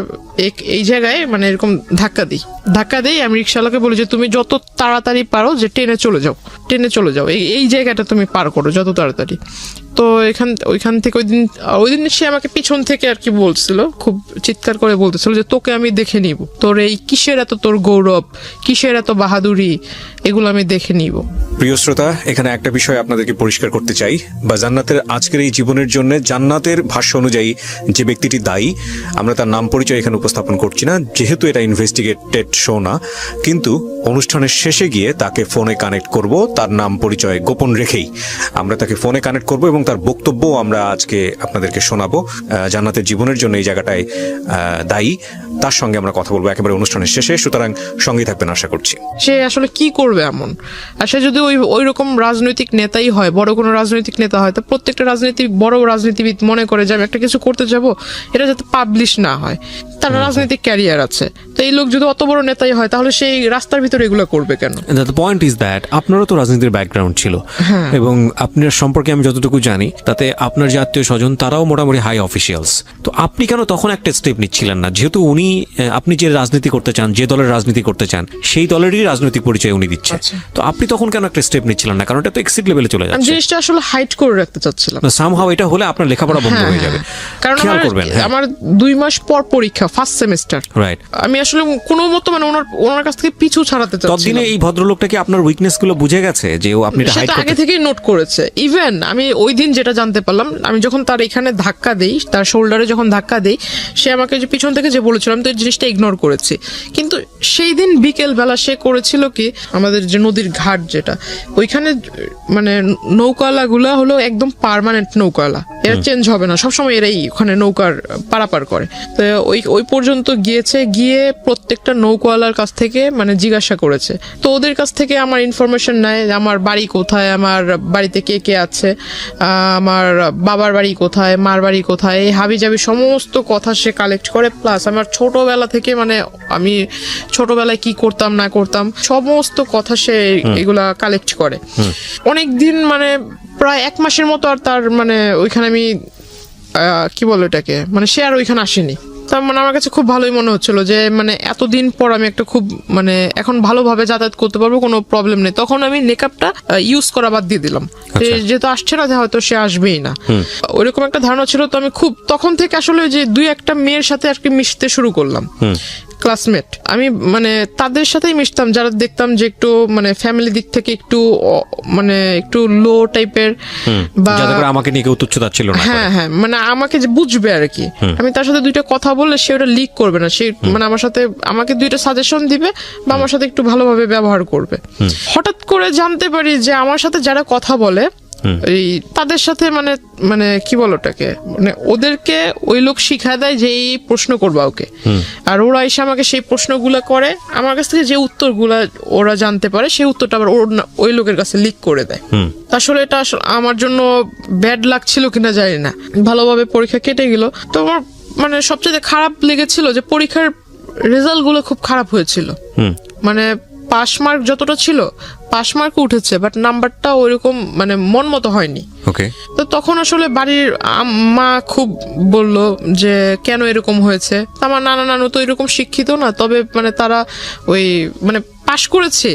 এই জায়গায় মানে এরকম ধাক্কা দিই। আমি রিক্সাওয়ালাকে বলি যে তুমি যত তাড়াতাড়ি পারো যে ট্রেনে চলে যাও, এই জায়গাটা তুমি পার করো যত তাড়াতাড়ি। তো ওইখান থেকে ওই দিন সে আমাকে পিছন থেকে আর কি বলছিল, খুব চিৎকার করে বলতেছিল যে তোকে আমি দেখে নিব, তোর এই কিসের এত তোর গৌরব, কিসের এত বাহাদুরি, এগুলো আমি দেখে নিব। প্রিয় শ্রোতা, এখানে একটা বিষয় আপনাদেরকে পরিষ্কার করতে চাই, বা জান্নাতের আজকের এই জীবনের জন্য জান্নাতের ভাষ্য অনুযায়ী যে ব্যক্তিটি দায়ী, আমরা তার নাম পরিচয় এখানে উপস্থাপন করছি না, যেহেতু এটা ইনভেস্টিগেটেড শো না। কিন্তু অনুষ্ঠানের শেষে গিয়ে তাকে ফোনে কানেক্ট করব, তার নাম পরিচয় গোপন রেখেই আমরা তাকে ফোনে কানেক্ট করব এবং তার বক্তব্য আমরা আজকে আপনাদেরকে শোনাবো। জান্নাতের জীবনের জন্য এই জায়গাটায় দায়ী, তার সঙ্গে আমরা কথা বলবো একেবারে অনুষ্ঠানের শেষে। সুতরাং সঙ্গেই থাকবেন আশা করছি। সে আসলে কি করবে এমন, আর সে যদি ওই রকম রাজনৈতিক নেতাই হয়, বড় কোনো রাজনৈতিক নেতা হয়, তো প্রত্যেকটা বড় রাজনীতিবিদ মনে করে যে আমি একটা কিছু করতে যাব, এটা যাতে পাবলিশ না হয়। তার রাজনৈতিক ক্যারিয়ার আছে। তো এই লোক যদি অত বড় নেতাই হয়, তাহলে সেই রাস্তার ভিতরে এগুলো করবে কেন? দ্য পয়েন্ট ইজ দ্যাট আপনারও তো রাজনীতির ব্যাকগ্রাউন্ড ছিল, এবং আপনার সম্পর্কে আমি যতটুকু জানি তাতে আপনার যে আত্মীয় স্বজন তারাও মোটামুটি হাই অফিসিয়ালস। তো আপনি কেন তখন একটা স্টেপ নিচ্ছিলেন না? যেহেতু আপনি যে রাজনীতি করতে চান, যে দলের রাজনীতি করতে চান, সেই দলেরই রাজনৈতিক পরিচয় উনি দিচ্ছে। তো আপনি তখন কেন একটা স্টেপ নিচ্ছিলেন না? কারণ এটা তো এক্সিট লেভেলে চলে যাচ্ছে। জিনিসটা আসলে হাইড করে রাখতে চাচ্ছিলাম। সামহাউ এটা হলে আপনার লেখাপড়া বন্ধ হয়ে যাবে। কারণ আমার 2 মাস পর পরীক্ষা, ফার্স্ট সেমিস্টার। রাইট। আমি আসলে কোনো মতো মানে ওনার কাছ থেকে পিছু ছাড়াতে চাচ্ছিলাম। ততদিনে এই ভদ্রলোকটা কি আপনার উইকনেস গুলো বুঝে গেছে যে ও আপনি এটা হাইড করতে? আগে থেকেই নোট করেছে। ইভেন আমি ওই দিন যেটা জানতে পারলাম, আমি যখন তার এখানে ধাক্কা দেই, তার শোল্ডারে যখন ধাক্কা দেই, সে আমাকে যে পিছন থেকে যে বলেছিলাম, তো এই জিনিসটা ইগনোর করেছি। কিন্তু সেই দিন বিকেল বেলা সে করেছিল কি, আমাদের যে নদীর ঘাট যেটা, ওইখানে মানে নৌকাওয়ালাগুলা হলো একদম পার্মানেন্ট নৌকাওয়ালা, এরা চেঞ্জ হবে না, সবসময় এরাই ওখানে নৌকার পারাপার করে। তো ওই পর্যন্ত গিয়েছে, গিয়ে প্রত্যেকটা নৌকাওয়ালার কাছ থেকে মানে জিজ্ঞাসা করেছে। তো ওদের কাছ থেকে আমার ইনফরমেশন নেয়, আমার বাড়ি কোথায়, আমার বাড়িতে কে কে আছে, আমার বাবার বাড়ি কোথায়, মার বাড়ি কোথায়, এই হাবিজাবি সমস্ত কথা সে কালেক্ট করে। প্লাস আমার ছোটবেলা থেকে মানে আমি ছোটবেলায় কি করতাম না করতাম সমস্ত কথা সে এগুলা কালেক্ট করে। অনেক দিন মানে প্রায় 1 মাসের মতো আর তার মানে ওইখানে আমি কি বলো এটাকে মানে সে আর ওইখানে আসেনি। তার মানে আমার কাছে খুব ভালোই মনে হচ্ছিল যে মানে এতদিন পর আমি একটা খুব মানে এখন ভালোভাবে যাতায়াত করতে পারবো, কোনো প্রবলেম নেই। তখন আমি নেকআপটা ইউজ করা বাদ দিয়ে দিলাম, যেহেতু আসছে না হয়তো সে আসবেই না, ওইরকম একটা ধারণা ছিল। তো আমি খুব তখন থেকে আসলে যে 2-1টা মেয়ের সাথে আর কি মিশতে শুরু করলাম, ক্লাসমেট। আমি মানে তাদের সাথেই মিশতাম যারা দেখতাম যে একটু মানে ফ্যামিলি দিক থেকে একটু মানে একটু লো টাইপের, বা যাতে করে আমাকে নিয়ে কেউ তুচ্ছতাচ্ছিল না করে। হ্যাঁ মানে আমাকে যে বুঝবে আর কি। আমি তার সাথে 2টা কথা বললে সে ওটা লিক করবে না, সে মানে আমার সাথে আমাকে 2টা সাজেশন দিবে বা আমার সাথে একটু ভালোভাবে ব্যবহার করবে। হঠাৎ করে জানতে পারি যে আমার সাথে যারা কথা বলে এই তাদের সাথে মানে মানে কি বলো ওটাকে মানে ওদেরকে ওই লোক শিখায় দেয় যে এই প্রশ্ন করবা ওকে, আর ওরা এসে আমাকে সেই প্রশ্নগুলো করে, আমার কাছ থেকে যে উত্তরগুলা ওরা জানতে পারে সেই উত্তরটা আবার ওই লোকের কাছে লিক করে দেয়। আসলে এটা আমার জন্য ব্যাড লাগছিল কিনা জানি না। ভালোভাবে পরীক্ষা কেটে গেল। তো আমার মানে সবচেয়ে খারাপ লেগেছিল যে পরীক্ষার রেজাল্ট গুলো খুব খারাপ হয়েছিল। মানে পাস মার্ক যতটা ছিল পাস মার্ক উঠেছে, বাট নাম্বারটা ওইরকম মানে মন মতো হয়নি। ওকে। তো তখন আসলে বাড়ির মা খুব বলল যে কেন এরকম হয়েছে। আমার নানা নানু তো এরকম শিক্ষিত না, তবে মানে তারা ওই মানে পাশ করেছে,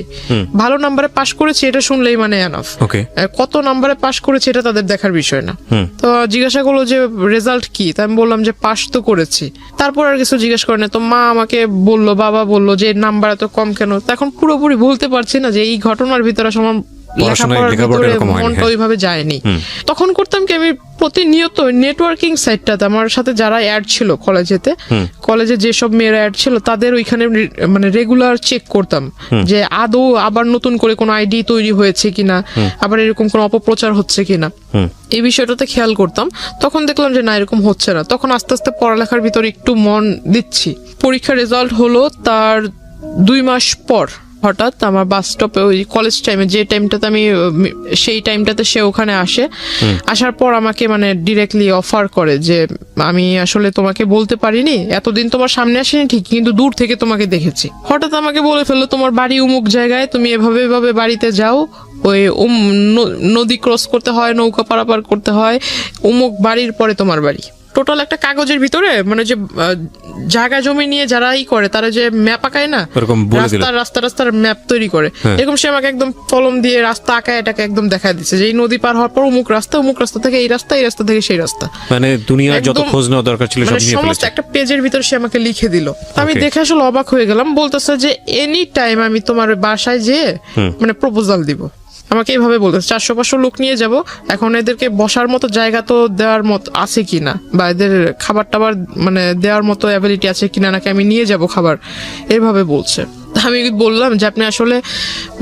ভালো নাম্বারে পাশ করেছে এটা শুনলেই মানে এনাফ। ওকে। কত নাম্বারে পাশ করেছে এটা তাদের দেখার বিষয় না। তো জিজ্ঞাসা করলো যে রেজাল্ট কি, তাই আমি বললাম যে পাশ তো করেছি। তারপর আর কিছু জিজ্ঞেস করে না। তো মা আমাকে বললো, বাবা বললো যে নাম্বার এত কম কেন। এখন পুরোপুরি বলতে পারছি না যে এই ঘটনার ভিতরে আমার লেখাপড়ার ভিতরে মনটা ওইভাবে যায়নি। তখন করতাম কি আমি প্রতিনিয়ত নেটওয়ার্কিং সাইটটাতে আমার সাথে যারা অ্যাড ছিল কলেজে যেসব মেয়েরা অ্যাড ছিল তাদের ওইখানে মানে রেগুলার চেক করতাম যে আদৌ আবার নতুন করে কোনো আইডি তৈরি হয়েছে কিনা, আবার এরকম কোনো অপপ্রচার হচ্ছে কিনা, এই বিষয়টাতে খেয়াল করতাম। তখন দেখলাম যে না এরকম হচ্ছে না। তখন আস্তে আস্তে পড়ালেখার ভিতরে একটু মন দিচ্ছি। পরীক্ষার রেজাল্ট হলো তার 2 মাস পর হঠাৎ আমার বাস স্টপে ওই কলেজ টাইমে যে টাইমটাতে আমি সেই টাইমটাতে সে ওখানে আসে। আসার পর আমাকে মানে ডিরেক্টলি অফার করে যে আমি আসলে তোমাকে বলতে পারিনি, এতদিন তোমার সামনে আসেনি ঠিক, কিন্তু দূর থেকে তোমাকে দেখেছি। হঠাৎ আমাকে বলে ফেললো তোমার বাড়ি অমুক জায়গায়, তুমি এভাবে এভাবে বাড়িতে যাও, ওই নদী ক্রস করতে হয়, নৌকা পারাপার করতে হয়, অমুক বাড়ির পরে তোমার বাড়ি। টোটাল একটা কাগজের ভিতরে মানে যে জায়গা জমি নিয়ে যারাই করে তারা যে ম্যাপ আঁকায় না, রাস্তার ম্যাপ তৈরি করে, এরকম সে আমাকে একদম কলম দিয়ে রাস্তা আঁকায় এটাকে একদম দেখায় দিচ্ছে যে এই নদী পার হওয়ার পর অমুক রাস্তা থেকে এই রাস্তা থেকে সেই রাস্তা, মানে দুনিয়ার যত খোঁজ নেওয়া দরকার ছিল সব নিয়ে সমস্ত একটা পেজের ভিতরে সে আমাকে লিখে দিল। আমি দেখে আসলে অবাক হয়ে গেলাম। বলতেছে যে এনি টাইম আমি তোমার বাসায় যেয়ে মানে প্রপোজাল দিব। আমাকে এইভাবে বলতেছে 400-500 লোক নিয়ে যাব, এখন এদেরকে বসার মতো জায়গা তো দেওয়ার মতো আছে কিনা, বা এদের খাবার টাবার মানে দেওয়ার মতো অ্যাবিলিটি আছে কিনা, নাকি আমি নিয়ে যাব খাবার, এইভাবে বলছে। আমি বললাম যে আপনি আসলে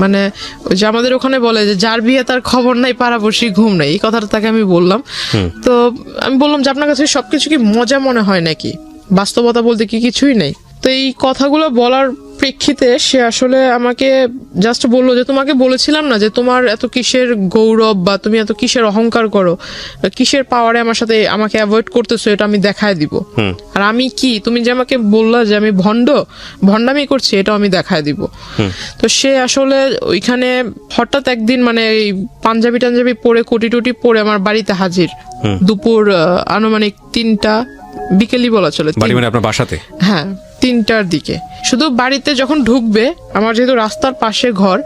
মানে ওই যে আমাদের ওখানে বলে যে যার বিয়ে তার খবর নাই পাড়াপড়শি ঘুম নাই, এই কথাটা তাকে আমি বললাম। তো আমি বললাম যে আপনার কাছে সবকিছু কি মজা মনে হয় নাকি, বাস্তবতা বলতে কি কিছুই নেই। তো এই কথাগুলো বলার প্রেক্ষিতে সে আসলে আমাকে জাস্ট বললো যে তোমাকে বলেছিলাম না যে তোমার এত কিসের গৌরব বা তুমি এত কিসের অহংকার করো, কিসের পাওয়ারে আমার সাথে আমাকে অ্যাভয়েড করতেছো, এটা আমি দেখায় দিব। আর আমি কি, তুমি যে আমাকে বললা যে আমি ভণ্ডামি করছি, এটাও আমি দেখায় দিব। তো সে আসলে ওইখানে হঠাৎ একদিন মানে এই পাঞ্জাবি পরে কোটি টুটি পরে আমার বাড়িতে হাজির, দুপুর আনুমানিক 3টা বিকেলই বলা চলে, আপনার বাসাতে। হ্যাঁ 3টার দিকে। শুধু বাড়িতে যখন ঢুকবে, আমার যেহেতু রাস্তার পাশে ঘর,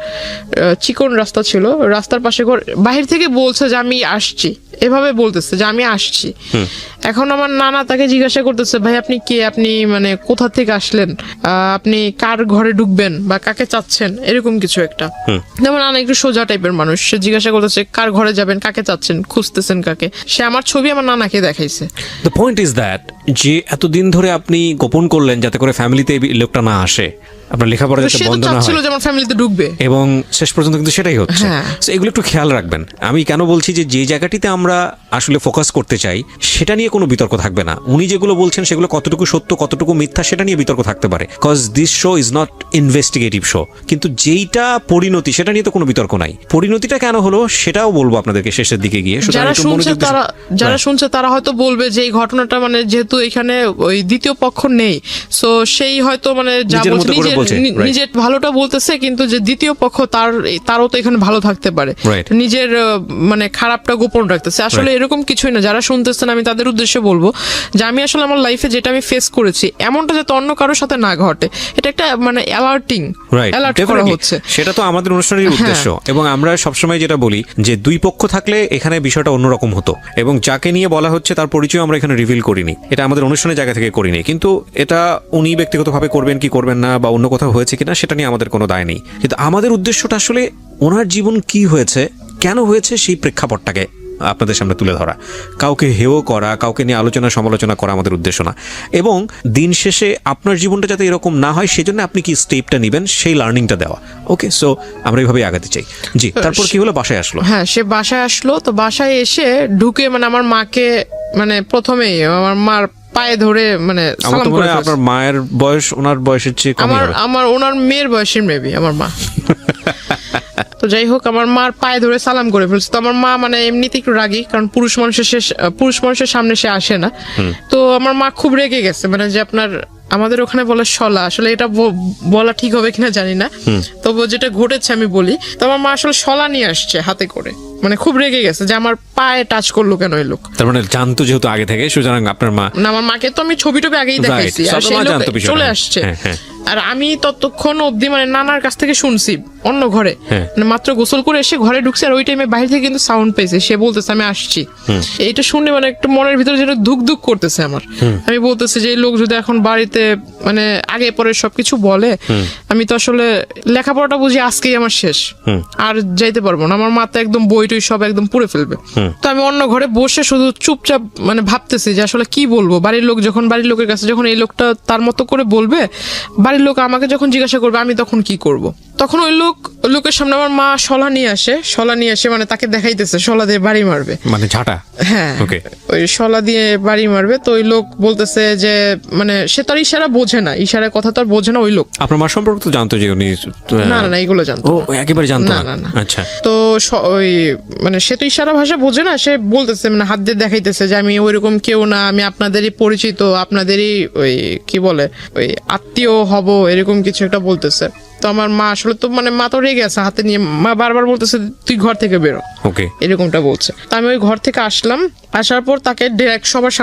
চিকন রাস্তা ছিল, রাস্তার পাশে ঘর, বাহির থেকে বলছে যে আমি আসছি, এভাবে বলতেছে যে আমি আসছি। এখন আমার নানা তাকে জিজ্ঞাসা করতেছে ভাই আপনি কে, আপনি মানে কোথা থেকে আসলেন, আপনি কার ঘরে ঢুকবেন বা কাকে চাচ্ছেন, এরকম কিছু একটা। যেমন নানা একটু সোজা টাইপের মানুষ, সে জিজ্ঞাসা করতেছে কার ঘরে যাবেন, কাকে চাচ্ছেন, খুঁজতেছেন কাকে। সে আমার ছবি আমার নানাকে দেখাইছে। দ্য পয়েন্ট ইজ দ্যাট যে এতদিন ধরে আপনি গোপন করলেন যাতে করে ফ্যামিলিতে এই লোকটা না আসে, আপনার লেখাপড়া যাতে সে তো বন্ধ না চাচ্ছিল হয়, যে আমার ফ্যামিলিতে ঢুকবে। এবং শেষ পর্যন্ত কিন্তু সেটাই হচ্ছে। হ্যাঁ। So, এগুলো একটু খেয়াল রাখবেন। আমি কেন বলছি যে যে জায়গাটিতে আমরা আসলে ফোকাস করতে চাই সেটা নিয়ে কোনো বিতর্ক থাকবে না। উনি যেগুলো বলছেন সেগুলো কতটুকু সত্য কতটুকু মিথ্যা সেটা নিয়ে বিতর্ক থাকতে পারে, cause this show is not investigative show. কিন্তু যেইটা পরিণতি সেটা নিয়ে তো কোনো বিতর্ক নাই। পরিণতিটা কেন হলো সেটাও বলবো আপনাদেরকে শেষের দিকে গিয়ে। সুতরাং যারা একটু শুনছে মনোযোগ দিয়ে তারা হ্যাঁ। শুনছে তারা হয়তো বলবে যে এই ঘটনাটা মানে যেহেতু এখানে ওই দ্বিতীয় পক্ষ নেই, সো সেই হয়তো মানে যা নিজের বলছে মতো করে বলছে, right. নিজের ভালোটা বলতেছে, কিন্তু যে দ্বিতীয় পক্ষ তারও তো এখানে ভালো থাকতে পারে, Right. নিজের মানে খারাপটা গোপন রাখতেছে। আসলে Right. এরকম কিছুই না। যারা শুনতেছেন আমি তাদের উদ্দেশ্যে বলবো যে আমি আসলে আমার লাইফে যেটা আমি ফেস করেছি এমনটা যাতে অন্য কারোর সাথে না ঘটে, এটা একটা মানে অ্যালার্ট করা Definitely. হচ্ছে। সেটা তো আমাদের অনুষ্ঠানের হ্যাঁ। উদ্দেশ্য, এবং আমরা সবসময় যেটা বলি যে দুই পক্ষ থাকলে এখানে বিষয়টা অন্যরকম হতো, এবং যাকে নিয়ে বলা হচ্ছে তার পরিচয় আমরা এখানে রিভিল করিনি, এটা আমাদের অনুষ্ঠানের জায়গা থেকে করিনি। কিন্তু এটা উনি ব্যক্তিগতভাবে করবেন কি করবেন না বা অন্য কোথাও হয়েছে কিনা সেটা নিয়ে আমাদের কোনো দায় নেই। কিন্তু আমাদের উদ্দেশ্যটা আসলে ওনার জীবন কি হয়েছে, কেন হয়েছে সেই প্রেক্ষাপটটাকে আপনাদের সামনে তুলে ধরা, কাউকে হেয় করা, কাউকে নিয়ে আলোচনা সমালোচনা করা আমাদের উদ্দেশ্য না। এবং দিন শেষে আপনার জীবনটা যাতে এরকম না হয় সেজন্য আপনি কি স্টেপটা নেবেন সেই লার্নিংটা দেওয়া। ওকে, সো আমরা এইভাবে আগাতে চাই। জি, তারপর কি হলো? বাসায় আসলো। হ্যাঁ, সে বাসায় আসলো। তো বাসায় এসে ঢুকে মানে আমার মাকে মানে প্রথমেই আমার মার পায়ে ধরে মানে আমার সালাম তো মনে করে হয় ফেলছে। আপনার মায়ের বয়স ওনার বয়সের চেয়ে কম হবে। আমার ওনার মেয়ের বয়সের মেবি আমার মা। তো যাই হোক, আমার মার পায়ে ধরে সালাম করে ফেলছে। তো আমার মা মানে এমনিতে একটু রাগী, কারণ পুরুষ মানুষের সামনে সে আসে না। তো আমার মা খুব রেগে গেছে, মানে যে আপনার আমাদের ওখানে বলে শলা, আসলে এটা বলা ঠিক হবে কিনা জানি না, তবু যেটা ঘটেছে আমি বলি। তো আমার মা আসলে শলা নিয়ে আসছে হাতে করে, মানে খুব রেগে গেছে যে আমার পায়ে টাচ করলো কেন এই লোক। তার মানে জানতো যেহেতু আগে থেকে, সুতরাং আপনার মা না, আমার মাকে তো আমি ছবি আগেই দেখাইছি, Right. আর So, সেই মা লোক জানতো বিষয়টা। চলে আসছে। হ্যাঁ, হ্যাঁ। আর আমি ততক্ষণ অবধি মানে নানার কাছ থেকে শুনছি অন্য ঘরে, হ্যাঁ। মানে মাত্র গোসল করে এসে ঘরে ঢুকছে, আর ওই টাইমে বাইরে থেকে কিন্তু সাউন্ড পেয়েছে, সে বলতেছে আমি আসছি। এইটা শুনে মানে একটু মনের ভিতরে যেন ধুক ধুক করতেছে আমার। আমি বলতেছি যে এই লোক যদি এখন বাড়িতে মানে আগে পরে সবকিছু বলে, আমি তো আসলে লেখাপড়াটা বুঝি আজকেই আমার শেষ, আর যাইতে পারবো না। আমার মাথা একদম বই টই সব একদম পুড়ে ফেলবে। তো আমি অন্য ঘরে বসে শুধু চুপচাপ মানে ভাবতেছি যে আসলে কি বলবো। বাড়ির লোকের কাছে যখন এই লোকটা তার মতো করে বলবে, বাড়ির লোক আমাকে যখন জিজ্ঞাসা করবে আমি তখন কি করব। তখন ওই লোকের সামনে আমার মা শলা নিয়ে আসে মানে তাকে দেখাইতেছে শলা দিয়ে বাড়ি মারবে, মানে ঝাঁটা। হ্যাঁ, ওকে। ওই শলা দিয়ে বাড়ি মারবে। তো ওই লোক বলতেছে যে মানে সে তো আর ইশারা বোঝে না, ইশারার কথা তো আর বোঝে না ওই লোক। আপনার মা সম্পর্কে তো জানতো যে উনি না না, এগুলো জানতো ও একেবারে জানতো না, না। না, না। আচ্ছা। তো ওই মানে সে তো ইশারা ভাষা বোঝে না, সে বলতেছে মানে হাত দিয়ে দেখাইতেছে যে আমি ওইরকম কেউ না, আমি আপনাদেরই পরিচিত, আপনাদেরই ওই কি বলে ওই আত্মীয় হব, এরকম কিছু একটা বলতেছে। তো আমার মা আসলে তো মানে মা তো রেগে আছে, হাতে নিয়ে মা বারবার বলতেছে তুই ঘর থেকে বেরো, ওকে। এরকমটা বলছে। তো আমি ওই ঘর থেকে আসলাম, আসার পর তাকে ডিরেক্ট সবার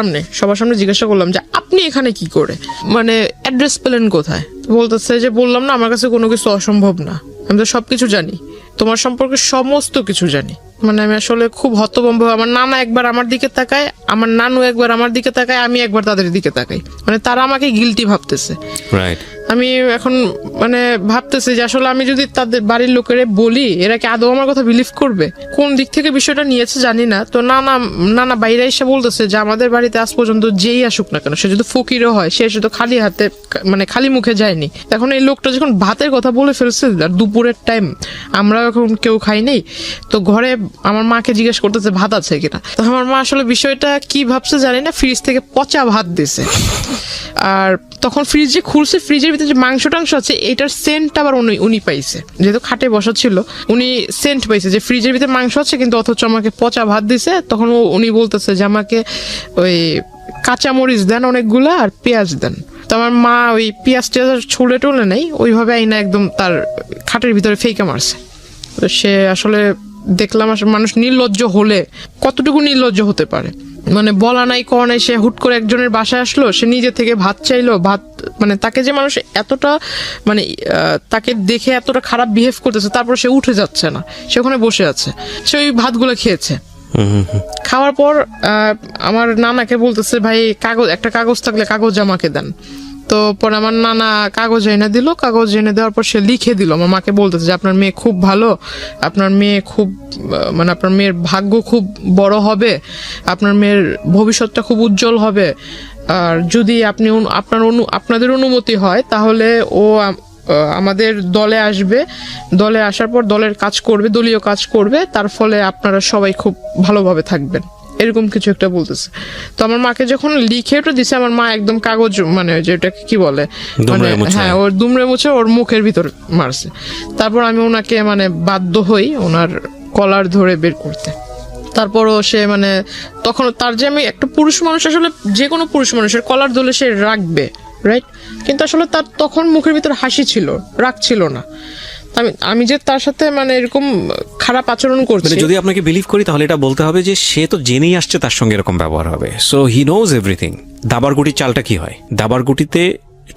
সামনে জিজ্ঞাসা করলাম যে আপনি এখানে কি করে, মানে অ্যাড্রেস পেলেন কোথায়? বলতেছে যে বললাম না আমার কাছে কোনো কিছু অসম্ভব না, আমি তো সবকিছু জানি, তোমার সম্পর্কে সমস্ত কিছু জানি। মানে আমি আসলে খুব হতভম্ব। আমার নানা একবার আমার দিকে তাকায়, আমার নানু একবার আমার দিকে তাকায়, আমি একবার তাদের দিকে তাকাই, মানে তারা আমাকে গিলটি ভাবতেছে। রাইট। আমি এখন মানে ভাবতেছি যে আসলে আমি যদি তাদের বাড়ির লোকেরা বলি, এরা কি আদৌ আমার কথা বিলিভ করবে? কোন দিক থেকে বিষয়টা নিয়েছে জানি না। তো নানা বাইরে এসে বলতেছে যে আমাদের বাড়িতে আজ পর্যন্ত যেই আসুক না কেন, সে যদি ফকিরও হয়, সে শুধু খালি হাতে মানে খালি মুখে যায়নি। এখন এই লোকটা যখন ভাতের কথা বলে ফেলছে, আর দুপুরের টাইম, আমরা এখন কেউ খাই নেই, তো ঘরে আমার মাকে জিজ্ঞেস করতেছে ভাত আছে কিনা। তো আমার মা আসলে বিষয়টা কি ভাবছে জানি না, ফ্রিজ থেকে পচা ভাত দিছে। আর তখন ফ্রিজে খুলছে, ফ্রিজের ভিতরে যে মাংস টাংস আছে এটার সেন্ট আবার উনি পাইছে, যেহেতু খাটে বসা ছিল উনি সেন্ট পাইছে যে ফ্রিজের ভিতরে মাংস আছে, কিন্তু অথচ আমাকে পচা ভাত দিছে। তখন উনি বলতেছে যে আমাকে ওই কাঁচামরিচ দেন অনেকগুলা আর পেঁয়াজ দেন। তো আমার মা ওই পেঁয়াজ টেয়াজ ছুলে টুলে নেই, ওইভাবে আইনা একদম তার খাটের ভিতরে ফেঁকে মারছে। তো সে আসলে দেখলাম আসলে মানুষ নির্লজ্জ হলে কতটুকু নির্লজ্জ হতে পারে, মানে বলা নাই কওয়া নাই, সে হুট করে একজনের বাসায় আসলো, সে নিজে থেকে ভাত চাইলো, ভাত মানে তাকে যে মানুষ এতটা মানে তাকে দেখে এতটা খারাপ বিহেভ করতেছে, তারপর সে উঠে যাচ্ছে না, সে ওখানে বসে আছে, সে ওই ভাতগুলো খেয়েছে। খাওয়ার পর আমার নানাকে বলতেছে ভাই একটা কাগজ থাকলে কাগজ আমাকে দেন। তো পরে আমার নানা কাগজ এনে দিল, কাগজ এনে দেওয়ার পর সে লিখে দিল, আমার মাকে বলতেছে যে আপনার মেয়ে খুব ভালো, আপনার মেয়ে খুব মানে আপনার মেয়ের ভাগ্য খুব বড় হবে, আপনার মেয়ের ভবিষ্যৎটা খুব উজ্জ্বল হবে, আর যদি আপনি আপনাদের অনুমতি হয় তাহলে ও আমাদের দলে আসবে, দলে আসার পর দলের কাজ করবে, দলীয় কাজ করবে, তার ফলে আপনারা সবাই খুব ভালোভাবে থাকবেন, এরকম কিছু একটা বলতেছে। তো আমার মাকে যখন লিখে ওটা দিছে, আমার মা একদম কাগজ মানে যেটাকে কি বলে মানে হ্যাঁ ওর দুমড়ে মুছে ওর মুখের ভিতর মারছে। তারপর আমি ওনাকে মানে বাধ্য হই ওনার কলার ধরে বের করতে। তারপরও সে মানে তখন তার যে আমি একটা পুরুষ মানুষ, আসলে যে কোনো পুরুষ মানুষের কলার ধরলে সে রাখবে, রাইট? কিন্তু আসলে তার তখন মুখের ভিতর হাসি ছিল, রাগ ছিল না। আমি যে তার সাথে মানে এরকম খারাপ আচরণ করছি, মানে যদি আপনাকে বিলিভ করি তাহলে এটা বলতে হবে যে সে তো জেনেই আসছে তার সঙ্গে এরকম ব্যবহার হবে, সো হি নোজ এভরিথিং। দাবার গুটির চালটা কি হয়? দাবার গুটিতে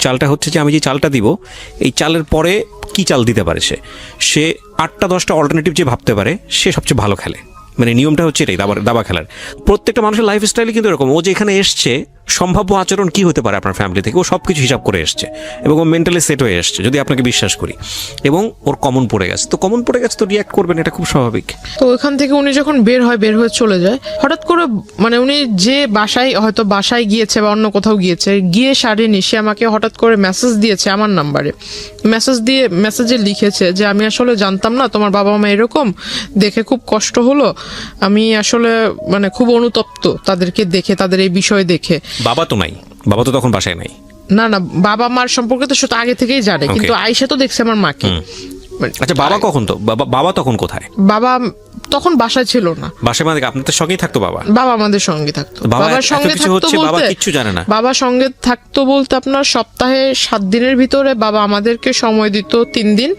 চালটা হচ্ছে যে আমি যে চালটা দিব, এই চালের পরে কি চাল দিতে পারে সে 8টা 10টা অল্টারনেটিভ যে ভাবতে পারে সে সবচেয়ে ভালো খেলে। মানে নিয়মটা হচ্ছে এটাই দাবা খেলার। প্রত্যেকটা মানুষের লাইফ স্টাইলে কিন্তু এরকম, ও যে এখানে এসছে সম্ভাব্য আচরণ কি হতে পারে আপনার ফ্যামিলি থেকে, ও সবকিছু হিসাব করে এসছে এবং ও মেন্টালি সেট হয়ে এসছে, যদি আপনাকে বিশ্বাস করি, এবং ওর কমন পড়ে গেছে, তো কমন পড়ে গেছে তো রিয়াক্ট করবেন, এটা খুব স্বাভাবিক। তো ওইখান থেকে উনি যখন বের হয়ে চলে যায়, হঠাৎ করে মানে উনি যে বাসায় গিয়েছে বা অন্য কোথাও গিয়েছে, গিয়ে সারেনি, সে আমাকে হঠাৎ করে মেসেজ দিয়েছে আমার নাম্বারে। মেসেজে লিখেছে যে আমি আসলে জানতাম না তোমার বাবা মা এরকম, দেখে খুব কষ্ট হলো, আমি আসলে মানে খুব অনুতপ্ত তাদেরকে দেখে, তাদের এই বিষয় দেখে। বাবা তো নাই, বাবা তো তখন বাসায় নাই। না বাবা মার সম্পর্কে তো সে তো আগে থেকেই জানে, কিন্তু আয়েশা তো দেখছে আমার মাকে। আচ্ছা, বাবা কখন তো বাবা তখন কোথায়? বাবা তখন বাসায় ছিল না। বাসায় মানে আপনাদের সঙ্গেই থাকতো বাবা? বাবা আমাদের সঙ্গে থাকতো। বাবার সঙ্গে থাকতো বাবা কিচ্ছু জানে না? বাবা সঙ্গে থাকতো বলতে আপনার সপ্তাহে 7 দিনের ভিতরে বাবা আমাদেরকে সময় দিত 3 দিন,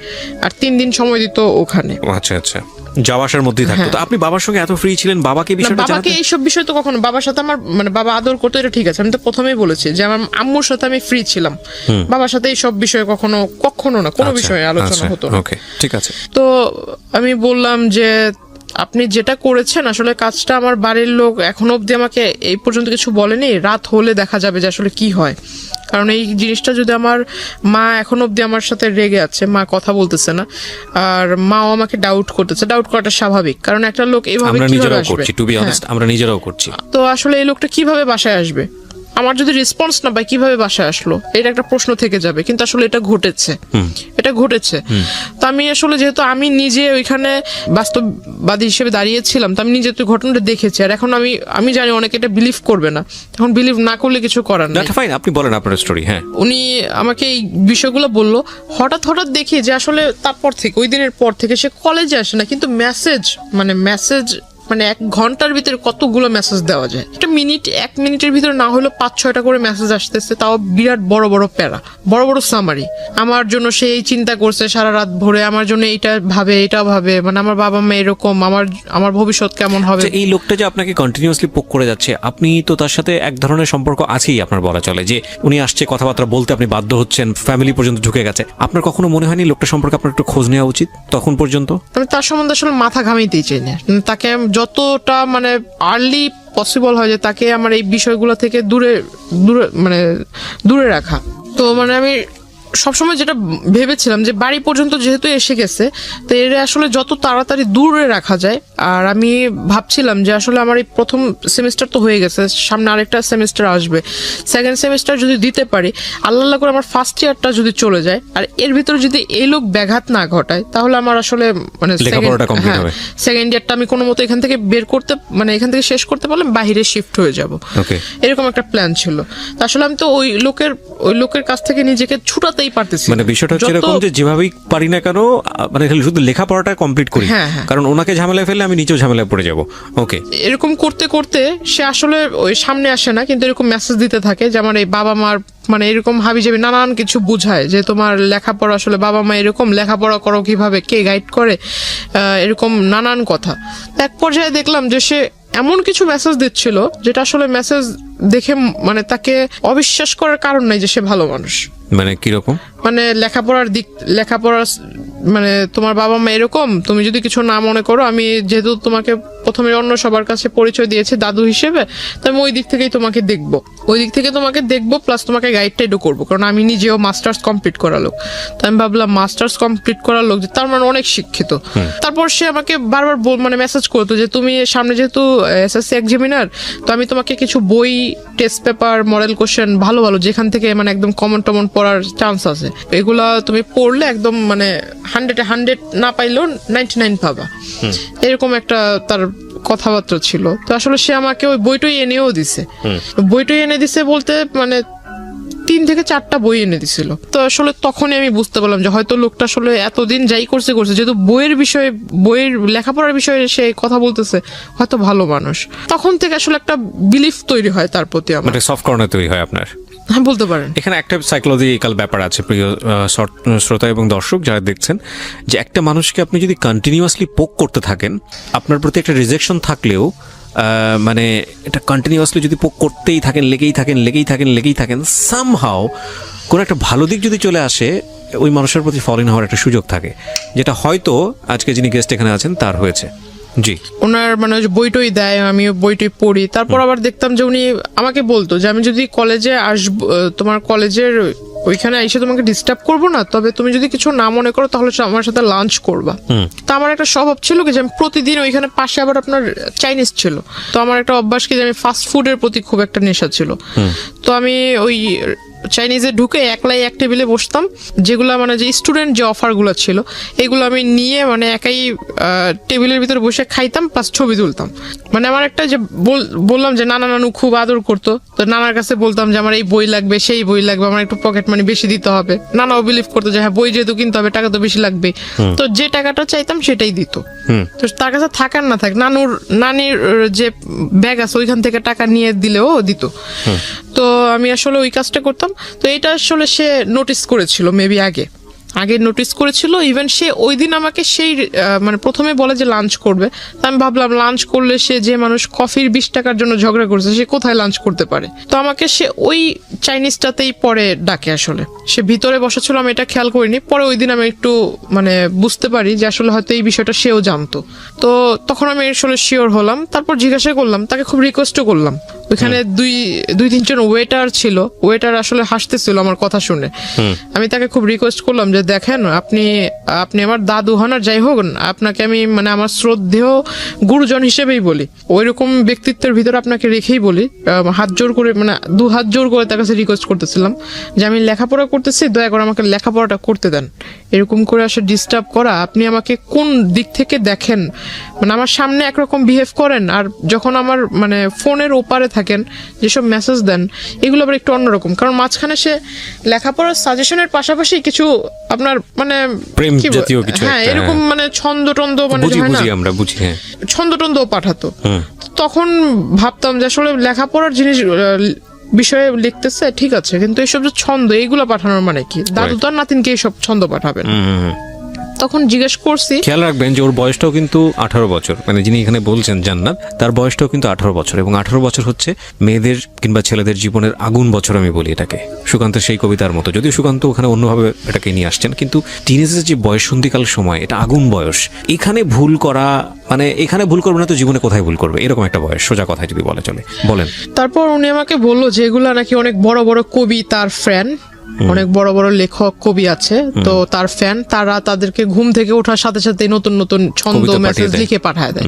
আর 3 দিন সময় দিত ওখানে। আচ্ছা আচ্ছা, যাওয়া আসার মধ্যেই থাকতো। তো আপনি বাবার সঙ্গে এত ফ্রি ছিলেন, বাবাকে বিষয়টা জানাতেন? বাবাকে এইসব বিষয় তো কখনো, বাবার সাথে আমার মানে বাবা আদর করতো, এটা ঠিক আছে, আমি তো প্রথমেই বলেছি যে আমার আম্মুর সাথে আমি ফ্রি ছিলাম, বাবার সাথে এইসব বিষয়ে কখনো না কোনো বিষয়ে আলোচনা হতো না। ওকে, ঠিক আছে। তো আমি বললাম যে আপনি যেটা করেছেন আসলে কাজটা, আমার বাড়ির লোক এখনো অবধি আমাকে এই পর্যন্ত কিছু বলেনি, রাত হলে দেখা যাবে যে আসলে কি হয়। কারণ এই জিনিসটা যদি আমার মা এখনো অবধি আমার সাথে রেগে আছে, মা কথা বলতেছে না, আর মাও আমাকে ডাউট করতেছে। ডাউট করাটা স্বাভাবিক, কারণ একটা লোক এইভাবে কিভাবে আসবে? টু বি অনেস্ট, আমরা নিজেরাও করছি। তো আসলে এই লোকটা কিভাবে বাসায় আসবে? আমার যদি রেসপন্স না পাই কিভাবে বাসায় আসলো, এটা একটা প্রশ্ন থেকে যাবে। কিন্তু আসলে এটা ঘটেছে। তো আমি আসলে যেহেতু আমি নিজে ওইখানে বাস্তববাদী হিসেবে দাঁড়িয়েছিলাম, তো আমি নিজে তো ঘটনাটা দেখেছি, আর এখন আমি জানি অনেকে এটা বিলিভ করবে না, এখন বিলিভ না করলে কিছু করার নেই। ফাইন, আপনি বলেন আপনার স্টোরি। হ্যাঁ, উনি আমাকে এই বিষয়গুলো বললো। হঠাৎ দেখি যে আসলে তারপর থেকে, ওই দিনের পর থেকে সে কলেজে আসে না, কিন্তু মেসেজ মানে 1 ঘন্টার ভিতরে কতগুলো মেসেজ দেওয়া যায়? 1 মিনিটের ভিতরে না হলেও 5-6টা করে মেসেজ আসতেছে, তাও বিরাট বড় বড় প্যারা, বড় বড় সামারি। আমার জন্য সে এই চিন্তা করছে সারা রাত ভরে, আমার জন্য এটা ভাবে, মানে আমার বাবা মা এরকম, আমার ভবিষ্যৎ কেমন হবে। এই লোকটা যে আপনাকে কন্টিনিউয়াসলি পোক করে যাচ্ছে, আপনি তো তার সাথে এক ধরনের সম্পর্ক আছেই, আপনার বলা চলে যে উনি আসছে কথাবার্তা বলতে, আপনি বাধ্য হচ্ছেন, ফ্যামিলি পর্যন্ত ঢুকে গেছে। আপনার কখনো মনে হয়নি লোকটা সম্পর্কে আপনার একটু খোঁজ নেওয়া উচিত তখন পর্যন্ত? আমি তার সম্বন্ধে আসলে মাথা ঘামাইতেই চাই না। তাকে যতটা মানে আর্লি পসিবল হয় যে তাকে আমার এই বিষয়গুলো থেকে দূরে রাখা। তো মানে আমি সবসময় যেটা ভেবেছিলাম যে বাড়ি পর্যন্ত যেহেতু এসে গেছে, তো এর আসলে যত তাড়াতাড়ি দূরে রাখা যায়। আর আমি ভাবছিলাম যে আসলে আমার এই প্রথম সেমিস্টার তো হয়ে গেছে, সামনে আরেকটা সেমিস্টার আসবে, 2nd সেমিস্টার যদি দিতে পারি, আল্লাহ করে আমার 1st ইয়ারটা যদি চলে যায়, আর এর ভিতরে যদি এই লোক ব্যাঘাত না ঘটায়, তাহলে আমার আসলে মানে 2nd ইয়ারটা আমি কোনো মতো এখান থেকে এখান থেকে শেষ করতে পারলাম, বাইরে শিফট হয়ে যাব, এরকম একটা প্ল্যান ছিল। আসলে আমি তো ওই লোকের কাছ থেকে নিজেকে ছুটাতেই পারতেছি। মানে বিষয়টা হচ্ছে এরকম যে যেভাবেই পারি না কেন, মানে শুধু লেখাপড়াটা কমপ্লিট করি, কারণ ওনাকে ঝামেলায় ফেললে আমি নিজেও ঝামেলায় পড়ে যাব। ওকে, এরকম করতে করতে সে আসলে ওই সামনে আসে না, কিন্তু এরকম মেসেজ দিতে থাকে যে আমার এই বাবা মার মানে এরকম হাবিজাবি নানান কিছু বুঝায় যে তোমার লেখাপড়া, আসলে বাবা মা এরকম লেখাপড়া করো কিভাবে, কে গাইড করে, এরকম নানান কথা। এক পর্যায়ে দেখলাম যে সে এমন কিছু মেসেজ দিচ্ছিল যেটা আসলে মেসেজ দেখে মানে তাকে অবিশ্বাস করার কারণ নাই যে সে ভালো মানুষ। মানে কিরকম? মানে লেখাপড়ার মানে তোমার বাবা মা এরকম, তুমি যদি কিছু না মনে করো, আমি যেহেতু তোমাকে প্রথমে অন্য সবার কাছে পরিচয় দিয়েছে দাদু হিসেবে, তো আমি ওই দিক থেকেই তোমাকে দেখবো, ওই দিক থেকে তোমাকে দেখবো, প্লাস তোমাকে গাইড টাইডও করবো, কারণ আমি নিজেও মাস্টার্স কমপ্লিট করা লোক। তো আমি ভাবলাম মাস্টার্স কমপ্লিট করার লোক যে তার মানে অনেক শিক্ষিত। তারপর সে আমাকে বারবার মানে মেসেজ করতো যে তুমি সামনে যেহেতু এসএসসি এক্সামিনার, তো আমি তোমাকে কিছু বই, টেস্ট পেপার, মডেল কোশ্চেন ভালো ভালো যেখান থেকে মানে একদম কমন টমন পড়ার চান্স আছে, এগুলা তুমি পড়লে একদম মানে 100 না পাইলেও 99 পাবা, এরকম একটা তার কথাবার্তা ছিল। তো আসলে সে আমাকে ওই বইটাই এনেও দিছে, বইটাই এনে দিছে বলতে মানে 3 থেকে 4টা বই এনে দিছিল। তো আসলে তখনই আমি বুঝতে পারলাম যে হয়তো লোকটা আসলে এতদিন যাই করছে যেহেতু বইয়ের বিষয়ে, বইয়ের লেখাপড়ার বিষয়ে সে কথা বলতেছে, হয়তো ভালো মানুষ। তখন থেকে আসলে একটা বিলিফ তৈরি হয় তার প্রতি আমার, মানে সফট কর্নার তৈরি হয় আপনার। হ্যাঁ বলতে পারেন। এখানে একটা সাইকোলজিক্যাল ব্যাপার আছে প্রিয় শ্রোতা এবং দর্শক যারা দেখছেন, যে একটা মানুষকে আপনি যদি কন্টিনিউয়াসলি পোক করতে থাকেন, আপনার প্রতি একটা রিজেকশন থাকলেও মানে এটা কন্টিনিউয়াসলি যদি পোক করতেই থাকেন, লেগেই থাকেন, সামহাও কোনো একটা ভালো দিক যদি চলে আসে, ওই মানুষের প্রতি ফল ইন হওয়ার একটা সুযোগ থাকে, যেটা হয়তো আজকে যিনি গেস্ট এখানে আছেন তার হয়েছে। জি, ওনার মানে বইটই দেয়, আমি বইটই পড়ি। তারপর আবার দেখতাম যে উনি আমাকে বলতো যে আমি যদি কলেজে আসবো, তোমার কলেজের ওইখানে এসে তোমাকে ডিস্টার্ব করবো না, তবে তুমি যদি কিছু না মনে করো তাহলে আমার সাথে লাঞ্চ করবা। তো আমার একটা স্বভাব ছিল কি যে আমি প্রতিদিন ওইখানে পাশে আবার আপনার চাইনিজ ছিল, তো আমার একটা অভ্যাস কি যে আমি ফাস্ট ফুডের প্রতি খুব একটা নেশা ছিল। তো আমি ওই চাইনিজে ঢুকে একলাই এক টেবিলে বসতাম, যেগুলো মানে যে স্টুডেন্ট যে অফারগুলো ছিল এগুলো আমি নিয়ে মানে একাই টেবিলের ভিতরে বসে খাইতাম, প্লাস ছবি তুলতাম। মানে আমার একটা যে বললাম যে নানা নানু খুব আদর করতো, তো নানার কাছে বলতাম যে আমার এই বই লাগবে, সেই বই লাগবে, আমার একটু পকেট মানি বেশি দিতে হবে। নানাও বিলিভ করতো যে হ্যাঁ বই যেহেতু কিনতে হবে টাকা তো বেশি লাগবে, তো যে টাকাটা চাইতাম সেটাই দিত। তো তার কাছে থাকার না থাক, নানির যে ব্যাগ আছে ওইখান থেকে টাকা নিয়ে দিলেও দিত। তো আমি আসলে ওই কাজটা করতাম। তো এটা আসলে সে নোটিস করেছিল, মেবি আগে নোটিস করেছিল। ইভেন সে ওই দিন আমাকে সেই মানে প্রথমে বলে যে লাঞ্চ করবে, তো আমি ভাবলাম লাঞ্চ করলে সে যে মানুষ কফির 20 টাকার জন্য ঝগড়া করছে সে কোথায় লাঞ্চ করতে পারে। তো আমাকে সে ওই চাইনিজটাতেই পরে ডাকে, আসলে সে ভিতরে বসা ছিল, আমি এটা খেয়াল করিনি। পরে ওই দিন আমি একটু মানে বুঝতে পারি যে আসলে হয়তো এই বিষয়টা সেও জানতো। তো তখন আমি আসলে শিওর হলাম। তারপর জিজ্ঞাসা করলাম, তাকে খুব রিকোয়েস্টও করলাম। ওইখানে দুই তিনজন ওয়েটার ছিল, ওয়েটার আসলে হাসতেছিল আমার কথা শুনে। আমি তাকে খুব রিকোয়েস্ট করলাম যে দেখেন আপনি আমার দাদু হন আর যাই হোক, আপনাকে আমি মানে আমার শ্রদ্ধেয় গুরুজন হিসেবেই বলি, ওইরকম ব্যক্তিত্বের ভিতরে আপনাকে রেখেই বলি, হাত জোর করে মানে 2 হাত জোর করে তার কাছে রিকোয়েস্ট করতেছিলাম যে আমি লেখাপড়া করতেছি, দয়া করে আমাকে লেখাপড়াটা করতে দেন। এরকম করে আসলে ডিস্টার্ব করা, আপনি আমাকে কোন দিক থেকে দেখেন, মানে আমার সামনে একরকম বিহেভ করেন, আর যখন আমার মানে ফোনের ওপারে থাকেন যেসব মেসেজ দেন এগুলো আবার একটু অন্যরকম। কারণ মাঝখানে সে লেখাপড়ার সাজেশনের পাশাপাশি কিছু আপনার মানে প্রেম জাতীয় কিছু, হ্যাঁ এরকম মানে ছন্দ টন্দ মানে আমরা বুঝি, হ্যাঁ ছন্দ টন্দও পাঠাতো। তখন ভাবতাম যে আসলে লেখাপড়ার জিনিস বিষয়ে লিখতেছে ঠিক আছে, কিন্তু এইসব যে ছন্দ এইগুলো পাঠানোর মানে কি? দাদু তার নাতিনকে এইসব ছন্দ পাঠাবেন? তখন জিজ্ঞেস করছি। খেয়াল রাখবেন যে ওর বয়সটাও কিন্তু 18 বছর, মানে যিনি এখানে বলছেন জান্নাত, তার বয়সটাও কিন্তু 18 বছর, এবং 18 বছর হচ্ছে মেয়েদের কিংবা ছেলেদের জীবনের আগুন বছর আমি বলি এটাকে, সুকান্তের সেই কবিতার মতো। যদিও সুকান্ত ওখানে অন্যভাবে এটাকে নিয়ে আসছেন, কিন্তু টিনেজের যে বয়ঃসন্ধিকাল সময়, এটা আগুন বয়স। এখানে ভুল করা মানে এখানে ভুল করবে না তো জীবনে কোথায় ভুল করবে, এরকম একটা বয়স, সোজা কথায় যদি বলা চলে। বলেন। তারপর উনি আমাকে বললো যে এগুলা নাকি অনেক বড় বড় কবি, তার ফ্যান, অনেক বড় বড় লেখক কবি আছে, তো তার ফ্যান, তারা তাদেরকে ঘুম থেকে ওঠার সাথে সাথে নতুন নতুন ছন্দ মেসেজ লিখে পাঠায় দেয়,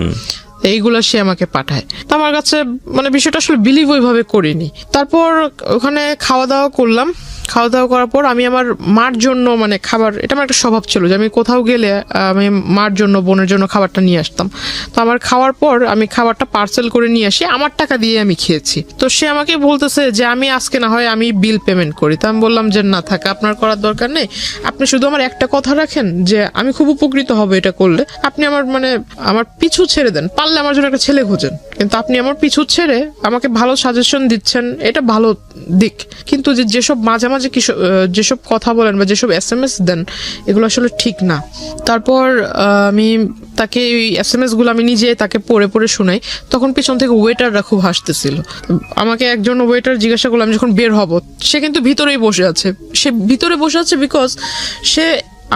এইগুলো সে আমাকে পাঠায়। তো আমার কাছে মানে বিষয়টা আসলে বিলিভ ওইভাবে করিনি। তারপর ওখানে খাওয়া দাওয়া করলাম। খাওয়া দাওয়া করার পর আমি আমার মার জন্য মানে খাবার, এটা আমার একটা স্বভাব ছিল যে আমি কোথাও গেলে আমি মার জন্য, বোনের জন্য খাবারটা নিয়ে আসতাম। তো আমার খাওয়ার পর আমি খাবারটা পার্সেল করে নিয়ে আসি, আমার টাকা দিয়ে আমি খেয়েছি। তো সে আমাকে বলতেছে যে আমি আজকে না হয় আমি বিল পেমেন্ট করি। তো আমি বললাম যে না থাক, আপনার করার দরকার নেই, আপনি শুধু আমার একটা কথা রাখেন যে আমি খুব উপকৃত হব এটা করলে, আপনি আমার মানে আমার পিছু ছেড়ে দেন, পারলে আমার জন্য একটা ছেলে খোঁজেন, কিন্তু আপনি আমার পিছু ছেড়ে আমাকে ভালো সাজেশন দিচ্ছেন, এটা ভালো দিক, কিন্তু যেসব মাঝামাঝি যেসব কথা বলেন বা যেসব SMS দেন এগুলো আসলে ঠিক না। তারপর আমি তাকে ওই SMS গুলো আমি নিজে তাকে পড়ে পড়ে শোনাই। তখন পিছন থেকে ওয়েটাররা খুব হাসতেছিল। আমাকে একজন ওয়েটার জিজ্ঞাসা করলাম যখন বের হব, সে কিন্তু ভিতরেই বসে আছে। সে ভিতরে বসে আছে বিকজ সে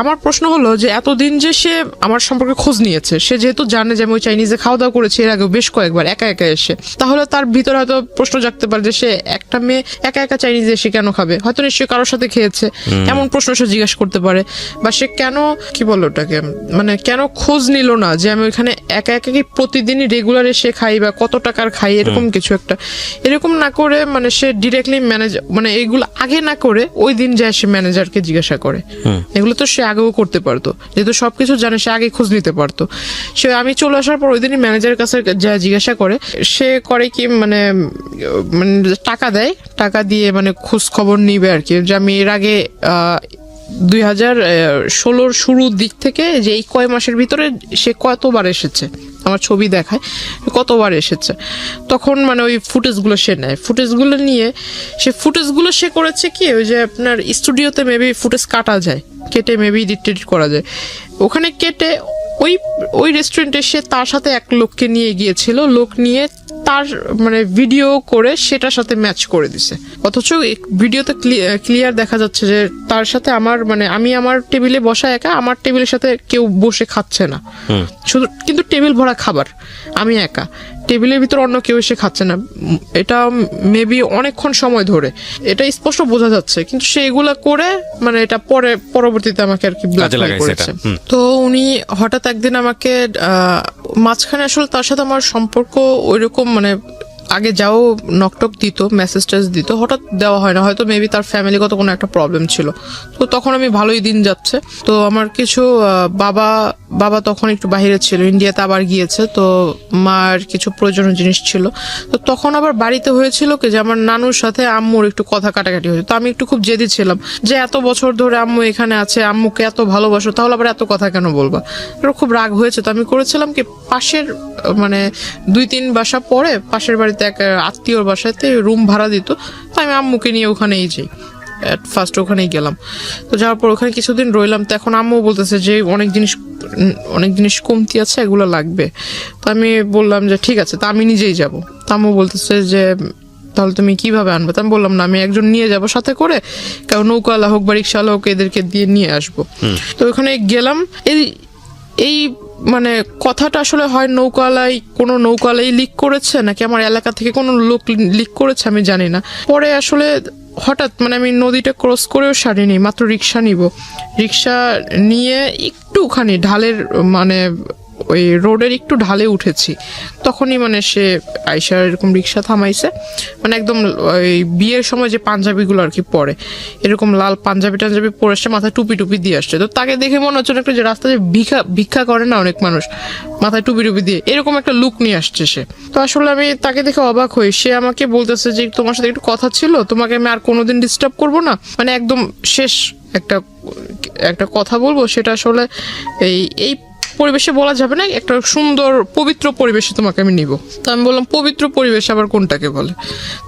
আমার প্রশ্ন হলো যে এতদিন যে সে আমার সম্পর্কে খোঁজ নিয়েছে, সে যেহেতু জানে যে আমি ওই চাইনিজে খাওয়া দাওয়া করেছি এর আগে বেশ কয়েকবার একা একা এসে, তাহলে তার ভিতরে হয়তো প্রশ্ন জাগতে পারে যে সে একটা মেয়ে একা একা চাইনিজে এসে কেন খাবে, হয়তো নিশ্চয়ই কারোর সাথে খেয়েছে, এমন প্রশ্ন সে জিজ্ঞাসা করতে পারে। বা সে কেন কি বলো ওটাকে মানে কেন খোঁজ নিল না যে আমি ওইখানে একা একা কি প্রতিদিনই রেগুলার এসে খাই বা কত টাকার খাই, এরকম কিছু একটা। এরকম না করে মানে সে ডিরেক্টলি ম্যানেজার মানে এইগুলো আগে না করে ওই দিন যায় সে ম্যানেজারকে জিজ্ঞাসা করে। এগুলো তো সে আগেও করতে পারতো, যেহেতু সবকিছু জানে সে আগে খোঁজ নিতে পারতো। সে আমি চলে আসার পর ওই দিনই ম্যানেজারের কাছে যা জিজ্ঞাসা করে, সে করে কি মানে মানে টাকা দেয়, টাকা দিয়ে মানে খোঁজ খবর নিবে আর কি, যে আমি এর আগে 2016 শুরুর দিক থেকে যে এই কয় মাসের ভিতরে সে কতবার এসেছে, আমার ছবি দেখায় কতবার এসেছে। তখন মানে ওই ফুটেজগুলো সে নেয়, ফুটেজগুলো নিয়ে সে করেছে কি ওই যে আপনার স্টুডিওতে মেবি ফুটেজ কাটা যায়, কেটে মেবি এডিট করা যায়, ওখানে কেটে ওই রেস্টুরেন্টে সে তার সাথে এক লোককে নিয়ে গিয়েছিল, লোক নিয়ে তার মানে ভিডিও করে সেটার সাথে ম্যাচ করে দিছে। অথচ ভিডিওতে ক্লিয়ার দেখা যাচ্ছে যে তার সাথে আমার মানে আমি আমার টেবিলে বসা একা, আমার টেবিলের সাথে কেউ বসে খাচ্ছে না, শুধু কিন্তু টেবিল ভরা খাবার, আমি একা, টেবিলের ভিতর অন্য কেউ এসে খাচ্ছে না। এটা মেবি অনেকক্ষণ সময় ধরে এটা স্পষ্ট বোঝা যাচ্ছে, কিন্তু সে এগুলা করে মানে এটা পরবর্তীতে আমাকে আর কি ব্ল্যাকমেইল করেছে। তো উনি হঠাৎ একদিন আমাকে মাঝখানে আসলে তার সাথে আমার সম্পর্ক ওইরকম মানে আগে যাও নকটক দিত, মেসেজ দিত, হঠাৎ দেওয়া হয় না, হয়তো মেবি তার ফ্যামিলিগত কোনো একটা প্রবলেম ছিল। তো তখন আমি ভালোই দিন যাচ্ছে, তো আমার কিছু বাবা তখন একটু বাইরে ছিল, ইন্ডিয়াতে আবার গিয়েছে, তো মার কিছু প্রয়োজনীয় জিনিস ছিল। তো তখন আবার বাড়িতে হয়েছিল কি যে আমার নানুর সাথে আম্মুর একটু কথা কাটাকাটি হয়েছে। তো আমি একটু খুব জেদি ছিলাম যে এত বছর ধরে আম্মু এখানে আছে, আম্মুকে এত ভালোবাসো, তাহলে আবার এত কথা কেন বলবা, খুব রাগ হয়েছে। তো আমি করেছিলাম কি পাশের মানে 2-3 বাসা পরে পাশের বাড়িতে এক আত্মীয়র বাসাতে রুম ভাড়া দিত, তো আমি আম্মুকে নিয়ে ওখানেই যাই, ফার্স্ট ওখানেই গেলাম। তো যাওয়ার পর ওখানে কিছুদিন রইলাম, তো এখন আম্মু বলতেছে যে অনেক জিনিস কমতি আছে, এগুলো লাগবে। তো আমি বললাম যে ঠিক আছে, তা আমি নিজেই যাব। তো আম্মু বলতেছে যে তাহলে তুমি কিভাবে আনবে? তো আমি বললাম না, আমি একজন নিয়ে যাব সাথে করে, কারণ নৌকাওয়ালা হোক বা রিক্সাওয়ালা হোক এদেরকে দিয়ে নিয়ে আসবো। তো ওখানে গেলাম, এই মানে কথাটা আসলে হয় কোনো নৌকাওয়ালাই লিক করেছে নাকি আমার এলাকা থেকে কোনো লোক লিক করেছে আমি জানি না। পরে আসলে হঠাৎ মানে আমি নদীটা ক্রস করেও সারিনি, মাত্র রিক্সা রিক্সা নিয়ে একটুখানি ঢালের মানে ওই রোডের একটু ঢালে উঠেছি, তখনই মানে সে আইসা এরকম রিক্সা থামাইছে, মানে একদম ওই বিয়ের সময় যে পাঞ্জাবিগুলো আর কি পরে, এরকম লাল পাঞ্জাবি পরে আসছে, মাথায় টুপি দিয়ে আসছে। তো তাকে দেখে মনে হচ্ছে একটা যে রাস্তায় ভিক্ষা করে না অনেক মানুষ, মাথায় টুপি দিয়ে এরকম একটা লুক নিয়ে আসছে সে। তো আসলে আমি তাকে দেখে অবাক হই, সে আমাকে বলতেছে যে তোমার সাথে একটু কথা ছিল, তোমাকে আমি আর কোনোদিন ডিস্টার্ব করবো না, মানে একদম শেষ একটা কথা বলবো, সেটা আসলে এই পরিবেশে বলা যাবে না, একটা সুন্দর পবিত্র পরিবেশে তোমাকে আমি নিব। তো আমি বললাম পবিত্র পরিবেশ আবার কোনটাকে বলে?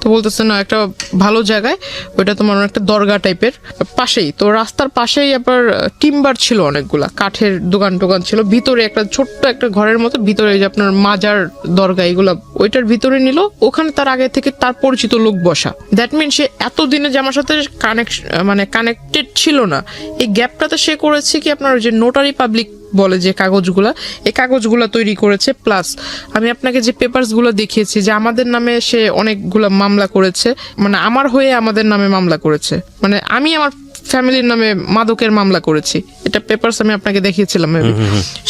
তো বলতেছে না, একটা ভালো জায়গায়, ওইটা তোমার একটা দরগা টাইপের পাশেই, তো রাস্তার পাশেই আবার টিম্বার ছিল, অনেকগুলা কাঠের দোকান ছিল, ভিতরে একটা ছোট্ট একটা ঘরের মতো, ভিতরে যে আপনার মাজার দরগা এগুলা ওইটার ভিতরে নিল, ওখানে তার আগে থেকে তার পরিচিত লোক বসা। দ্যাট মিন সে এতদিনে যে আমার সাথে কানেক্টেড ছিল না, এই গ্যাপটাতে সে করেছে কি আপনার যে নোটারি পাবলিক বলে যে এই কাগজগুলা তৈরি করেছে, প্লাস আমি আপনাকে যে পেপারস গুলো দেখিয়েছি যে আমাদের নামে সে অনেকগুলো মামলা করেছে, মানে আমার হয়ে আমাদের নামে মামলা করেছে, মানে আমি আমার ফ্যামিলির নামে মাদকের মামলা করেছি, এটা পেপারস আমি আপনাকে দেখিয়েছিলাম।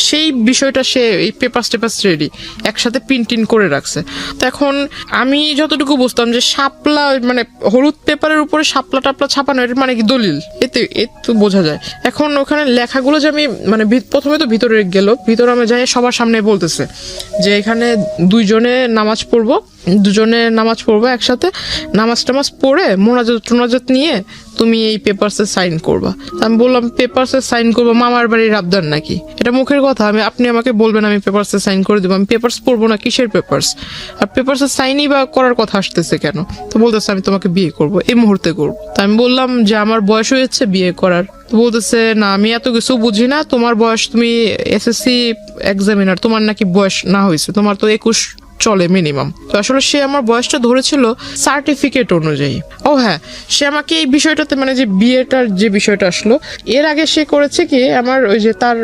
সেই বিষয়টা সে এই পেপারস রেডি একসাথে প্রিন্ট করে রাখছে। তো এখন আমি যতটুকু বুঝতাম যে শাপলা মানে হলুদ পেপারের উপরে শাপলা টাপলা ছাপানো, এর মানে কি দলিল, এতে তো বোঝা যায়। এখন ওখানে লেখাগুলো যে আমি মানে প্রথমে তো ভিতরে আমি যাই, সবার সামনে বলতেছে যে এখানে দুজনে নামাজ পড়বো একসাথে, নামাজ পড়ে মোনাজাত নিয়ে তুমি এই পেপারসে সাইন করবা। আমি বললাম পেপারসে সাইন করবো, মামার বাড়ির আবদার নাকি? এটা মুখের কথা, আপনি আমাকে বলবেন আমি পেপারসে সাইন করে দেবো, আমি পেপারস পড়বো না, কিসের পেপারস? আর পেপারসে সাইনই বা করার কথা আসতেছে কেন? তো বলতেছে আমি তোমাকে বিয়ে করবো, এই মুহূর্তে করবো। তা আমি বললাম যে আমার বয়স হয়েছে বিয়ে করার। তো বলতেছে না, আমি এত কিছু বুঝি না, তোমার বয়স, তুমি এসএসসি এক্সামিনার, তোমার নাকি বয়স না হয়েছে, তোমার তো চলে মিনিমাম। তো আসলে সে আমার বয়সটা ধরেছিল সার্টিফিকেট অনুযায়ী। ও হ্যাঁ, সে আমাকে এই বিষয়টাতে মানে যে বিয়েটার যে বিষয়টা আসলো, এর আগে সে করেছে কি আমার ওই যে তার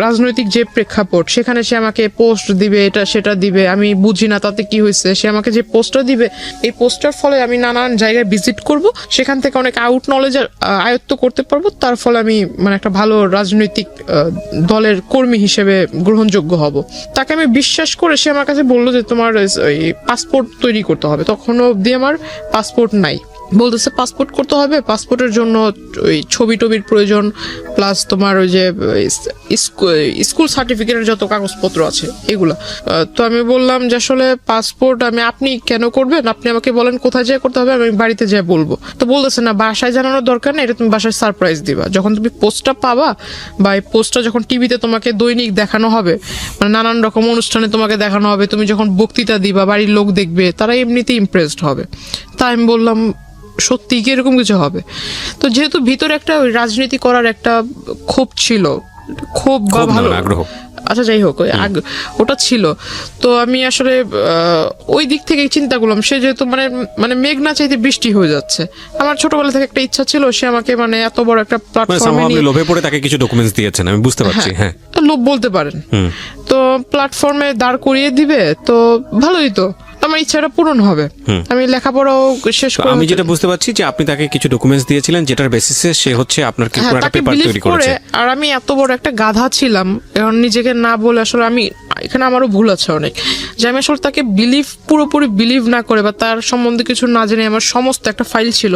রাজনৈতিক যে প্রেক্ষাপট, সেখানে সে আমাকে পোস্ট দিবে, এটা সেটা দিবে, আমি বুঝি না তাতে কি হয়েছে। সে আমাকে যে পোস্টটা দিবে, এই পোস্টার ফলে আমি নানান জায়গায় ভিজিট করব, সেখান থেকে অনেক আউট নলেজ আয়ত্ত করতে পারবো, তার ফলে আমি মানে একটা ভালো রাজনৈতিক দলের কর্মী হিসেবে গ্রহণযোগ্য হব। তাকে আমি বিশ্বাস করে সে আমার কাছে বললো যে তোমার ওই পাসপোর্ট তৈরি করতে হবে। তখনও অবধি আমার পাসপোর্ট নাই। বলতেছে পাসপোর্ট করতে হবে, পাসপোর্টের জন্য ওই ছবি টবির প্রয়োজন, প্লাস তোমার ওই যে স্কুল সার্টিফিকেটের যত কাগজপত্র আছে এগুলা। তো আমি বললাম যে আসলে পাসপোর্ট আপনি কেন করবেন, আপনি আমাকে বলেন কোথায় যেয়ে করতে হবে, আমি বাড়িতে যেয়ে বলবো। তো বলতেছে না, বাসায় জানানোর দরকার নেই, এটা তুমি বাসায় সারপ্রাইজ দিবা যখন তুমি পোস্টটা পাবা, বা এই পোস্টটা যখন টিভিতে তোমাকে দৈনিক দেখানো হবে, মানে নানান রকম অনুষ্ঠানে তোমাকে দেখানো হবে, তুমি যখন বক্তৃতা দিবা বাড়ির লোক দেখবে, তারা এমনিতেই ইমপ্রেসড হবে। তাই আমি বললাম সত্যি কি এরকম কিছু হবে? তো যেহেতু ভিতরে একটা ওই রাজনীতি করার একটা ক্ষোভ ছিল, ক্ষোভ বা ভালো আগ্রহ, আচ্ছা যাই হোক, ওটা ছিল। তো আমি আসলে ওই দিক থেকে চিন্তা করলাম, সে যেহেতু মানে মানে মেঘ না চাইতে বৃষ্টি হয়ে যাচ্ছে। আমার ছোটবেলা থেকে একটা ইচ্ছা ছিল, সে আমাকে মানে এত বড় একটা প্ল্যাটফর্মে আপনি লোভে পড়ে তাকে কিছু ডকুমেন্টস দিয়েছেন, আমি বুঝতে পারছি। হ্যাঁ, লোভ বলতে পারেন। তো প্ল্যাটফর্মে দাঁড় করিয়ে দিবে তো ভালোই, তো আমার ইচ্ছাটা পূরণ হবে, আমি লেখাপড়াও শেষ করে। আমি যেটা বুঝতে পারছি যে আপনি তাকে কিছু ডকুমেন্টস দিয়েছিলেন, যেটার বেসিসে সে হচ্ছে আপনার কি পুরো একটা পেপার তৈরি করেছে। আর আমি এত বড় একটা গাধা ছিলাম, এখন নিজেকে না বলে আসলে আমি এখানে আমারও ভুল আছে অনেক, যে আমি আসলে তাকে পুরোপুরি বিলিভ না করে বা তার সম্বন্ধে কিছু না জেনে আমার সমস্ত একটা ফাইল ছিল,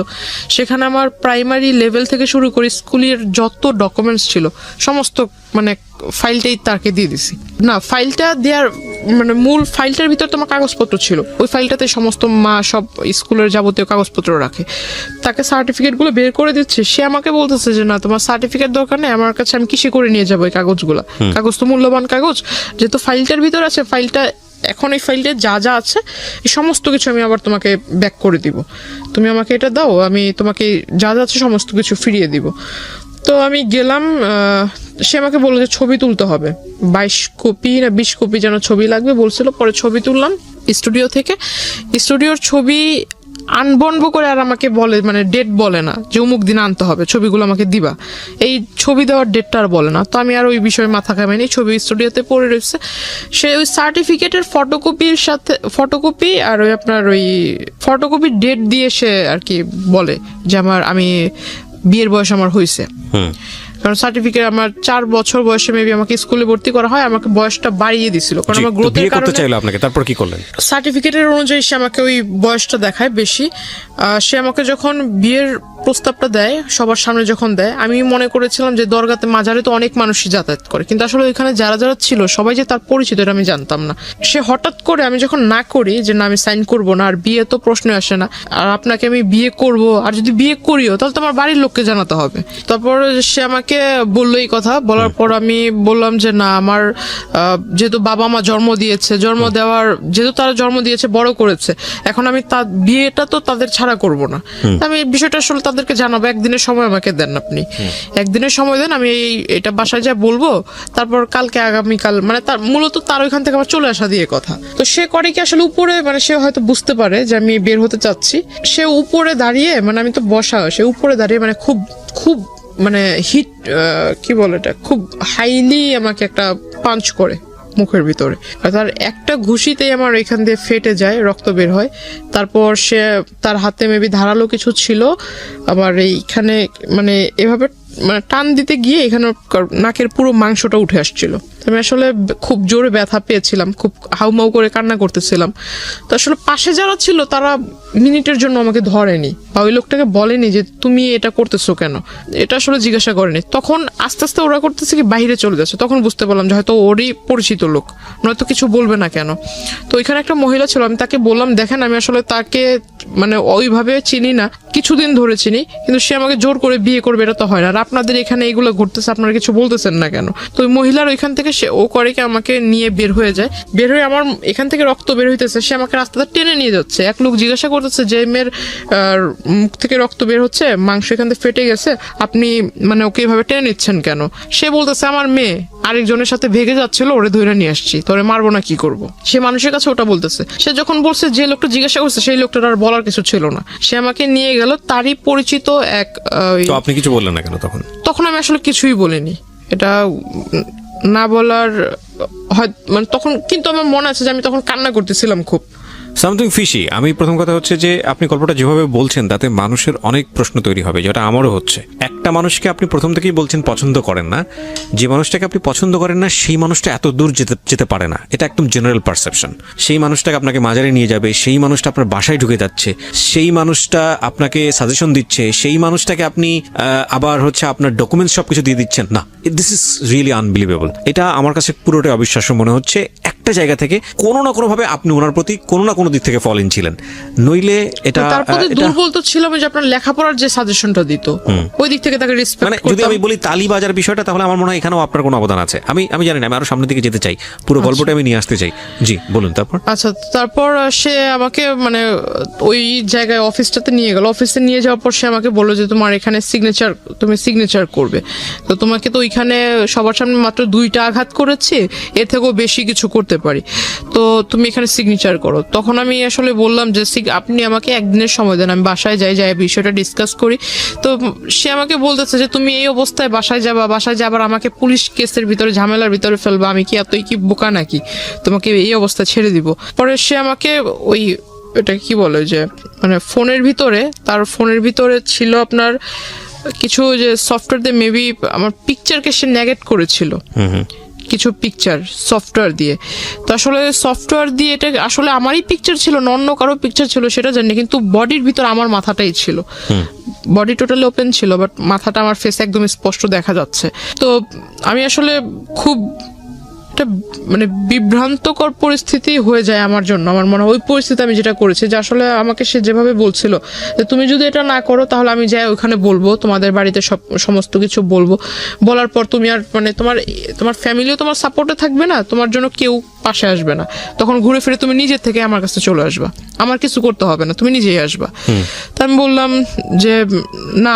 সেখানে আমার প্রাইমারি লেভেল থেকে শুরু করে স্কুলের যত ডকুমেন্টস ছিল সমস্ত মানে ফাইলটাই তাকে দিয়ে দিছি। না, ফাইলটা দেওয়ার মানে মূল ফাইলটার ভিতর তোমার কাগজপত্র ছিল, ওই ফাইলটাতে সমস্ত মা সব স্কুলের যাবতীয় কাগজপত্র রাখে। তাকে সার্টিফিকেটগুলো বের করে দিচ্ছে, সে আমাকে বলতেছে যে না তোমার সার্টিফিকেট দরকার নেই, আমার কাছে আমি কিসে করে নিয়ে যাবো এই কাগজগুলো, কাগজ তো মূল্যবান কাগজ, যেহেতু ফাইলটার ভিতর আছে, ফাইলটা এখন এই ফাইলটা যা যা আছে এই সমস্ত কিছু আমি আবার তোমাকে ব্যাক করে দিব, তুমি আমাকে এটা দাও, আমি তোমাকে যা যা আছে সমস্ত কিছু ফিরিয়ে দিব। তো আমি গেলাম, সে আমাকে বললো যে ছবি তুলতে হবে, 22 কপি না 20 কপি যেন ছবি লাগবে বলছিল। পরে ছবি তুললাম স্টুডিও থেকে, স্টুডিওর ছবি আনবনবো করে আর আমাকে বলে মানে ডেট বলে না যে অমুক দিন আনতে হবে, ছবিগুলো আমাকে দিবা, এই ছবি দেওয়ার ডেটটা আর বলে না। তো আমি আর ওই বিষয়ে মাথা ঘামাইনি, ছবি স্টুডিওতে পড়ে রয়েছে। সে ওই সার্টিফিকেটের ফটোকপির সাথে ফটোকপি আর ওই আপনার ওই ফটোকপির ডেট দিয়ে সে আর কি বলে যে আমি বিয়ের বয়স আমার হয়েছে। কারণ সার্টিফিকেট আমার 4 বছর বয়সে মেবি আমাকে স্কুলে ভর্তি করা হয়, আমাকে বয়সটা বাড়িয়ে দিছিল কারণ আমার গ্রোথের কারণে চাইলো আপনাকে। তারপর কি করলেন? সার্টিফিকেটের অনুযায়ী সে আমাকে ওই বয়সটা দেখায় বেশি। সে আমাকে যখন বিয়ের প্রস্তাবটা দেয়, সবার সামনে যখন দেয়, আমি মনে করেছিলাম যে দরগাতে মাজারে তো অনেক মানুষই যাতায়াত করে, কিন্তু আসলে ওইখানে যারা যারা ছিল সবাই যে তার পরিচিত এটা আমি জানতাম না। সে হঠাৎ করে আমি যখন না করি যে না আমি সাইন করব না, আর বিয়ে তো প্রশ্ন আসে না, আর আপনাকে আমি বিয়ে করব, আর যদি বিয়ে করিও তাহলে তো আমার বাড়ির লোককে জানাতে হবে। তারপর সে আমাকে বললো এই কথা, বলার পর আমি বললাম যে না আমার যেহেতু বাবা মা জন্ম দিয়েছে, যেহেতু তারা জন্ম দিয়েছে বড় করেছে, এখন আমি তার বিয়েটা তো তাদের ছাড়া করব না, আমি এই বিষয়টা আসলে তাদেরকে জানাবো, একদিনের সময় আমাকে দেন, আপনি একদিনের সময় দেন, আমি এটা বাসায় যা বলবো, তারপর কালকে আগামীকাল মানে তার মূলত তার ওইখান থেকে আমার চলে আসা দিয়ে কথা। তো সে করে কি আসলে উপরে মানে সে হয়তো বুঝতে পারে যে আমি বের হতে চাচ্ছি, সে উপরে দাঁড়িয়ে মানে আমি তো বসা, সে উপরে দাঁড়িয়ে মানে খুব খুব মানে হিট কি বলে এটা, খুব হাইলি আমাকে একটা পাঞ্চ করে মুখের ভিতরে, তার একটা ঘুষিতেই আমার এখান দিয়ে ফেটে যায়, রক্ত বের হয়। তারপর সে তার হাতে মেবি ধারালো কিছু ছিল, আবার এইখানে মানে এভাবে মানে টান দিতে গিয়ে এখানে নাকের পুরো মাংসটা উঠে আসছিল। আমি আসলে খুব জোরে ব্যথা পেয়েছিলাম, খুব হাউমাউ করে কান্না করতেছিলাম। তো আসলে পাশে যারা ছিল তারা মিনিটের জন্য আমাকে ধরেনি বা ওই লোকটাকে বলেনি যে তুমি এটা করতেছো কেন, এটা আসলে জিজ্ঞাসা করেনি। তখন আস্তে আস্তে ওরা করতেছে কি বাইরে চলে যাচ্ছে, তখন বুঝতে পারলাম যে হয়তো ওরই পরিচিত লোক, নয়তো কিছু বলবে না কেন। তো ওইখানে একটা মহিলা ছিল, আমি তাকে বললাম দেখেন আমি আসলে তাকে মানে ওইভাবে চিনি না, কিছুদিন ধরে চিনি, কিন্তু সে আমাকে জোর করে বিয়ে করবে এটা তো হয় না, আর আপনাদের এখানে এগুলো ঘটতেছে, আপনারা কিছু বলতেছেন না কেন? তো ওই মহিলার ওইখান থেকে ও করে কি আমাকে নিয়ে বের হয়ে যায়, বের হয়ে আমার এখান থেকে রক্ত বের হইতেছে, সে আমাকে রাস্তাটা টেনে নিয়ে যাচ্ছে। এক লোক জিজ্ঞাসা করতেছে যে মেয়ের মুখ থেকে রক্ত বের হচ্ছে, মাংস এখান থেকে ফেটে গেছে, আপনি মানে ওকে এভাবে টেনে নিচ্ছেন কেন? সে বলতেছে আমার মেয়ে আরেকজনের সাথে ভেগে যাচ্ছিল, ওরে ধরে নিয়ে আসছি, তোরে মারবো না কি করব। সে মানুষের কাছে ওটা বলতেছে। সে যখন বলছে, যে লোকটা জিজ্ঞাসা করছে সেই লোকটার আর বলার কিছু ছিল না, সে আমাকে নিয়ে গেল তারই পরিচিত এক তো আপনি কিছু বললেন না কেন তখন? তখন আমি আসলে কিছুই বলিনি, এটা না বলার হয় মানে তখন, কিন্তু আমার মনে আছে যে আমি তখন কান্না করতেছিলাম খুব। Something fishy. আমি প্রথম কথা হচ্ছে যে আপনি গল্পটা যেভাবে বলছেন তাতে মানুষের অনেক প্রশ্ন তৈরি হবে, যেটা আমারও হচ্ছে। একটা মানুষকে আপনি প্রথম থেকেই বলছেন পছন্দ করেন না, যে মানুষটাকে আপনি পছন্দ করেন না সেই মানুষটা এত দূর যেতে পারে না, এটা একদম জেনারেল পারসেপশন। সেই মানুষটাকে আপনাকে মাজারে নিয়ে যাবে, সেই মানুষটা আপনার বাসায় ঢুকে যাচ্ছে, সেই মানুষটা আপনাকে সাজেশন দিচ্ছে, সেই মানুষটাকে আপনি আবার হচ্ছে আপনার ডকুমেন্টস সবকিছু দিয়ে দিচ্ছেন না। This is really unbelievable. এটা আমার কাছে পুরোটাই অবিশ্বাস্য মনে হচ্ছে। একটা জায়গা থেকে কোনো না কোনো ভাবে আপনি ওনার প্রতি কোনো না কোনো দিক থেকে ফল ইন ছিলেন, নইলে এটা তারপরে দুর্বল তো ছিল যে আপনার লেখাপড়ার যে সাজেশনটা দিত ওই দিক থেকে তাকে রেসপেক্ট মানে করতাম। যদি আমি বলি তালি বাজার বিষয়টা, তাহলে আমার মনে হয় এখানেও আপনার কোনো অবদান আছে। আমি জানি না, আমি আরো সামনের দিকে যেতে চাই, পুরো গল্পটা আমি নিয়ে আসতে চাই। জি বলুন। তারপর আচ্ছা, তারপর সে আমাকে মানে ওই জায়গায় অফিসটাতে নিয়ে গেল। অফিসে নিয়ে যাওয়ার পর সে আমাকে বললো যে তোমার এখানে তুমি সিগনেচার করবে, তো তোমাকে তো ওইখানে সবার সামনে মাত্র 2টা আঘাত করেছি, এর থেকেও বেশি কিছু করতে পারি, তো তুমি এখানে সিগনেচার করো। তখন আমি আসলে বললাম যে আপনি আমাকে একদিনের সময় দেন, আমি বাসায় যাই বিষয়টা ডিসকাস করি। তো সে আমাকে বলতেছে যে তুমি এই অবস্থায় বাসায় যাবার আমাকে পুলিশ কেসের ভিতরে ঝামেলার ভিতরে ফেলবা, আমি কি এতই কি বোকা নাকি তোমাকে এই অবস্থায় ছেড়ে দিব? পরে সে আমাকে ওই এটা কি বলে যে মানে ফোনের ভিতরে ছিল আপনার কিছু যে সফটওয়্যার দিয়ে মেবি আমার পিকচারকে সে নেগেট করেছিল, কিছু পিকচার সফটওয়্যার দিয়ে। তো আসলে সফটওয়্যার দিয়ে এটা আসলে আমারই পিকচার ছিল না অন্য কারো পিকচার ছিল সেটা জানি, কিন্তু বডির ভিতর আমার মাথাটাই ছিল, বডি টোটালি ওপেন ছিল, বাট মাথাটা আমার ফেস একদম স্পষ্ট দেখা যাচ্ছে। তো আমি আসলে খুব একটা মানে বিভ্রান্তকর পরিস্থিতি হয়ে যায় আমার জন্য। আমার মনে হয় ওই পরিস্থিতি আমি যেটা করেছি, যে আসলে আমাকে সে যেভাবে বলছিল যে তুমি যদি এটা না করো তাহলে আমি যাই ওখানে বলবো, তোমাদের বাড়িতে সমস্ত কিছু বলবো, বলার পর তুমি আর মানে তোমার ফ্যামিলিও তোমার সাপোর্টে থাকবে না, তোমার জন্য কেউ পাশে আসবে না, তখন ঘুরে ফিরে তুমি নিজের থেকে আমার কাছে চলে আসবা, আমার কিছু করতে হবে না, তুমি নিজেই আসবা। তা আমি বললাম যে না,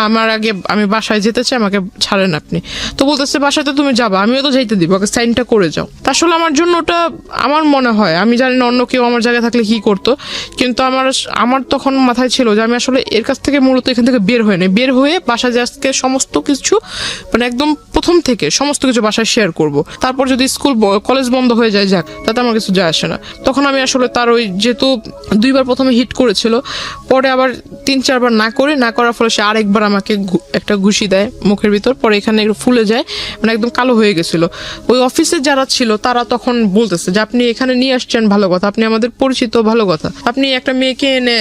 আমি বাসায় যেতে চাই, আমাকে ছাড়েন আপনি। তো বলতেছে বাসাতে তুমি যাবা, আমিও তো যাইতে দিব, আগে সাইনটা করে যাও। তা আসলে আমার জন্য ওটা আমার মনে হয়, আমি জানি না অন্য কেউ আমার জায়গায় থাকলে কি করতো, কিন্তু আমার তখন মাথায় ছিল যে আমি আসলে এর কাছ থেকে মূলত এখান থেকে বের হয়ে বাসায় আজকে সমস্ত কিছু মানে একদম প্রথম থেকে সমস্ত কিছু বাসায় শেয়ার করব। তারপর যদি স্কুল কলেজ বন্ধ হয়ে যায় যাক, তাতে আমার কিছু যায় আসে না। তখন আমি আসলে তার ওই যেহেতু 2বার প্রথমে হিট করেছিল, পরে আবার 3-4 বার না করার ফলে সে আরেকবার আমাকে একটা ঘুষি দেয় মুখের ভিতর, পরে এখানে একটু ফুলে যায়, মানে একদম কালো হয়ে গেছিল। ওই অফিসে যারা ছিল তারা তখন বলতেছে যে আপনি এখানে নিয়ে আসছেন ভালো কথা, আপনি আমাদের পরিচিত ভালো কথা, আপনি একটা মেয়েকে এনে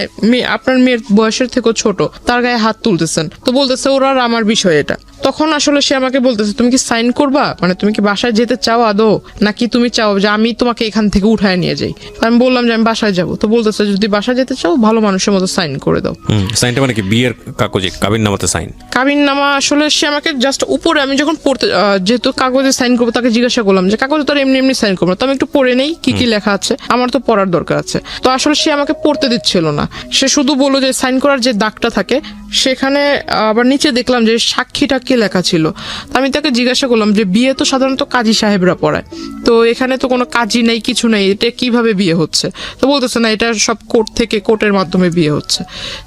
আপনার মেয়ের বয়সের থেকেও ছোট তার গায়ে হাত তুলতেছেন, তো বলতেছে ওরা আর আমার বিষয় এটা। তখন আসলে সে আমাকে বলতেছে তুমি কি সাইন করবা, মানে তুমি কি বাসায় যেতে চাও আদৌ, নাকি তুমি চাও যে আমি তোমাকে এখান থেকে উঠায় নিয়ে যাই? আমি বললাম যে আমি বাসায় যাবো। তো বলতেছে যদি বাসায় যেতে চাও ভালো মানুষের মতো সাইন করে দাও। সাইনটা মানে কি বিয়ের কাগজে কাবিননামাতে সাইন? কাবিননামা আসলে সে আমাকে জাস্ট উপরে, আমি যখন পড়তে যেহেতু কাগজে সাইন করবো তাকে জিজ্ঞাসা করলাম যে কাগজে তো এমনি সাইন করবো, তো আমি একটু পড়ে নেই কি লেখা আছে, আমার তো পড়ার দরকার আছে। তো আসলে সে আমাকে পড়তে দিচ্ছিল না, সে শুধু বললো যে সাইন করার যে দাগটা থাকে সেখানে আবার নিচে দেখলাম যে সাক্ষীটা কে লেখা ছিল। আমি তাকে জিজ্ঞাসা করলাম যে বিয়ে তো সাধারণত কাজী সাহেবরা পড়ায়, তো এখানে তো কোনো কাজী নেই, কিছু নেই, এটা কিভাবে বিয়ে হচ্ছে? তো বলতেছে না, এটা সব কোর্টের মাধ্যমে বিয়ে হচ্ছে।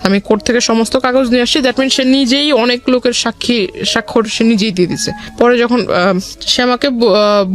আমি কোর্ট থেকে সমস্ত কাগজ নিয়ে আসছি, দ্যাট মিন সে নিজেই অনেক লোকের স্বাক্ষর সে নিজেই দিয়ে দিছে। পরে যখন সে আমাকে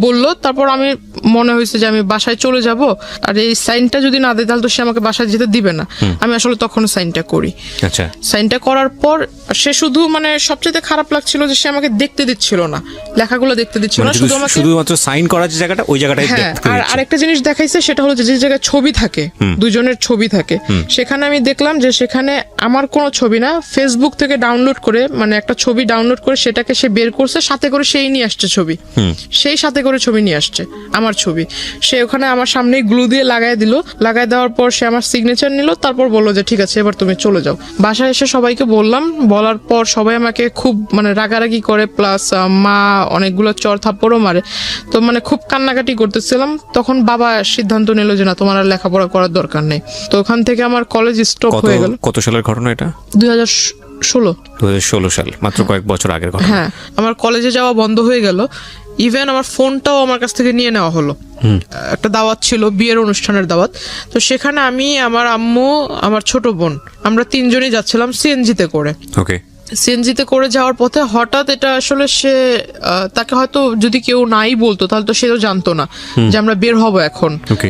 বললো, তারপর আমি মনে হয়েছে যে আমি বাসায় চলে যাব, আর এই সাইনটা যদি না দেয় তাহলে তো সে আমাকে বাসায় যেতে দিবে না। আমি আসলে তখন সাইনটা করি। আচ্ছা, সাইনটা করার পর সে শুধু মানে সবচেয়ে খারাপ লাগছিল যে সে আমাকে দেখতে দিচ্ছিল না, লেখাগুলো দেখতে দিচ্ছিল না, শুধুমাত্র সাইন করার যে জায়গাটা ওই জায়গাটাই দেখতে দিচ্ছে। আর আরেকটা জিনিস দেখাইছে, সেটা হলো যে জায়গায় ছবি থাকে, দুজনের ছবি থাকে, সেখানে আমি দেখলাম যে সেখানে আমার কোনো ছবি না, ফেসবুক থেকে ডাউনলোড করে মানে একটা ছবি ডাউনলোড করে সেটাকে সে বের করছে, সাথে করে সেই নিয়ে আসছে ছবি, সেই সাথে করে ছবি নিয়ে আসছে আমার ছবি। সে ওখানে আমার সামনে গ্লু দিয়ে লাগাই দেওয়ার পর সে আমার সিগনেচার নিল, তারপর বললো যে ঠিক আছে এবার তুমি চলে যাও। বাসায় এসে সবাইকে বললাম, বলার পর সবাই আমাকে খুব মানে রাগারাগি করে, প্লাস মা অনেকগুলো চর থাপ্পড়ও মারে। তো মানে খুব কান্নাকাটি করতেছিলাম। তখন বাবা সিদ্ধান্ত নিল যে না, তোমার আর লেখাপড়া করার দরকার নেই। তো ওখান থেকে আমার কলেজ স্টপ হয়ে গেল। কত সালের ঘটনা এটা? 2016 সাল, মাত্র কয়েক বছর আগের ঘটনা। হ্যাঁ, আমার কলেজে যাওয়া বন্ধ হয়ে গেল। ইভেন আমার ফোনটাও আমার কাছ থেকে নিয়ে নেওয়া হলো। একটা দাওয়াত ছিল, বিয়ের অনুষ্ঠানের দাওয়াত। তো সেখানে আমি, আমার আম্মু, আমার ছোট বোন, আমরা 3 জনই যাচ্ছিলাম সিএনজিতে করে। ওকে। সিএনজিতে করে যাওয়ার পথে হঠাৎ এটা আসলে সে তাকে হয়তো যদি কেউ নাই বলতো তাহলে তো সে তো জানতো না যে আমরা বের হব এখন। ওকে।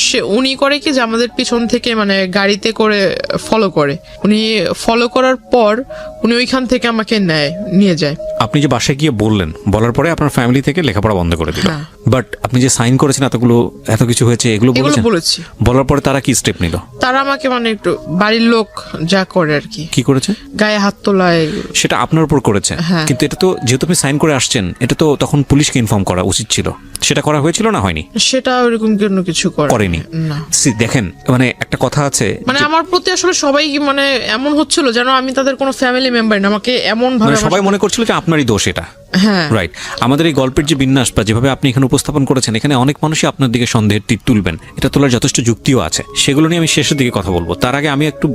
সে উনি করে কি যে আমাদের পিছন থেকে মানে গাড়িতে করে ফলো করে। উনি ফলো করার পর উনি ওইখান থেকে আমাকে নিয়ে যায়। আপনি যে বাসায় গিয়ে বললেন, বলার পরে আপনার ফ্যামিলি থেকে লেখাপড়া বন্ধ করে দিল। হ্যাঁ। বাট আপনি যে সাইন করেছেন এত কিছু হয়েছে, এগুলো বলেছি। বলার পরে তারা কি স্টেপ নিল? তারা আমাকে মানে একটু বাড়ির লোক যা করে আর কি করেছে, গায়ে হাত তোলায়, সেটা আপনার উপর করেছে। হ্যাঁ। কিন্তু এটা তো যেহেতু আপনি সাইন করে আসছেন, এটা তো তখন পুলিশকে ইনফর্ম করা উচিত ছিল। সেটা করা হয়েছিল না হয়নি? সেটা ওরকম কোনো কিছু করেনি। না। দেখেন, মানে একটা কথা আছে, মানে আমার প্রতি আসলে সবাই মানে এমন হচ্ছিল যেন আমি তাদের কোনো ফ্যামিলি মেম্বার না, আমাকে এমন ভাবে সবাই মনে করছিল যে আপনারই দোষ এটা। হ্যাঁ, রাইট। আমাদের এই গল্পের যে বিন্যাস বা যেভাবে আপনি এখানে উপস্থাপন করেছেন, এখানে অনেক মানুষই আপনার দিকে সন্দেহের তীর তুলবেন। এটা তোলার যথেষ্ট যুক্তিও আছে, সেগুলো নিয়ে আমি শেষের দিকে কথা বলবো। তার আগে আমি একটু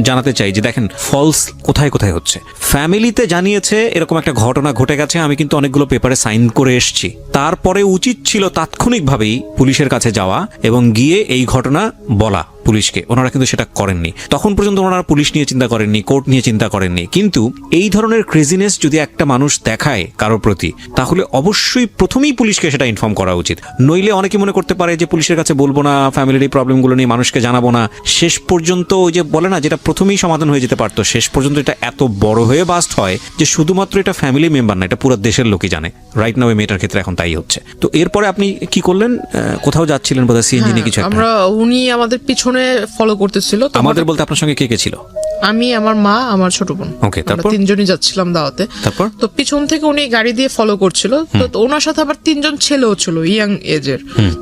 জানাতে চাই যে দেখেন, ফলস কোথায় কোথায় হচ্ছে। ফ্যামিলিতে জানিয়েছে এরকম একটা ঘটনা ঘটে গেছে, আমি কিন্তু অনেকগুলো পেপারে সাইন করে এসেছি। তারপরে উচিত ছিল তাৎক্ষণিকভাবেই পুলিশের কাছে যাওয়া এবং গিয়ে এই ঘটনা বলা পুলিশকে। ওনারা কিন্তু সেটা করেননি। তখন পর্যন্ত ওনারা পুলিশ নিয়ে চিন্তা করেননি, কোর্ট নিয়ে চিন্তা করেননি। কিন্তু এই ধরনের ক্রেজিনেস যদি একটা মানুষ দেখায় কারোর প্রতি, তাহলে অবশ্যই প্রথমেই পুলিশকে সেটা ইনফর্ম করা উচিত। নইলে অনেকে মনে করতে পারে যে পুলিশের কাছে বলবো না, ফ্যামিলির এই প্রবলেমগুলো নিয়ে মানুষকে জানাবো না। শেষ পর্যন্ত ওই যে বলে না, যেটা প্রথমেই সমাধান হয়ে যেতে পারতো, শেষ পর্যন্ত এটা এত বড় হয়ে বাস্ট হয় যে শুধুমাত্র এটা ফ্যামিলি মেম্বার না, এটা পুরো দেশের লোকই জানে। রাইট নাও এই মেয়েটার ক্ষেত্রে এখন তাই হচ্ছে। তো এরপরে আপনি কি করলেন? কোথাও যাচ্ছিলেন বোধহয়, সিএনজি নিয়ে কিছু একটা। উনি আমাদের পিছনে ফলো করতেছিল। আমাদের বলতে আপনার সঙ্গে কে কে ছিল? আমি, আমার মা, আমার ছোট বোন। ওকে, তারপর 3 জনই যাচ্ছিলাম দাওয়াতে। তারপর তো পিছন থেকে উনি গাড়ি দিয়ে ফলো করছিল। তো ওনার সাথে আবার 3 জন ছেলেও ছিল, ইয়াং এজের।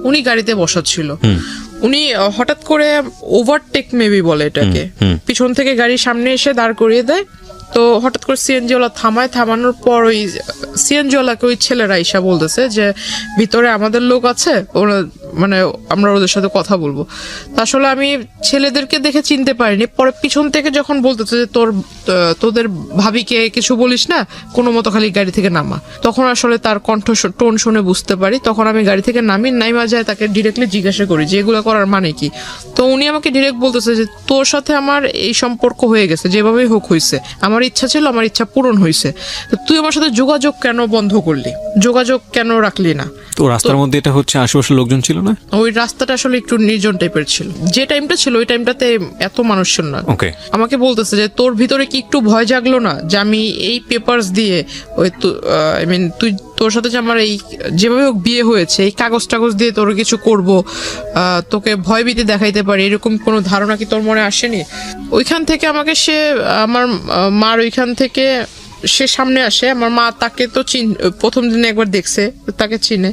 উনি গাড়িতে বসা ছিল। উনি হঠাৎ করে ওভারটেক মেবি বলে এটাকে, পিছন থেকে গাড়ির সামনে এসে দাঁড় করিয়ে দেয়। তো হঠাৎ করে সিএনজি ওয়ালা থামানোর পর ওই সিএনজি ওয়ালাকে ওই ছেলেরা ঈশা বলতেছে যে ভিতরে আমাদের লোক আছে, ওরা মানে আমরা ওদের সাথে কথা বলবো। আসলে আমি ছেলেদেরকে দেখে চিনতে পারিনি। পরে পিছন থেকে যখন বলতেছে যে তোদের ভাবিকে কিছু বলিস না, কোনো মতো খালি গাড়ি থেকে নামা, তখন আসলে তার কণ্ঠ টোন শুনে বুঝতে পারি। তখন আমি গাড়ি থেকে নাইমা যায়, তাকে ডিরেক্টলি জিজ্ঞাসা করি যে এগুলো করার মানে কি। তো উনি আমাকে ডিরেক্ট বলতেছে যে তোর সাথে আমার এই সম্পর্ক হয়ে গেছে, যেভাবেই হোক হয়েছে, আমার ইচ্ছা ছিল, আমার ইচ্ছা পূরণ হয়েছে। তুই আমার সাথে যোগাযোগ কেন বন্ধ করলি, যোগাযোগ কেন রাখলি না? তো রাস্তার মধ্যে এটা হচ্ছে, আশেপাশে লোকজন ছিল না? ওই রাস্তাটা আসলে একটু নির্জন টাইপের ছিল। যে টাইমটা ছিল ওই টাইমটাতে এত মানুষ ছিল না। ওকে। আমাকে বলতেছে যে তোর ভিতরে কি একটু ভয় জাগলো না যে আমি এই পেপারস দিয়ে ওই তুই তোর সাথে যে আমার এই যেভাবে হোক বিয়ে হয়েছে, এই কাগজ দিয়ে তোর কিছু করব, তোকে ভয়ভীতি দেখাইতে পারি, এরকম কোনো ধারণা কি তোর মনে আসেনি? ওইখান থেকে আমাকে সে আমার মার ওইখান থেকে সে সামনে আসে। আমার মা তাকে তো প্রথম দিনে একবার দেখছে, তাকে চিনে।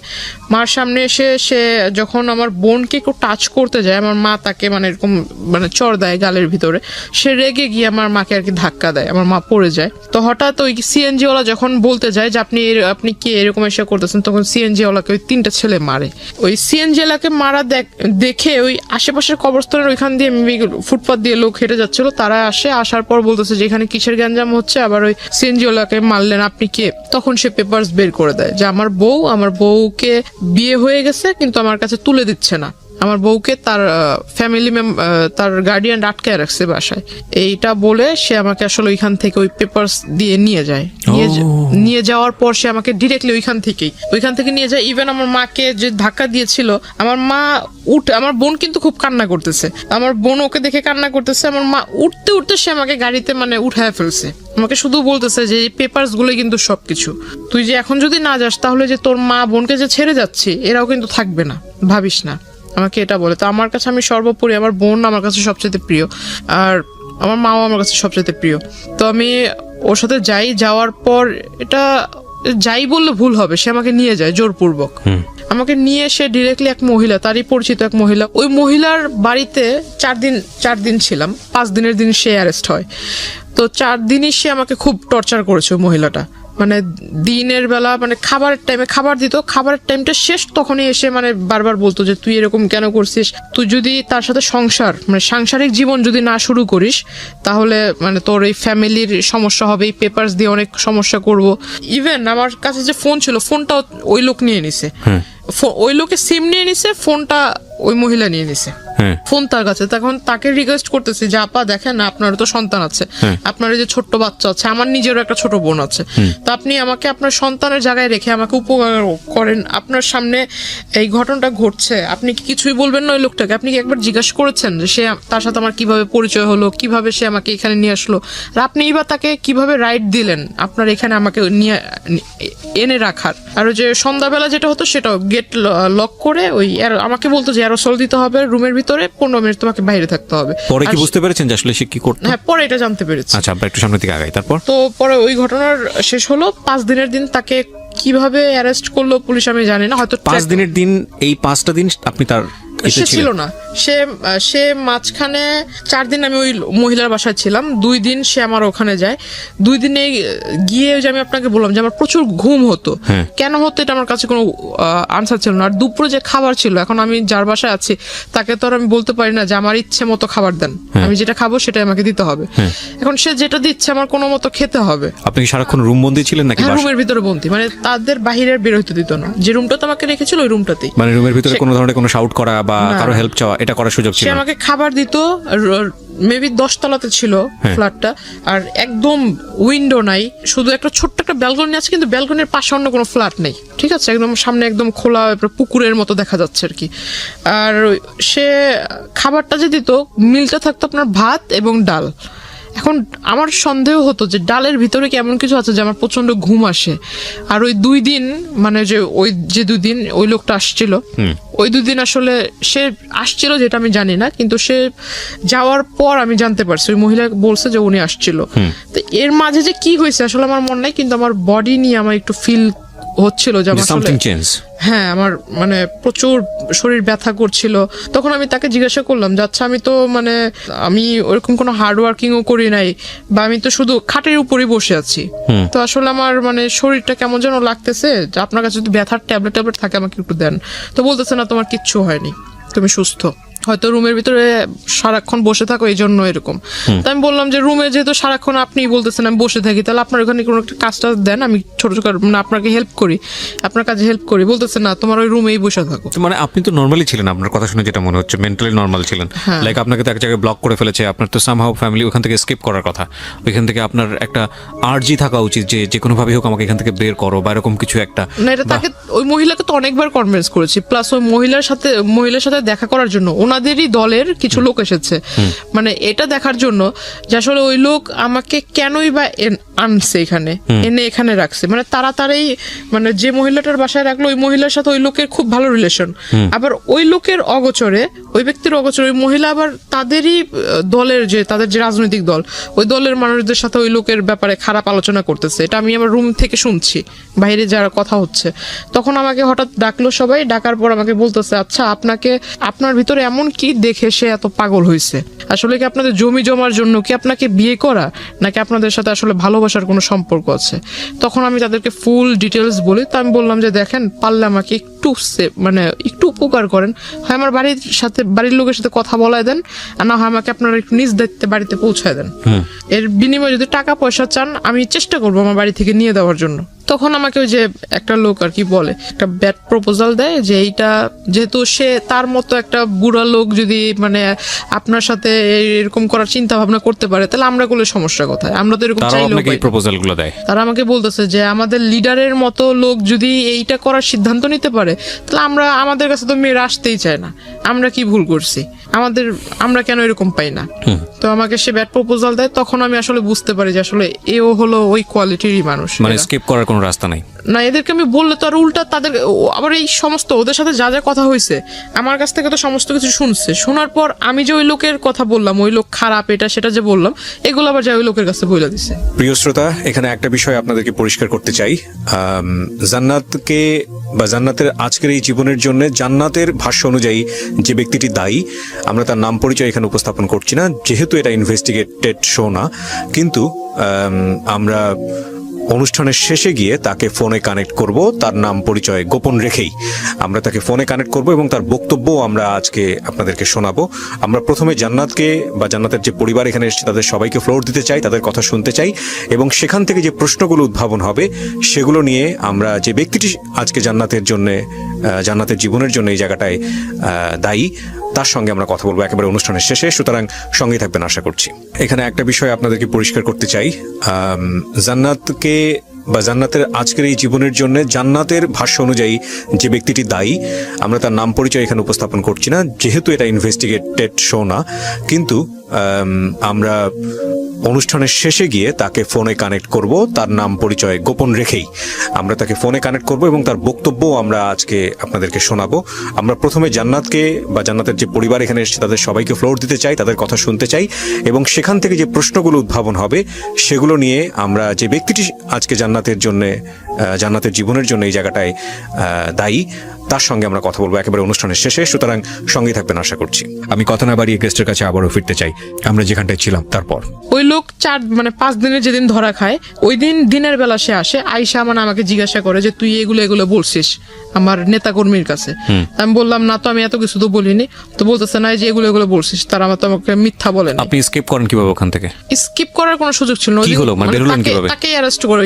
মার সামনে এসে সে যখন আমার বোনকে একটু টাচ করতে যায়, আমার মা তাকে মানে এরকম মানে চড় দেয় গালের ভিতরে। সে রেগে গিয়ে আমার মাকে আর কি ধাক্কা দেয়, আমার মা পড়ে যায়। তো হঠাৎ ওই সিএনজি ওয়ালা যখন বলতে যায় যে আপনি কি এরকম এসে করতেছেন, তখন সিএনজি ওয়ালাকে ওই 3টা ছেলে মারে। ওই সিএনজি ওয়ালাকে মারা দেখে ওই আশেপাশের কবরস্থানের ওইখান দিয়ে ফুটপাথ দিয়ে লোক হেঁটে যাচ্ছিল, তারা আসার পর বলতেছে যে এখানে কিসের গ্যাঞ্জাম হচ্ছে, আবার ওই সিএনজি ওয়ালাকে মারলেন, আপনি কে? তখন সে পেপারস বের করে দেয় যে আমার বউকে বিয়ে হয়ে গেছে কিন্তু আমার কাছে তুলে দিচ্ছে না। আমার বউকে তার ফ্যামিলি তার গার্ডিয়ান আটকায় রাখছে বাসায়। এইটা বলে সে আমাকে আসলে ওইখান থেকে ওই পেপারস দিয়ে নিয়ে যায়। নিয়ে যাওয়ার পর সে আমাকে ডিরেক্টলি ওইখান থেকে নিয়ে যায়। ইভেন আমার মাকে যে ধাক্কা দিয়েছিল, আমার মা আমার বোন কিন্তু খুব কান্না করতেছে, আমার বোন ওকে দেখে কান্না করতেছে। আমার মা উঠতে সে আমাকে গাড়িতে মানে উঠায় ফেলছে। আমাকে শুধু বলতেছে যে এই পেপারস গুলো কিন্তু সবকিছু, তুই যে এখন যদি না যাস তাহলে যে তোর মা বোনকে যে ছেড়ে যাচ্ছে এরাও কিন্তু থাকবে না, ভাবিস না। আমাকে এটা বলে। তো আমার কাছে আমি সর্বোপরি আমার বোন আমার কাছে সবচেয়ে প্রিয়, আর আমার মাও আমার কাছে সবচেয়ে প্রিয়। তো আমি ওর সাথে যাওয়ার পর এটা যাই বললে ভুল হবে, সে আমাকে নিয়ে যায় জোরপূর্বক। আমাকে নিয়ে সে ডিরেক্টলি এক মহিলা, তারই পরিচিত এক মহিলা, ওই মহিলার বাড়িতে 4 দিন ছিলাম। 5 দিনের দিন সে অ্যারেস্ট হয়। তো 4 দিনই সে আমাকে খুব টর্চার করেছে ওই মহিলাটা। মানে দিনের বেলা মানে খাবারের টাইমে খাবার দিত, খাবারের টাইমটা শেষ তখনই এসে মানে বারবার বলতো যে তুই এরকম কেন করছিস, তুই যদি তার সাথে সংসার মানে সাংসারিক জীবন যদি না শুরু করিস তাহলে মানে তোর এই ফ্যামিলির সমস্যা হবে, এই পেপারস দিয়ে অনেক সমস্যা করব। ইভেন আমার কাছে যে ফোন ছিল ফোনটাও ওই লোক নিয়ে নিছে, ওই লোকে সিম নিয়ে নিছে, ফোনটা ওই মহিলা নিয়ে নিছে, ফোন তার কাছে। তখন তাকে রিকোয়েস্ট করতেছি যে আপা দেখেন আপনারও তো সন্তান আছে, আপনার এই যে ছোট্ট বাচ্চা আছে, আমার নিজেরও একটা ছোট বোন আছে, তো আপনি আমাকে আপনার সন্তানের জায়গায় রেখে আমাকে উপকার করেন। আপনার সামনে এই ঘটনাটা ঘটছে, আপনি কি কিছুই বলবেন না ওই লোকটাকে? আপনি কি একবার জিজ্ঞাসা করেছেন যে সে তার সাথে আমার কিভাবে পরিচয় হলো, কিভাবে সে আমাকে এখানে নিয়ে আসলো, আর আপনি এবার তাকে কিভাবে রাইট দিলেন আপনার এখানে আমাকে নিয়ে এনে রাখার? আর ওই যে সন্ধ্যাবেলা যেটা হতো সেটাও গেট লক করে ওই আমাকে বলতো যে অ্যারোসল দিতে হবে রুমের ভিতরে, 15 মিনিট তোমাকে বাইরে থাকতে হবে। পরে কি বুঝতে পেরেছেন যে আসলে সে কি করতো? হ্যাঁ, পরে এটা জানতে পেরেছি। আচ্ছা, আমরা একটু সামনের দিকে আগাই। তারপর তো পরে ওই ঘটনার শেষ হলো। 5 দিনের দিন তাকে কিভাবে অ্যারেস্ট করলো পুলিশ আমি জানি না, হয়তো 5 দিনের দিন, এই 5টা দিন আপনি তার সে ছিল না। সে মাঝখানে 4 দিন আমি ওই মহিলার বাসায় ছিলাম, 2 দিন সে আমার ওখানে যায়। 2 দিনে গিয়ে যে আমি আপনাকে বললাম যে আমার প্রচুর ঘুম হতো, কেন হতো এটা আমার কাছে কোনো আনসার ছিল না। আর দুপুরে যে খাবার ছিল, এখন আমি যার বাসায় আছি তাকে তো আর আমি বলতে পারি না যে আমার ইচ্ছে মতো খাবার দেন, আমি যেটা খাবো সেটাই আমাকে দিতে হবে। এখন সে যেটা দিচ্ছে আমার কোনো মতো খেতে হবে। আপনি কি সারাক্ষণ রুম বন্দি ছিলেন নাকি? রুমের ভিতরে বন্দি, মানে তাদের বাহিরের বের হইতে দিত না। যে রুমটাতে আমাকে রেখেছিল ওই রুমটাতেই, মানে রুমের ভিতরে কোনো ধরনের কোনো শাউট করা বা কারো হেল্প চাওয়া এটা করার সুযোগ ছিল সে না? আমাকে খাবার দিত। মেবি 10 তলাতে ছিল ফ্ল্যাটটা, আর একদম উইন্ডো নাই, শুধু একটা ছোট্ট একটা ব্যালকনি আছে, কিন্তু ব্যালকনির পাশে অন্য কোনো ফ্ল্যাট নেই, ঠিক আছে? একদম সামনে একদম খোলা পুকুরের মতো দেখা যাচ্ছে আর কি। আর সে খাবারটা যে দিত, মিলটা থাকতো আপনার ভাত এবং ডাল। এখন আমার সন্দেহ হতো যে ডালের ভিতরে কি এমন কিছু আছে যে আমার প্রচন্ড ঘুম আসে। আর ওই 2 দিন মানে যে 2 দিন ওই লোকটা আসছিল, ওই 2 দিন আসলে সে আসছিল যেটা আমি জানি না, কিন্তু সে যাওয়ার পর আমি জানতে পারছি ওই মহিলা বলছে যে উনি আসছিল। তো এর মাঝে যে কি হয়েছে আসলে আমার মনে নাই, কিন্তু আমার বডি নিয়ে আমার একটু ফিল হচ্ছিল যে আমার সামথিং চেঞ্জ। হ্যাঁ, আমার মানে প্রচুর শরীর ব্যথা করছিল। তখন আমি তাকে জিজ্ঞাসা করলাম যে আচ্ছা, আমি তো মানে আমি ওরকম কোনো হার্ড ওয়ার্কিংও করি নাই, বা আমি তো শুধু খাটের উপরেই বসে আছি, তো আসলে আমার মানে শরীরটা কেমন যেন লাগতেছে, যে আপনার কাছে যদি ব্যথার ট্যাবলেট থাকে আমাকে একটু দেন। তো বলতেছে না, তোমার কিচ্ছু হয়নি, তুমি সুস্থ, হয়তো রুমের ভিতরে সারাক্ষণ বসে থাকো এই জন্য এরকম। তো আমি বললাম যে রুমে যেহেতু সারাক্ষণ আপনি বলতেছেন আমি বসে থাকি, তাহলে আপনার ওখানে কোনো একটা কাজটা দেন, আমি ছোট ছোট মানে আপনাকে হেল্প করি, আপনার কাজে হেল্প করি। বলতেছে না, তোমার ওই রুমেই বসে থাকো। মানে আপনি তো নরমালি ছিলেন, আপনার কথা শুনে যেটা মনে হচ্ছে মেন্টালি নরমাল ছিলেন। লাইক আপনাকে তো এক জায়গায় ব্লক করে ফেলেছে, আপনার তো সামহাউ ফ্যামিলি ওখান থেকে স্কিপ করার কথা। ওইখান থেকে আপনার একটা আর্জি থাকা উচিত যে যে কোনো ভাবে হোক আমাকে এখান থেকে বের করো, বা এরকম কিছু একটা। না, এটা তাকে ওই মহিলাকে তো অনেকবার কনভিন্স করেছি, প্লাস ওই মহিলার সাথে দেখা করার জন্য ওনাদেরই দলের কিছু লোক এসেছে, মানে এটা দেখার জন্য যে আসলে ওই লোক আমাকে কেনই বা আনছে এখানে, এনে এখানে রাখছে। মানে তাড়াতাড়ি মানে যে মহিলাটার বাসায় রাখলো ওই মহিলার সাথে ওই লোকের খুব ভালো রিলেশন, আবার ওই লোকের অগোচরে, ওই ব্যক্তির অগোচরে ওই মহিলা আবার তাদেরই দলের যে তাদের যে রাজনৈতিক দল, ওই দলের মানুষদের সাথে ওই লোকের ব্যাপারে খারাপ আলোচনা করতেছে। এটা আমি আমার রুম থেকে শুনছি, বাইরে যারা কথা হচ্ছে। তখন আমাকে হঠাৎ ডাকলো সবাই, ডাকার পর আমাকে বলতেছে আচ্ছা, আপনার ভিতরে এমন কি দেখে সে এত পাগল হয়েছে? আসলে কি আপনাদের জমি জমার জন্য কি আপনাকে বিয়ে করা, নাকি আপনাদের সাথে আসলে ভালোবাসার কোনো সম্পর্ক আছে? তখন আমি তাদেরকে ফুল ডিটেলস বলি। তো আমি বললাম যে দেখেন, পারলে আমাকে একটু উপকার করেন, হয় আমার বাড়ির লোকের সাথে কথা বলায় দেন, আর না হয় আমাকে আপনারা একটু নিজ দায়িত্বে বাড়িতে পৌঁছায় দেন। এর বিনিময়ে যদি টাকা পয়সা চান আমি চেষ্টা করবো আমার বাড়ি থেকে নিয়ে দেওয়ার জন্য। তখন আমাকে ওই যে একটা লোক আর কি বলে, একটা ব্যাড প্রপোজাল দেয় যে এইটা যেহেতু সে তার মতো একটা বুড়া লোক যদি মানে আপনার সাথে এরকম করার চিন্তা ভাবনা করতে পারে, তাহলে আমরা গুলো সমস্যা কোথায়? আমরা তো এরকম চাইলেও পাই না। প্রপোজালগুলো দেয়, তারা আমাকে বলতেছে যে আমাদের লিডারের মতো লোক যদি এইটা করার সিদ্ধান্ত নিতে পারে, তাহলে আমাদের কাছে তো মেয়েরা আসতেই চায় না। আমরা কি ভুল করছি? আমরা কেন এরকম পাই না? তো আমাকে সে ব্যাড প্রপোজাল দেয়। তখন আমি আসলে বুঝতে পারি যে আসলে এও হলো ওই কোয়ালিটিরই মানুষ, মানে স্কিপ করার কোনো কোনো রাস্তা নাই। না, এদেরকে আমি বললে তো আর উল্টা তাদের আবার এই সমস্ত ওদের সাথে যা যা কথা হয়েছে আমার কাছ থেকে তো সমস্ত কিছু শুনছে। শোনার পর আমি যে ওই লোকের কথা বললাম, ওই লোক খারাপ এটা সেটা যে বললাম, এগুলো আবার যা ওই লোকের কাছে বলে দিছে। প্রিয় শ্রোতা, এখানে একটা বিষয় আপনাদেরকে পরিষ্কার করতে চাই। জান্নাতকে বা জান্নাতের আজকের এই জীবনের জন্য জান্নাতের ভাষ্য অনুযায়ী যে ব্যক্তিটি দায়ী, আমরা তার নাম পরিচয় এখানে উপস্থাপন করছি না, যেহেতু এটা ইনভেস্টিগেটেড শো না। কিন্তু আমরা অনুষ্ঠানের শেষে গিয়ে তাকে ফোনে কানেক্ট করব, তার নাম পরিচয় গোপন রেখেই আমরা তাকে ফোনে কানেক্ট করব এবং তার বক্তব্য আমরা আজকে আপনাদেরকে শোনাবো। আমরা প্রথমে জান্নাতকে বা জান্নাতের যে পরিবার এখানে এসেছে তাদের সবাইকে ফ্লোর দিতে চাই, তাদের কথা শুনতে চাই এবং সেখান থেকে যে প্রশ্নগুলো উদ্ভাবন হবে সেগুলো নিয়ে আমরা যে ব্যক্তিটি আজকে জান্নাতের জীবনের জন্য এই জায়গাটায় দায়ী তার সঙ্গে আমরা কথা বলবো একেবারে অনুষ্ঠানের শেষে। সুতরাং সঙ্গে থাকবেন আশা করছি। এখানে একটা বিষয় আপনাদেরকে পরিষ্কার করতে চাই। জান্নাতকে বা জান্নাতের আজকের এই জীবনের জন্য জান্নাতের ভাষ্য অনুযায়ী যে ব্যক্তিটি দায়ী, আমরা তার নাম পরিচয় এখানে উপস্থাপন করছি না, যেহেতু এটা ইনভেস্টিগেটেড শো না। কিন্তু আমরা অনুষ্ঠানের শেষে গিয়ে তাকে ফোনে কানেক্ট করব, তার নাম পরিচয় গোপন রেখেই আমরা তাকে ফোনে কানেক্ট করব এবং তার বক্তব্য আমরা আজকে আপনাদেরকে শোনাবো। আমরা প্রথমে জান্নাতকে বা জান্নাতের যে পরিবার এখানে এসেছে তাদের সবাইকে ফ্লোর দিতে চাই, তাদের কথা শুনতে চাই এবং সেখান থেকে যে প্রশ্নগুলো উদ্ভাবন হবে সেগুলো নিয়ে আমরা যে ব্যক্তিটি আজকে জান্নাতের জীবনের জন্য এই জায়গাটায় দায়ী তার সঙ্গে আমরা কথা বলবো একেবারে অনুষ্ঠানের শেষে। সুতরাং সঙ্গে থাকবেন আশা করছি। আমি কথা না বাড়িয়ে গেস্টের কাছে আবারও ফিরতে চাই আমরা যেখানটায় ছিলাম। তারপর ওই লোক 5 দিনের যেদিন ধরা খায় ওই দিন দিনের বেলা সে আসে, আইসা আমাকে জিজ্ঞাসা করে যে তুই এগুলো বলছিস আমার নেতাকর্মীর কাছে। আমি বললাম না তো, আমি এত কিছু তো বলিনি। তো বলতেছে না যে এগুলো বলছিস, তারা আমাকে মিথ্যা বলেন। আপনি স্কিপ করেন কিভাবে ওখান থেকে? স্কিপ করার কোনো সুযোগ ছিল না। কি হলো, মানে বেরোলেন কিভাবে? তাকে অ্যারেস্ট করে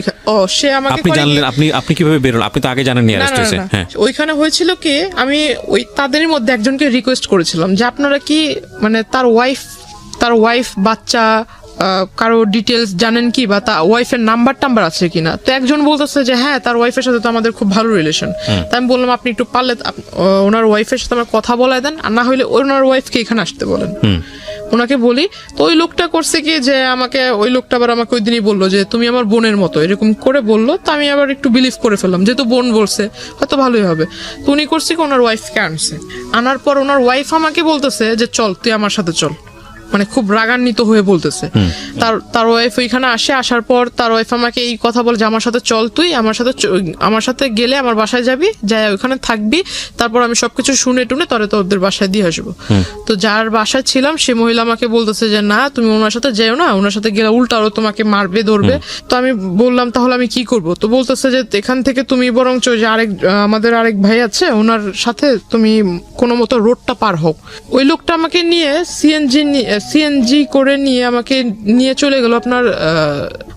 সে আমাকে আপনি জানলেন? আপনি কিভাবে বেরোলেন? আপনি তো আগে জানেননি অ্যারেস্ট হয়েছে। হ্যাঁ, ওইখানে হয়েছিল কি, আমি ওই তাদের মধ্যে একজনকে রিকোয়েস্ট করেছিলাম যে আপনারা কি মানে তার ওয়াইফ বাচ্চা কারো ডিটেলস জানেন কি, বা তার ওয়াইফের নাম্বার আছে কিনা। তো একজন বলতেছে যে হ্যাঁ তার ওয়াইফের সাথে তো আমাদের খুব ভালো রিলেশন। তাই আমি বললাম আপনি একটু পারলে ওনার ওয়াইফের সাথে আমার কথা বলায় দেন, আর না হলে ওনার ওয়াইফকে এখানে আসতে বলেন। ওনাকে বলি তো ওই লোকটা করছে কি যে ওই লোকটা আবার আমাকে ওই দিনই বললো যে তুমি আমার বোনের মতো, এরকম করে বললো। তো আমি আবার একটু বিলিভ করে ফেললাম, যেহেতু বোন বলছে হয়তো ভালোই হবে। তো উনি করছে কি ওনার ওয়াইফকে আনার পর ওনার ওয়াইফ আমাকে বলতেছে যে চল তুই আমার সাথে চল, মানে খুব রাগান্বিত হয়ে বলতেছে। তার ওয়াইফ ওইখানে আসার পর তার ওয়াইফ আমাকে এই কথা বলে যে আমার সাথে চল, তুই আমার সাথে গেলে আমার বাসায় যাবি, যাই ওখানে থাকবি, তারপর আমি সবকিছু শুনে টুনে তোরে তোদের বাসায় দিয়ে আসবো। তো যার বাসায় ছিলাম সে মহিলা আমাকে বলতেছে যে না তুমি ওনার সাথে যেও না, ওনার সাথে গেলে উল্টা আরো তোমাকে মারবে ধরবে। তো আমি বললাম তাহলে আমি কি করব? তো বলতেছে যে এখান থেকে তুমি বরঞ্চ যে আমাদের আরেক ভাই আছে ওনার সাথে তুমি কোনো মতো রোডটা পার হোক। ওই লোকটা আমাকে নিয়ে সিএনজি করে আমাকে নিয়ে চলে গেল আপনার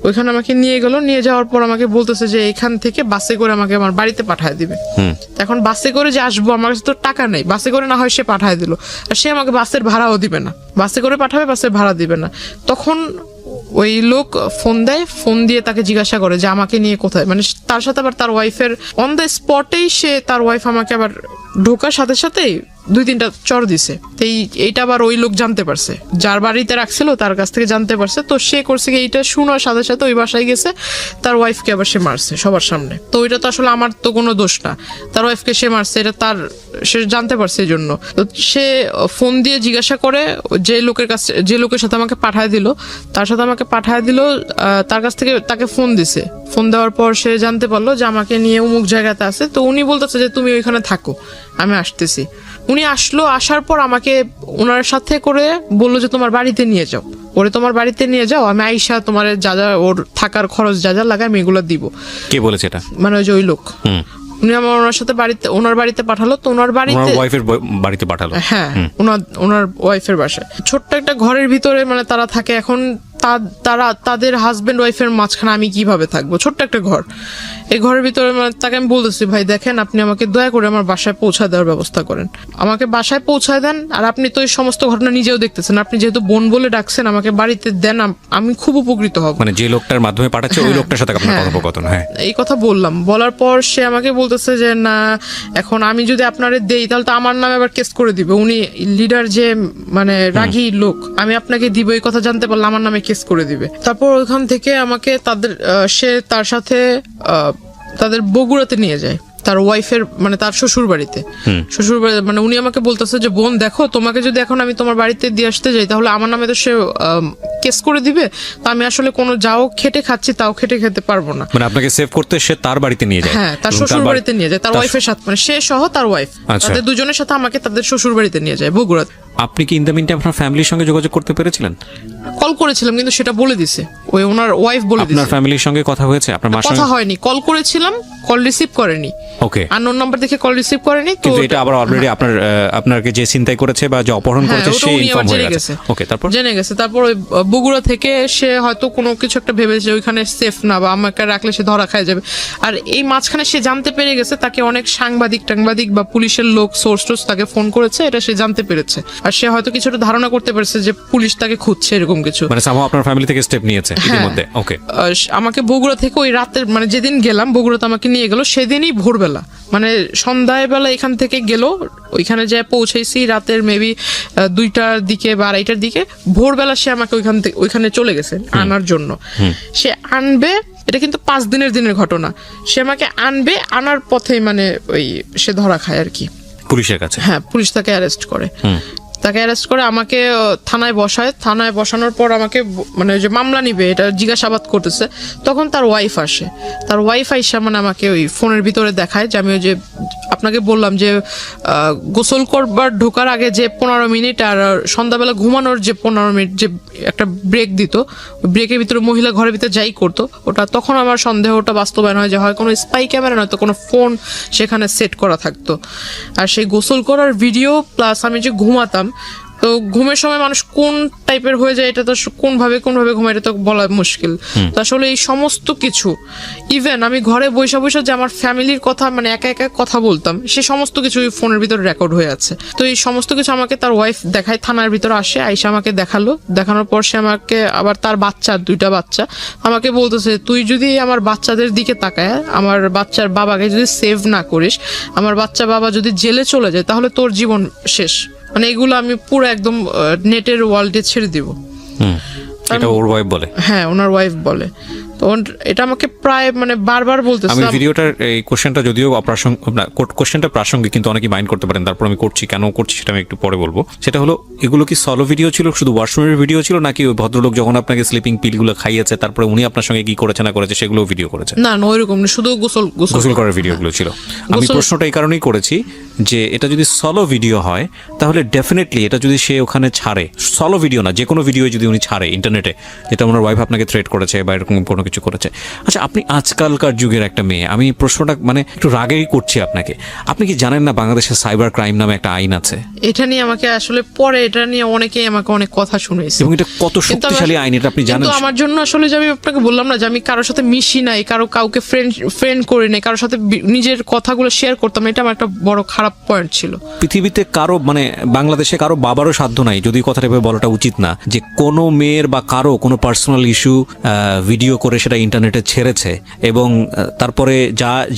ওইখানে আমাকে নিয়ে যাওয়ার পর আমাকে বলতেছে যে এখান থেকে বাসে করে আমাকে আমার বাড়িতে পাঠায় দিবে। এখন বাসে করে যে আসবো আমার কাছে তো টাকা নেই, বাসে করে না হয় সে পাঠায় দিল, আর সে আমাকে বাসের ভাড়াও দিবে না, বাসে করে পাঠাবে বাসের ভাড়া দিবে না। তখন ওই লোক ফোন দিয়ে তাকে জিজ্ঞাসা করে যে আমাকে নিয়ে কোথায়, মানে তার সাথে আবার তার ওয়াইফের অন দ্য স্পটেই তার ওয়াইফ আমাকে আবার ঢোকার সাথে সাথেই 2-3টা চর দিছে। তো এইটা আবার ওই লোক জানতে পারছে, যার বাড়িতে রাখছিল তার কাছ থেকে জানতে পারছে। তো সে করছে কি এইটা শোনার সাথে সাথে ওই বাসায় গেছে, তার ওয়াইফকে আবার সে মারছে সবার সামনে। তো ওইটা তো আসলে আমার তো কোনো দোষ না, তার ওয়াইফকে সে মারছে, এটা সে জানতে পারছে এই জন্য। তো সে ফোন দিয়ে জিজ্ঞাসা করে যে লোকের সাথে আমাকে পাঠায় দিল, তার কাছ থেকে তাকে ফোন দিছে। ফোন দেওয়ার পর সে জানতে পারলো যে আমাকে নিয়ে অমুক জায়গাতে আছে। তো উনি বলতেছে যে তুমি ওইখানে থাকো, আমি আসতেছি। উনি আসার পর আমাকে ওনার সাথে করে বললো যে তোমার বাড়িতে নিয়ে যাও, আমি আইসা তোমার যা ওর থাকার খরচ যা লাগে আমি এগুলো দিব। কে বলেছে এটা? মানে ওই যে ওই লোক, উনি আমার ওনার সাথে ওনার বাড়িতে পাঠালো। তো ওনার ওয়াইফের বাড়িতে পাঠালো? হ্যাঁ, ওনার ওয়াইফের বাসায় ছোট্ট একটা ঘরের ভিতরে মানে তারা থাকে। এখন তাদের হাজবেন্ড ওয়াইফের মাঝখানে আমি কিভাবে থাকবো? ছোট্ট একটা ঘর, এই ঘরের ভিতরে মানে তাকে আমি বলতেছি ভাই দেখেন আপনি আমাকে দয়া করে আমার বাসায় পৌঁছায় দেওয়ার ব্যবস্থা করেন, আমাকে বাসায় পৌঁছায় দেন। আর আপনি তো এই সমস্ত ঘটনা নিজেও দেখতেছেন, আপনি যেহেতু বোন বলে ডাকছেন আমাকে বাড়িতে দেন, আমি খুব উপকৃত হব। মানে যে লোকটার মাধ্যমে পাঠাচ্ছে ওই লোকটার সাথে আপনার কথোপকথন? হ্যাঁ, এই কথা বলার পর সে আমাকে বলতেছে যে না এখন আমি যদি আপনারে দেই তাহলে তো আমার নামে আবার কেস করে দিবে, উনি লিডার যে মানে রাগী লোক, আমি আপনাকে দিব এই কথা জানতে পারলে আমার নামে কেস করে দিবে। তারপর ওইখান থেকে আমাকে তার সাথে তাদের বগুড়াতে নিয়ে যায় তার ওয়াইফের মানে তার শ্বশুর বাড়িতে। শ্বশুর বাড়ি মানে উনি আমাকে বলতেছে যে বোন দেখো, তোমাকে যদি এখন আমি তোমার বাড়িতে দিয়ে আসতে যাই তাহলে আমার নামে তো সে কেস করে দিবে, তো আমি আসলে কোনো যাও খেটে খাচ্ছি তাও খেটে খেতে পারবো না। মানে আপনাকে সেভ করতে সে তার বাড়িতে নিয়ে যায়? হ্যাঁ, তার এবং শ্বশুর বাড়ি- বাড়িতে নিয়ে যায়, তার ওয়াইফের সাথে, মানে সে সহ তার ওয়াইফ, আচ্ছা। তাদের দুজনের সাথে আমাকে তাদের শ্বশুর বাড়িতে নিয়ে যায় বগুড়াতে। আপনি কি ইন দ্য মিনটাইম আপনার ফ্যামিলির সঙ্গে যোগাযোগ করতে পেরেছিলেন? কল করেছিলাম কিন্তু সেটা বলে দিছে, ওই ওনার ওয়াইফ বলে আপনার দিছে। ফ্যামিলির সঙ্গে কথা হয়েছে আপনার মার কথা সঙ্গে? হয়নি, কল করেছিলাম, কল রিসিভ করেনি, ওকে। আননোন নাম্বার দেখে কল রিসিভ করেনি। তো কিন্তু এটা আবার অলরেডি আপনাকে যে চিন্তাই করেছে বা যে অপহরণ হ্যাঁ, করেছে ওটা সে উনি আবার ইনফর্ম হয়ে জেনে গেছে। গেছে। ওকে, তারপর? জেনে গেছে। তারপর ওই বগুড়া থেকে সে হয়তো কোনো কিছু একটা ভেবেছে ওইখানে সেফ না, বা আমাকে রাখলে সে ধরা খায় যাবে। আর এই মাঝখানে সে জানতে পেরে গেছে তাকে অনেক সাংবাদিক টাংবাদিক বা পুলিশের লোক সোর্স টোর্স তাকে ফোন করেছে, এটা সে জানতে পেরেছে। আর সে হয়তো কিছুটা ধারণা করতে পেরেছে যে পুলিশ তাকে খুঁজছে, এরকম কিছু। মানে সামহাও আপনার ফ্যামিলি থেকে স্টেপ নিয়েছে ইতিমধ্যে? ওকে। আমাকে বগুড়া থেকে ওই রাতের মানে যেদিন গেলাম বগুড়াতে আমাকে নিয়ে গেল সেদিনই ভোরবেলা, মানে সন্ধ্যাবেলা এখান থেকে গেল, ওইখানে যায় পৌঁছেছি রাতের মেবি 2টার দিকে বা 2:30টার দিকে। ভোরবেলা সে আমাকে ওইখানে চলে গেছে আনার জন্য। সে আনবে, এটা কিন্তু 5 দিনের ঘটনা। সে আমাকে আনবে, আনার পথেই মানে ওই সে ধরা খায় আর কি পুলিশের কাছে? হ্যাঁ, পুলিশ তাকে অ্যারেস্ট করে। তাকে অ্যারেস্ট করে আমাকে থানায় বসায়। থানায় বসানোর পর আমাকে মানে যে মামলা নিবে এটা জিজ্ঞাসাবাদ করতেছে, তখন তার ওয়াইফ আসে। তার ওয়াইফ আইসা মানে আমাকে ওই ফোনের ভিতরে দেখায় যে আমি ওই যে আপনাকে বললাম যে গোসল করবার ঢোকার আগে যে 15 মিনিট আর সন্ধ্যাবেলা ঘুমানোর যে 15 মিনিট যে একটা ব্রেক দিত, ওই ব্রেকের ভিতরে মহিলা ঘরের ভিতরে যাই করতো ওটা, তখন আমার সন্দেহটা বাস্তবায়ন হয় যে হয় কোনো স্পাই ক্যামেরা নয়তো কোনো ফোন সেখানে সেট করা থাকতো। আর সেই গোসল করার ভিডিও প্লাস আমি যে ঘুমাতাম, তো ঘুমের সময় মানুষ কোন টাইপের হয়ে যায় এটা তো কোনভাবে ঘুমায় এটা তো বলা মুশকিল। তো আসলে এই সমস্ত কিছু, ইভেন আমি ঘরে বসে যে আমার ফ্যামিলির কথা মানে একা একা কথা বলতাম, সে সমস্ত কিছু ফোনের ভিতরে রেকর্ড হয়ে আছে। তো এই সমস্ত কিছু আমাকে তার ওয়াইফ দেখায়, থানার ভিতরে আসে, আইসা আমাকে দেখালো। দেখানোর পর সে আমাকে আবার তার বাচ্চা 2টা বাচ্চা আমাকে বলতেছে, তুই যদি আমার বাচ্চাদের দিকে তাকায় আমার বাচ্চার বাবাকে যদি সেভ না করিস, আমার বাচ্চা বাবা যদি জেলে চলে যায় তাহলে তোর জীবন শেষ। মানে এগুলো আমি পুরো একদম নেটের ওয়ার্ল্ডে ছেড়ে দিব। এটা ওর ওয়াইফ বলে? হ্যাঁ, ওনার ওয়াইফ বলে। তো এটা আমাকে প্রায় মানে বারবার বলতেছে। আমি ভিডিওটার এই কোশ্চেনটা যদিও কোশ্চেনটা প্রাসঙ্গিক, কিন্তু অনেকেই মাইন্ড করতে পারেন, তারপর আমি করছি কেন করছি সেটা আমি একটু পরে বলবো। সেটা হলো, এগুলো কি সলো ভিডিও ছিল, শুধু ওয়াশরুমের ভিডিও ছিল, নাকি ওই ভদ্রলোক যখন আপনাকে স্লিপিং পিলগুলো খাইয়েছে তারপরে উনি আপনার সঙ্গে কি করেছে না করেছে সেগুলো ভিডিও করেছে? না না, ওইরকম না, শুধু গোসল করার ভিডিওগুলো ছিল। আমি প্রশ্নটা এই কারণেই করেছি যে এটা যদি সলো ভিডিও হয় তাহলে ডেফিনেটলি এটা যদি সে ওখানে ছাড়ে, সলো ভিডিও না যে কোনো ভিডিও যদি উনি ছাড়ে ইন্টারনেটে, যেটা ওনার ওয়াইফ আপনাকে থ্রেট করেছে বা এরকম কোনো কিছু করেছে। আচ্ছা, আপনি আজকালকার যুগের একটা মেয়ে, আমি প্রশ্নটা মানে একটু রাগেই করছি আপনাকে, আপনি কি জানেন না বাংলাদেশে সাইবার ক্রাইম নামে একটা আইন আছে? এটা নিয়ে আমাকে আসলে পরে এটা নিয়ে অনেকেই আমাকে অনেক কথা শুনেছে, এবং এটা কত শক্তিশালী আইন এটা আপনি জানেন? কিন্তু আমার জন্য আসলে যে আমি আপনাকে বললাম না যে আমি কারোর সাথে মিশি নাই, কাউকে ফ্রেন্ড করি নাই, কারোর সাথে নিজের কথাগুলো শেয়ার করতাম, এটা আমার একটা বড় খারাপ পয়েন্ট ছিল। পৃথিবীতে কারো মানে বাংলাদেশে কারো বাবারও সাধ্য নাই, যদি কথাটা এভাবে বলাটা উচিত না, যে কোনো মেয়ের বা কারো কোনো পার্সোনাল ইস্যু ভিডিও করে সেটা ইন্টারনেটে ছেড়েছে এবং তারপরে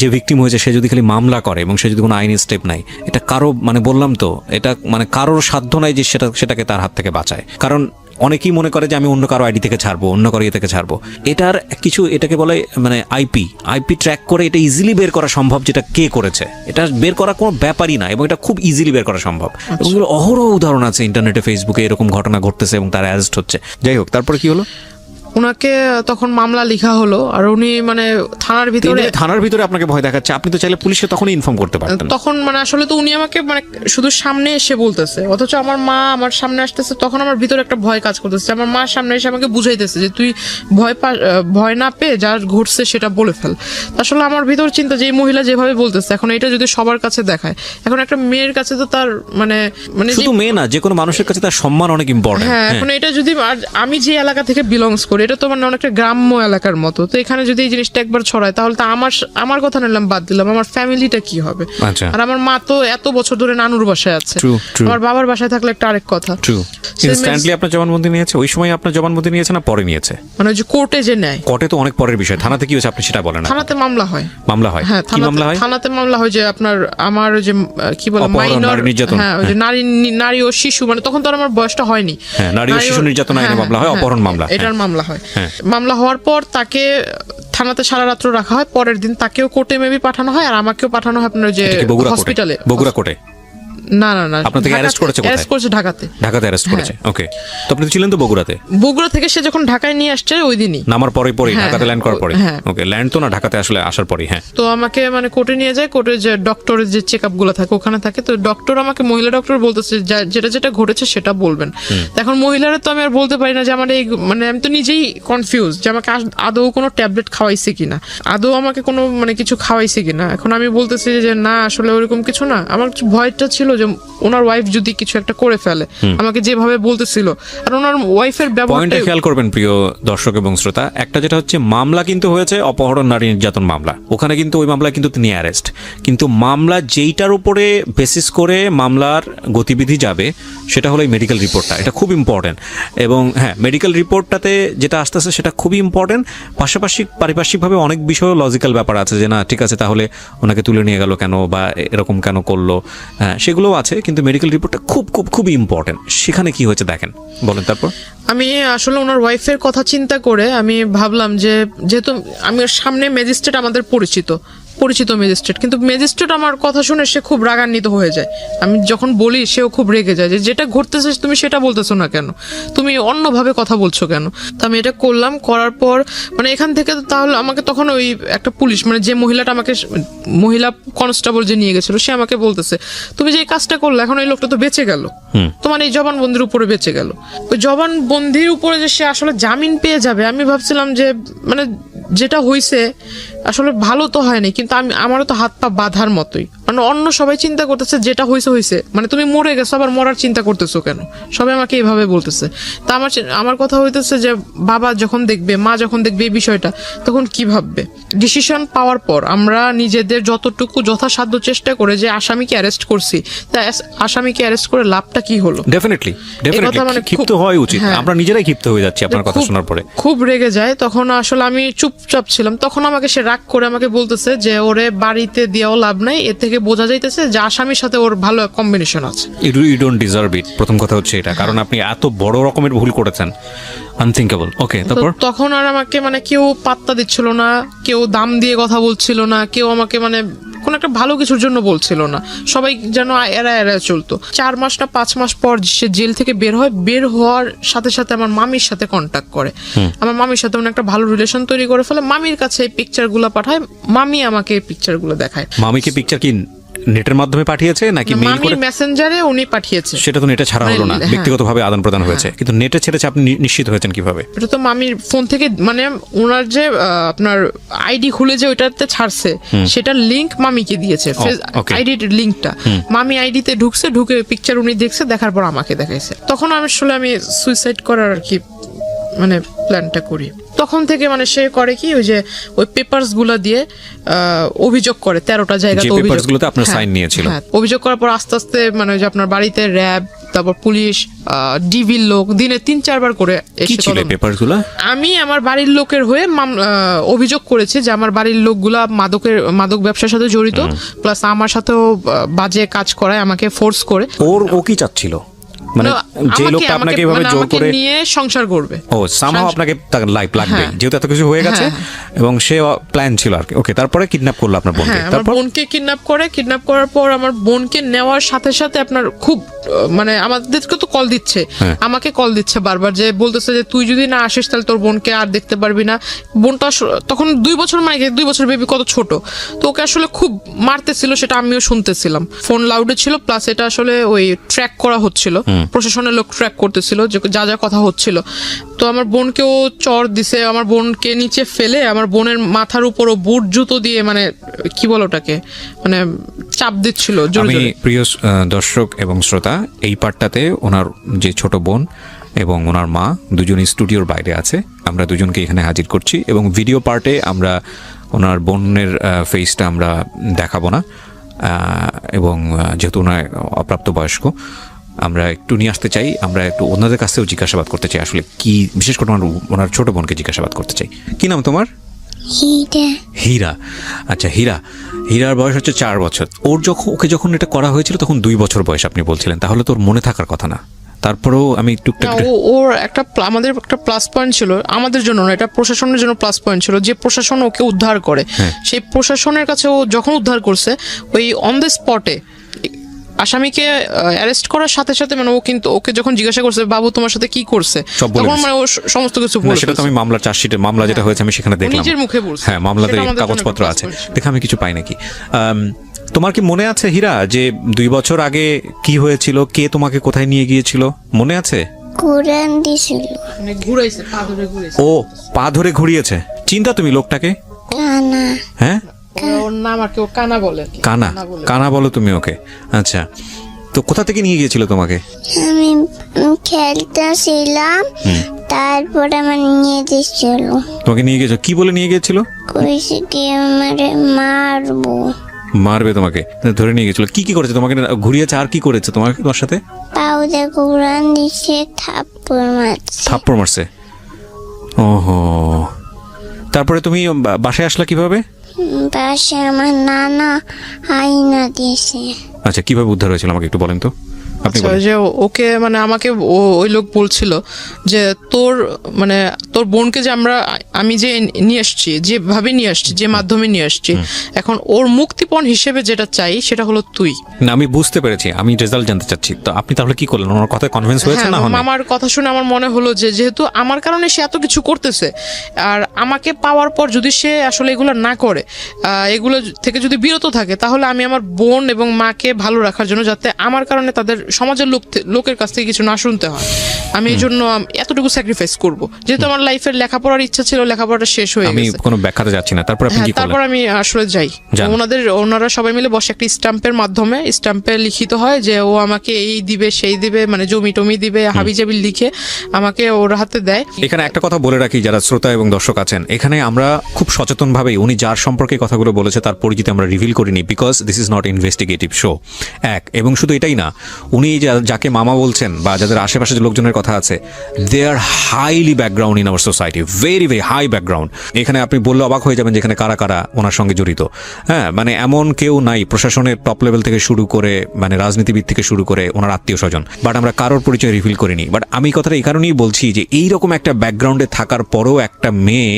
যে ভিকটিম হয়েছে সে যদি খালি মামলা করে এবং সে যদি কোনো আইনি স্টেপ নাই, এটা কারো মানে বললাম তো, এটা মানে কারোর সাধ্য নাই যে সেটাকে তার হাত থেকে বাঁচায়। কারণ অনেকেই মনে করে যে আমি অন্য কারো আইডি থেকে ছাড়বো, অন্য কারো ইয়ে থেকে ছাড়বো। এটার কিছু, এটাকে বলে মানে আইপি ট্র্যাক করে এটা ইজিলি বের করা সম্ভব, যেটা কে করেছে এটা বের করা কোনো ব্যাপারই না, এবং এটা খুব ইজিলি বের করা সম্ভব। এবং অহরহ উদাহরণ আছে ইন্টারনেটে, ফেসবুকে এরকম ঘটনা ঘটতেছে এবং তার অ্যারেস্ট হচ্ছে। যাই হোক, তারপরে কি হলো? ওনাকে তখন মামলা লেখা হলো, আর উনি মানে থানার ভিতরে আপনাকে ভয় দেখাচ্ছে। আপনি তো চাইলে পুলিশে তখনই ইনফর্ম করতে পারতেন। তখন মানে আসলে তো উনি আমাকে মানে শুধু সামনে এসে বলতেছে, অথচ আমার মা আমার সামনে আসতেছে, তখন আমার ভিতরে একটা ভয় কাজ করতেছে। আমার মা সামনে এসে আমাকে বুঝাইতেছে যে তুই ভয় না পেয়ে যা ঘটছে সেটা বলে ফেল। আসলে আমার ভিতর চিন্তা যে এই মহিলা যেভাবে বলতেছে, এখন এটা যদি সবার কাছে দেখায়, এখন একটা মেয়ের কাছে তো তার মানে শুধু মেয়ে না, যে কোনো মানুষের কাছে তার সম্মান অনেক ইম্পর্টেন্ট। হ্যাঁ, এখন এটা যদি আমি যে এলাকা থেকে বিলংস করি, এটা তো মানে অনেকটা গ্রাম্য এলাকার মতো, তো এখানে যদি এই জিনিসটা একবার ছড়ায় তাহলে তো আমার কথা নিলাম বাদ দিলাম, আমার ফ্যামিলিটা কি হবে? আর আমার মা তো এত বছর ধরে নানুর বাসায় আছে, আমার বাবার বাসায় থাকলে একটা আরেক কথা। ইনস্ট্যান্টলি আপনার জবানবন্দি নিয়েছে? ওই সময় আপনার জবানবন্দি নিয়েছে না পরে নিয়েছে? মানে যে কোর্টে যে নেয়, কোর্টে তো অনেক পরের বিষয়। থানাতে কি হয়েছে আপনি সেটা বলেন? থানাতে মামলা হয়। হ্যাঁ, থানাতে মামলা হয় যে আমার যে কি বলে মাইনর, হ্যাঁ, ওই যে নারী ও শিশু, মানে তখন তো আমার বয়সটা হয়নি। হ্যাঁ, নারী ও শিশু নির্যাতন আইনে মামলা হয়, অপহরণ মামলা, এটার মামলা হয়। মামলা হওয়ার পর তাকে থানাতে সারা রাত্র রাখা হয়, পরের দিন তাকেও কোর্টে মেবি পাঠানো হয় আর আমাকেও পাঠানো হয় আপনার যে এটা কি বগুড়া কোর্টে? হসপিটালে। বগুড়া কোর্টে না না না, আপনার থেকে অ্যারেস্ট করেছে কোথায়? অ্যারেস্ট করেছে ঢাকাতে। ঢাকাতে অ্যারেস্ট করেছে, ওকে। তো আপনি তো ছিলেন তো বগুড়াতে? বগুড়া থেকে সে যখন ঢাকায় নিয়ে আসছে ওই দিনই নামার পরে হ্যাঁ, ঢাকাতে ল্যান্ড করার পরে? হ্যাঁ। ওকে, ল্যান্ড তো না, ঢাকাতে আসলে আসার পরে। হ্যাঁ, তো আমাকে মানে কোর্টে নিয়ে যায়, কোর্টে যে ডক্টরের যে চেক আপ গুলো থাকে ওখানে থাকে। তো ডক্টর আমাকে, মহিলা ডক্টর বলতেছে যেটা যেটা ঘটেছে সেটা বলবেন। এখন মহিলারা তো আমি আর বলতে পারি না যে আমার এই, মানে আমি তো নিজেই কনফিউজ যে আমাকে আদৌ কোনো ট্যাবলেট খাওয়াইছে কিনা, আদৌ আমাকে কোনো মানে কিছু খাওয়াইছে কিনা। এখন আমি বলতেছি যে না আসলে ওরকম কিছু না। আমার ভয়টা ছিল যে ওনার ওয়াইফ যদি কিছু একটা করে ফেলে, আমাকে যেভাবে বলতেছিল, আর ওনার ওয়াইফের পয়েন্টটা ব্যবহারটা। খেয়াল করবেন প্রিয় দর্শক এবং শ্রোতা, একটা যেটা হচ্ছে মামলা কিন্তু হয়েছে অপহরণ, নারী নির্যাতন মামলা। ওখানে কিন্তু ওই মামলা কিন্তু তিনি অ্যারেস্ট, কিন্তু মামলা যেইটার উপরে বেসিস করে মামলার গতিবিধি যাবে সেটা হলো এই মেডিকেল রিপোর্টটা। এটা খুব ইম্পর্টেন্ট। এবং হ্যাঁ, মেডিকেল রিপোর্টটাতে যেটা আসতেছে সেটা খুবই ইম্পর্টেন্ট। পাশাপাশি পারিপার্শ্বিকভাবে অনেক বিষয় লজিক্যাল ব্যাপার আছে যে না ঠিক আছে, তাহলে ওনাকে তুলে নিয়ে গেল কেন বা এরকম কেন করলো, হ্যাঁ সেগুলোও আছে, কিন্তু মেডিকেল রিপোর্টটা খুব খুব খুবই ইম্পর্টেন্ট। সেখানে কি হয়েছে দেখেন, বলেন তারপর। আমি আসলে ওনার ওয়াইফের কথা চিন্তা করে আমি ভাবলাম যে যেহেতু আমি ওর সামনে ম্যাজিস্ট্রেট আমাদের পরিচিত ম্যাজিস্ট্রেট, কিন্তু ম্যাজিস্ট্রেট আমার কথা শুনে সে খুব রাগান্বিত হয়ে যায়। আমি যখন বলি সেও খুব রেগে যায় যে যেটা ঘটতেছে তুমি সেটা বলতেছো না কেন, তুমি অন্যভাবে কথা বলছো কেন। তো আমি এটা করলাম, করার পর মানে এখান থেকে তাহলে আমাকে তখন ওই একটা পুলিশ, মানে যে মহিলাটা আমাকে, মহিলা কনস্টেবল যে নিয়ে গেছিল, সে আমাকে বলতেছে তুমি যে এই কাজটা করলে এখন এই লোকটা তো বেঁচে গেল, তোমার এই জবানবন্দির উপরে বেঁচে গেল। ওই জবানবন্দির উপরে যে সে আসলে জামিন পেয়ে যাবে, আমি ভাবছিলাম যে মানে যেটা হয়েছে আসলে ভালো তো হয়নি, কিন্তু আমারও তো হাত পা বাঁধার মতোই। মানে অন্য সবাই চিন্তা করতেছে যেটা হয়েছে, মানে তুমি মরে গেছো আবার মরার চিন্তা করতেছো কেন, সবাই আমাকে এইভাবে বলতেছে। তা আমার কথা হইতেছে যে বাবা যখন দেখবে, মা যখন দেখবে এই বিষয়টা, তখন কি ভাববে। ডিসিশন পাওয়ার পর আমরা নিজেদের যতটুকু যথাসাধ্য চেষ্টা করে যে আসামিকে অ্যারেস্ট করছি, তা আসামিকে অ্যারেস্ট করে লাভটা কি হলো। ডেফিনেটলি মানে ক্ষিপ্ত হওয়া উচিত। হ্যাঁ। আমরা নিজেরাই ক্ষিপ্ত হয়ে যাচ্ছি আপনার কথা শোনার পরে। খুব রেগে যায় তখন। আসলে আমি চুপচাপ ছিলাম, তখন আমাকে সে রাগ করে আমাকে বলতেছে যে ওরে বাড়িতে দিয়েও লাভ নাই, এর থেকে বোঝা যাইতেছে যে আসামির সাথে ওর ভালো কম্বিনেশন আছে। ইউ ডোন্ট ডিজার্ভ ইট, প্রথম কথা হচ্ছে এটা, কারণ আপনি এত বড় রকমের ভুল করেছেন, আনথিঙ্কেবল। ওকে, তারপর তখন আর আমাকে মানে কেউ পাত্তা দিচ্ছিল না, কেউ দাম দিয়ে কথা বলছিল না, কেউ আমাকে মানে কোন একটা ভালো কিছুর জন্য বলছিল না, সবাই যেন এরা চলতো। 4 মাস না 5 মাস পর সে জেল থেকে বের হয়। বের হওয়ার সাথে সাথে আমার মামির সাথে কন্ট্যাক্ট করে, আমার মামির সাথে একটা ভালো রিলেশন তৈরি করে ফেলে। মামির কাছে এই পিকচার গুলো পাঠায়, মামি আমাকে এই পিকচার গুলো দেখায়। মামিকে পিকচার কি নেটের মাধ্যমে পাঠিয়েছে নাকি মেইল করে? মামির মেসেঞ্জারে উনি পাঠিয়েছে। সেটা তো নেটে ছাড়া হলো না, হ্যাঁ। ব্যক্তিগতভাবে আদান প্রদান হয়েছে, কিন্তু নেটে ছেড়েছে আপনি নিশ্চিত হয়েছেন কিভাবে? এটা তো মামির ফোন থেকে, মানে ওনার যে আপনার আইডি খুলে যে ওইটাতে ছাড়ছে, সেটার লিংক মামিকে দিয়েছে, আইডির লিংকটা। মামি আইডিতে ঢুকছে, ঢুকে পিকচার উনি দেখছে, দেখার পর আমাকে দেখাইছে। তখন আমি সুইসাইড করার আর কি মানে প্ল্যানটা করি। তখন থেকে মানে সে করে কি, ওই যে ওই পেপারস গুলা দিয়ে অভিযোগ করে 13টা জায়গাতে অভিযোগ। গুলোতে আপনার সাইন নিয়েছিল। অভিযোগ করার পর আস্তে আস্তে মানে ওই যে আপনার বাড়িতে র্যাব, তারপর পুলিশ, ডিবির লোক দিনে 3-4 বার করে এসে পেপারগুলো আমি আমার বাড়ির লোকের হয়ে অভিযোগ করেছি যে আমার বাড়ির লোকগুলা মাদক ব্যবসার সাথে জড়িত, প্লাস আমার সাথেও বাজে কাজ করায়, আমাকে ফোর্স করে। ও কি চাচ্ছিল, মানে যে লোকটা আপনাকে এভাবে জোর করে নিয়ে সংসার করবে, সামহাও আপনাকে লাইফ লাগবে, যেহেতু এত কিছু হয়ে গেছে, এবং সে প্ল্যান ছিল আর কি। ওকে, তারপরে কিডন্যাপ করলো আপনার বোনকে। আমার বোনকে কিডন্যাপ করার পর আমার বোনকে নেওয়ার সাথে সাথে আপনার খুব মানে আমাদেরকে তো কল দিচ্ছে, আমাকে কল দিচ্ছে বারবার, যে বলতেছে যে তুই যদি না আসিস তাহলে তোর বোনকে আর দেখতে পারবি না। বোনটা তখন 2 বছর, মানে 2 বছর বেবি কত ছোট, তো ওকে আসলে খুব মারতেছিল, সেটা আমিও শুনতেছিলাম। ফোন লাউডে ছিল, প্লাস এটা আসলে ওই ট্র্যাক করা হচ্ছিল, প্রশাসনের লোক ট্র্যাক করতেছিল যে যা যা কথা হচ্ছিল। তো আমার বোনকেও চর দিছে, আমার বোনকে নিচে ফেলে আমার বোনের মাথার উপরও বুট জুতো দিয়ে, মানে কি বলো ওটাকে, মানে চাপ দিচ্ছিল। আমি প্রিয় দর্শক এবং শ্রোতা, এই পার্টটাতে ওনার যে ছোট বোন এবং ওনার মা দুজনই স্টুডিওর বাইরে আছে, আমরা দুজনকে এখানে হাজির করছি, এবং ভিডিও পার্টে আমরা ওনার বোনের ফেসটা আমরা দেখাবো না, এবং যেহেতু ওনার অপ্রাপ্তবয়স্ক, আমরা একটু নিয়ে আসতে চাই, আমরা একটু ওনাদের কাছেও জিজ্ঞাসাবাদ করতে চাই আসলে কি, বিশেষ করে ওনার ছোট বোনকে জিজ্ঞাসাবাদ করতে চাই। কি নাম তোমার? হীরা। আচ্ছা, হীরার বয়স হচ্ছে 4 বছর। ওকে যখন এটা করা হয়েছিল তখন 2 বছর বয়স আপনি বলছিলেন, তাহলে তোর মনে থাকার কথা না, তারপরেও আমি টুকটাক না, ওর একটা আমাদের একটা প্লাস পয়েন্ট ছিল, আমাদের জন্য না, এটা প্রশাসনের জন্য প্লাস পয়েন্ট ছিল, যে প্রশাসন ওকে উদ্ধার করে। সেই প্রশাসনের কাছে ও যখন উদ্ধার করছে, ওই অন দ্য স্পটে আসামিকে অ্যারেস্ট করার সাথে সাথে মানে ও কিন্তু ওকে যখন জিজ্ঞাসা করছে বাবু তোমার সাথে কি করছে, সব বলে তখন দিছে। মানে ও সমস্ত কিছু না, বলে সেটা তো আমি মামলার চার্জশিটে মামলা যেটা হয়েছে আমি সেখানে দেখলাম, নিজের মুখে বলছে। হ্যাঁ মামলাতে সেটা আমাদের জন্য কাগজপত্র একটা আছে, plus point। দেখে আমি কিছু পাই নাকি। তোমার কি মনে আছে হীরা যে 2 বছর আগে কি হয়েছিল, কে তোমাকে কোথায় নিয়ে গিয়েছিল মনে আছে? কোরআন দিছিল মানে ঘুরাইছে, পা ধরে ঘুরাইছে। ও পা ধরে ঘুরিয়েছে, চিন্তা তুমি লোকটাকে? কানা হ্যাঁ ওর নাম আর কি, ও কানা বলে আর কি। কানা, বলে। কানা বলো তুমি ওকে? আচ্ছা, তো কোথা থেকে নিয়ে গিয়েছিল তোমাকে? আমি খেলতেছিলাম, তারপরে আমার নিয়ে দিছিল, তোমাকে নিয়ে গিয়েছিল কি বলে নিয়ে গিয়েছিল? কইছে কি আমারে মারবো, মারবে তোমাকে, ধরে নিয়ে গেছিল। কি কি করেছে তোমাকে ঘুরিয়েছে, আর কি করেছে তোমার সাথে? পাউদে কোরআন দিছে, থাপ্পড় মারছে। থাপ্পড় মারছে? ওহো, তারপরে তুমি বাসায় আসলা কিভাবে? পাশে আমার নানা আইনা দিছে। আচ্ছা, কিভাবে উদ্ধার হয়েছিল আমাকে একটু বলেন তো, আপনি আচ্ছা, বলেন। যে ওকে মানে আমাকে ওই লোক বলছিল যে তোর বোনকে যে আমি যে নিয়ে আসছি, যেভাবে নিয়ে আসছি, যে মাধ্যমে নিয়ে আসছি, এখন ওর মুক্তিপণ হিসেবে যেটা চাই সেটা হলো তুই। না, আমি বুঝতে পেরেছি, আমি রেজাল্ট জানতে চাচ্ছি। তো আপনি তাহলে কি করলেন? ওনার কথায় কনভিন্স হয়েছে না? হ্যাঁ, আমার কথা শুনে আমার মনে হলো যে যেহেতু আমার কারণে সে এত কিছু করতেছে, আর আমাকে পাওয়ার পর যদি সে আসলে এগুলো না করে, এগুলো থেকে যদি বিরত থাকে, তাহলে আমি আমার বোন এবং মাকে ভালো রাখার জন্য, যাতে আমার কারণে তাদের সমাজের লোকের কাছ থেকে কিছু না শুনতে হয়, আমি এই জন্য এতটুকু স্যাক্রিফাইস করব। যেহেতু আমার লাইফের লেখাপড়ার ইচ্ছা ছিল, লেখাপড়াটা শেষ হয়ে আমি গেছে। কোনো ব্যাখ্যাতে যাচ্ছি না। তারপর আপনি হ্যাঁ, কি করলেন? তারপর আমি আসলে যাই, যান। ওনারা সবাই মিলে বসে একটা স্ট্যাম্পের মাধ্যমে, স্ট্যাম্পে লিখিত হয় যে ও আমাকে এই দিবে সেই দিবে, মানে জমি টমি দিবে, হাবিজাবি লিখে আমাকে ওর হাতে দেয়। এখানে একটা কথা বলে রাখি যারা শ্রোতা এবং দর্শক আছেন, এখানে আমরা খুব সচেতনভাবেই উনি যার সম্পর্কে কথাগুলো বলেছে তার পরিচিতি আমরা রিভিল করিনি, because this is not investigative show. এবং শুধু এটাই না, উনি যাকে মামা বলছেন বা যাদের আশেপাশে যে লোকজনের কথা আছে, they are highly background in our society, very very high background. এখানে আপনি বললে অবাক হয়ে যাবেন যেখানে কারা কারা ওনার সঙ্গে জড়িত। হ্যাঁ, মানে এমন কেউ নাই প্রশাসনের টপ লেভেল থেকে শুরু করে, মানে রাজনীতিবিদ থেকে শুরু করে ওনার আত্মীয় স্বজন, বাট আমরা কারোর পরিচয় রিভিল করিনি। বাট আমি কথাটা এই কারণেই বলছি যে এইরকম একটা ব্যাকগ্রাউন্ডে থাকার পরেও একটা মেয়ে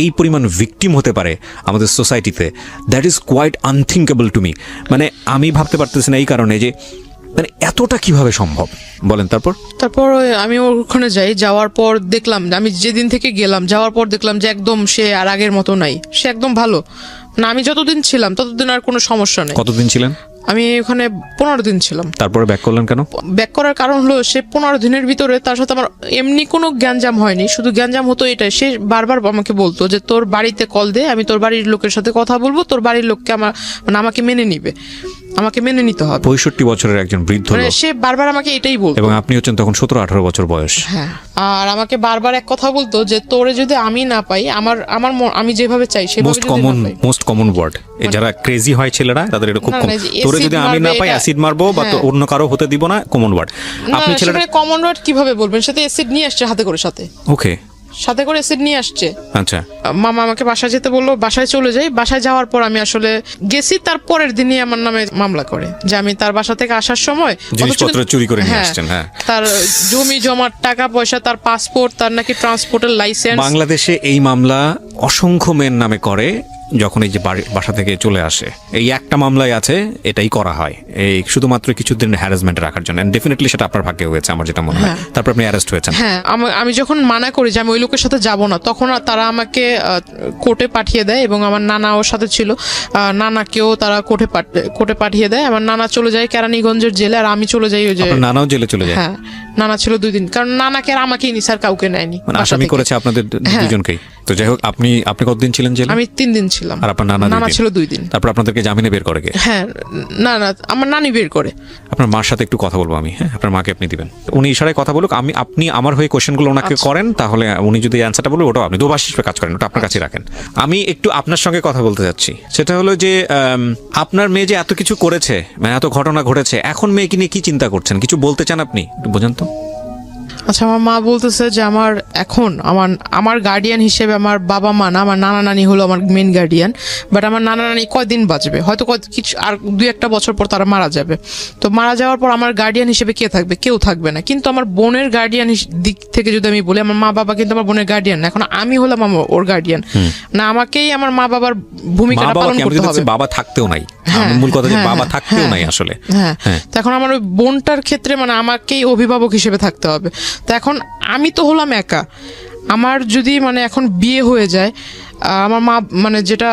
এই পরিমাণ ভিকটিম হতে পারে আমাদের সোসাইটিতে, that is quite unthinkable to me. মানে আমি ভাবতে পারতেছি না এই কারণে যে মানে এতটা কিভাবে সম্ভব, বলেন। তারপর আমি ওখানে যাই, যাওয়ার পর দেখলাম, আমি যেদিন থেকে গেলাম, যাওয়ার পর দেখলাম যে একদম সে আর আগের মতো নাই, সে একদম ভালো না। আমি যতদিন ছিলাম ততদিন আর কোনো সমস্যা নেই। কতদিন ছিলেন? আমি ওখানে 15 দিন ছিলাম। তারপরে ব্যাক করলেন কেন? ব্যাক করার কারণ হলো, সে 15 দিনের ভিতরে তার সাথে আমার এমনি কোনো গ্যাঞ্জাম হয়নি, শুধু গ্যাঞ্জাম হতো এটাই, সে বারবার আমাকে বলতো যে তোর বাড়িতে কল দে, আমি তোর বাড়ির লোকের সাথে কথা বলবো, তোর বাড়ির লোককে আমাকে মেনে নিবে, আমাকে মেনে নিতে হবে। 65 বছরের একজন বৃদ্ধ মানে লোক, সে বারবার আমাকে এটাই বলতো। এবং আপনি হচ্ছেন তখন 17-18 বছর বয়স। হ্যাঁ, আর আমাকে বারবার এক কথা বলতো যে তোরে যদি আমি না পাই, আমি যেভাবে চাই সেভাবে মোস্ট যদি না পাই। কমন ওয়ার্ড, যারা ক্রেজি হয় ছেলেরা তাদের এটা খুব না, কম। না, যে তোরে acid যদি আমি না মারবে, পাই এটা- অ্যাসিড মারবো, বা তো হ্যাঁ। অন্য কারো হতে দিব না, কমন ওয়ার্ড। আপনি ছেলেটা সেখানে কমন ওয়ার্ড কিভাবে বলবেন? সাথে অ্যাসিড নিয়ে আসছে হাতে করে, ওকে, সাথে করে অ্যাসিড নিয়ে আসছে। আচ্ছা, মামা আমাকে বাসায় যেতে বললো, বাসায় চলে যাই। বাসায় যাওয়ার পর আমি আসলে গেছি, তার পরের দিনই আমার নামে মামলা করে যে আমি তার বাসা থেকে আসার সময় জিনিসপত্র চুরি করে নিয়ে আসছেন। হ্যাঁ, তার জমি জমার টাকা পয়সা, তার পাসপোর্ট, তার নাকি ট্রান্সপোর্টের লাইসেন্স। বাংলাদেশে এই মামলা অসংখ্য মেয়ের নামে করে যখন এই যে বাসা থেকে চলে আসে। এই একটা মামলায় আছে, এটাই করা হয় এই শুধুমাত্র কিছুদিন হ্যারাসমেন্ট রাখার জন্য। ডেফিনেটলি সেটা আপনার ভাগ্যে হয়েছে আমার যেটা মনে হয়। তারপর আপনি অ্যারেস্ট হয়েছেন। হ্যাঁ, আমি যখন মানা করি যে আমি ওই লোকের সাথে যাব না, তখন তারা আমাকে কোর্টে পাঠিয়ে দেয়, এবং আমার নানা ওর সাথে ছিল, নানাকেও তারা কোর্টে পাঠিয়ে দেয়। আমার নানা চলে যায় কেরানীগঞ্জের জেলে, আর আমি চলে যাই ওই যে। আপনার নানাও জেলে চলে যায়? হ্যাঁ, নানা ছিল 2 দিন, কারণ নানাকে আর আমাকেই নি, স্যার কাউকে নেয়নি। মানে বাসা আসামি থেকে। করেছে আপনাদের দুজনকেই। তো যাই হোক, আপনি কতদিন ছিলেন জেলে? আমি 3 দিন ছিলাম, আর আপনার নানা ছিল 2 দিন। তারপর আপনাদেরকে জামিনে বের করে কে? হ্যাঁ, না, আমার নানি বের করে। আপনার মার সাথে একটু কথা বলবো আমি। হ্যাঁ, আপনার মাকে আপনি দিবেন, উনি ইশারায় কথা বলুক, আপনি আমার হয়ে কোশ্চেনগুলো ওনাকে করেন, তাহলে উনি যদি অ্যান্সারটা বলবে ওটা আপনি দোভাষ হিসেবে কাজ করেন, ওটা আপনার কাছে রাখেন। আমি একটু আপনার সঙ্গে কথা বলতে যাচ্ছি, সেটা হলো যে আপনার মেয়ে যে এত কিছু করেছে, মানে এত ঘটনা ঘটেছে, এখন মেয়েকে নিয়ে কি চিন্তা করছেন? কিছু বলতে চান আপনি? একটু বোঝান তো। আচ্ছা, আমার মা বলতেছে যে আমার এখন আমার গার্ডিয়ান হিসেবে আমার বাবা মা না, আমার নানা নানি হলো আমার মেন গার্ডিয়ান। বাট আমার নানা নানি কয়দিন বাঁচবে, হয়তো কিছু আর 2-1 বছর পর তারা মারা যাবে। তো মারা যাওয়ার পর আমার গার্ডিয়ান হিসেবে কে থাকবে? কেউ থাকবে না। কিন্তু আমার বোনের গার্ডিয়ান দিক থেকে যদি আমি বলি, আমার মা বাবা কিন্তু আমার বোনের গার্ডিয়ান না, এখন আমি হলাম ওর গার্ডিয়ান না, আমাকেই আমার মা বাবার ভূমিকাটা পালন করতে হবে। বাবা থাকতেও নাই, হ্যাঁ, মূল কথা যে হ্যাঁ, বাবা থাকতেও হ্যাঁ, নাই আসলে। হ্যাঁ, তো এখন আমার ওই বোনটার ক্ষেত্রে মানে আমাকেই অভিভাবক হিসেবে থাকতে হবে। তো এখন আমি তো হলাম একা। আমার যদি মানে এখন বিয়ে হয়ে যায়, আমার মা মানে যেটা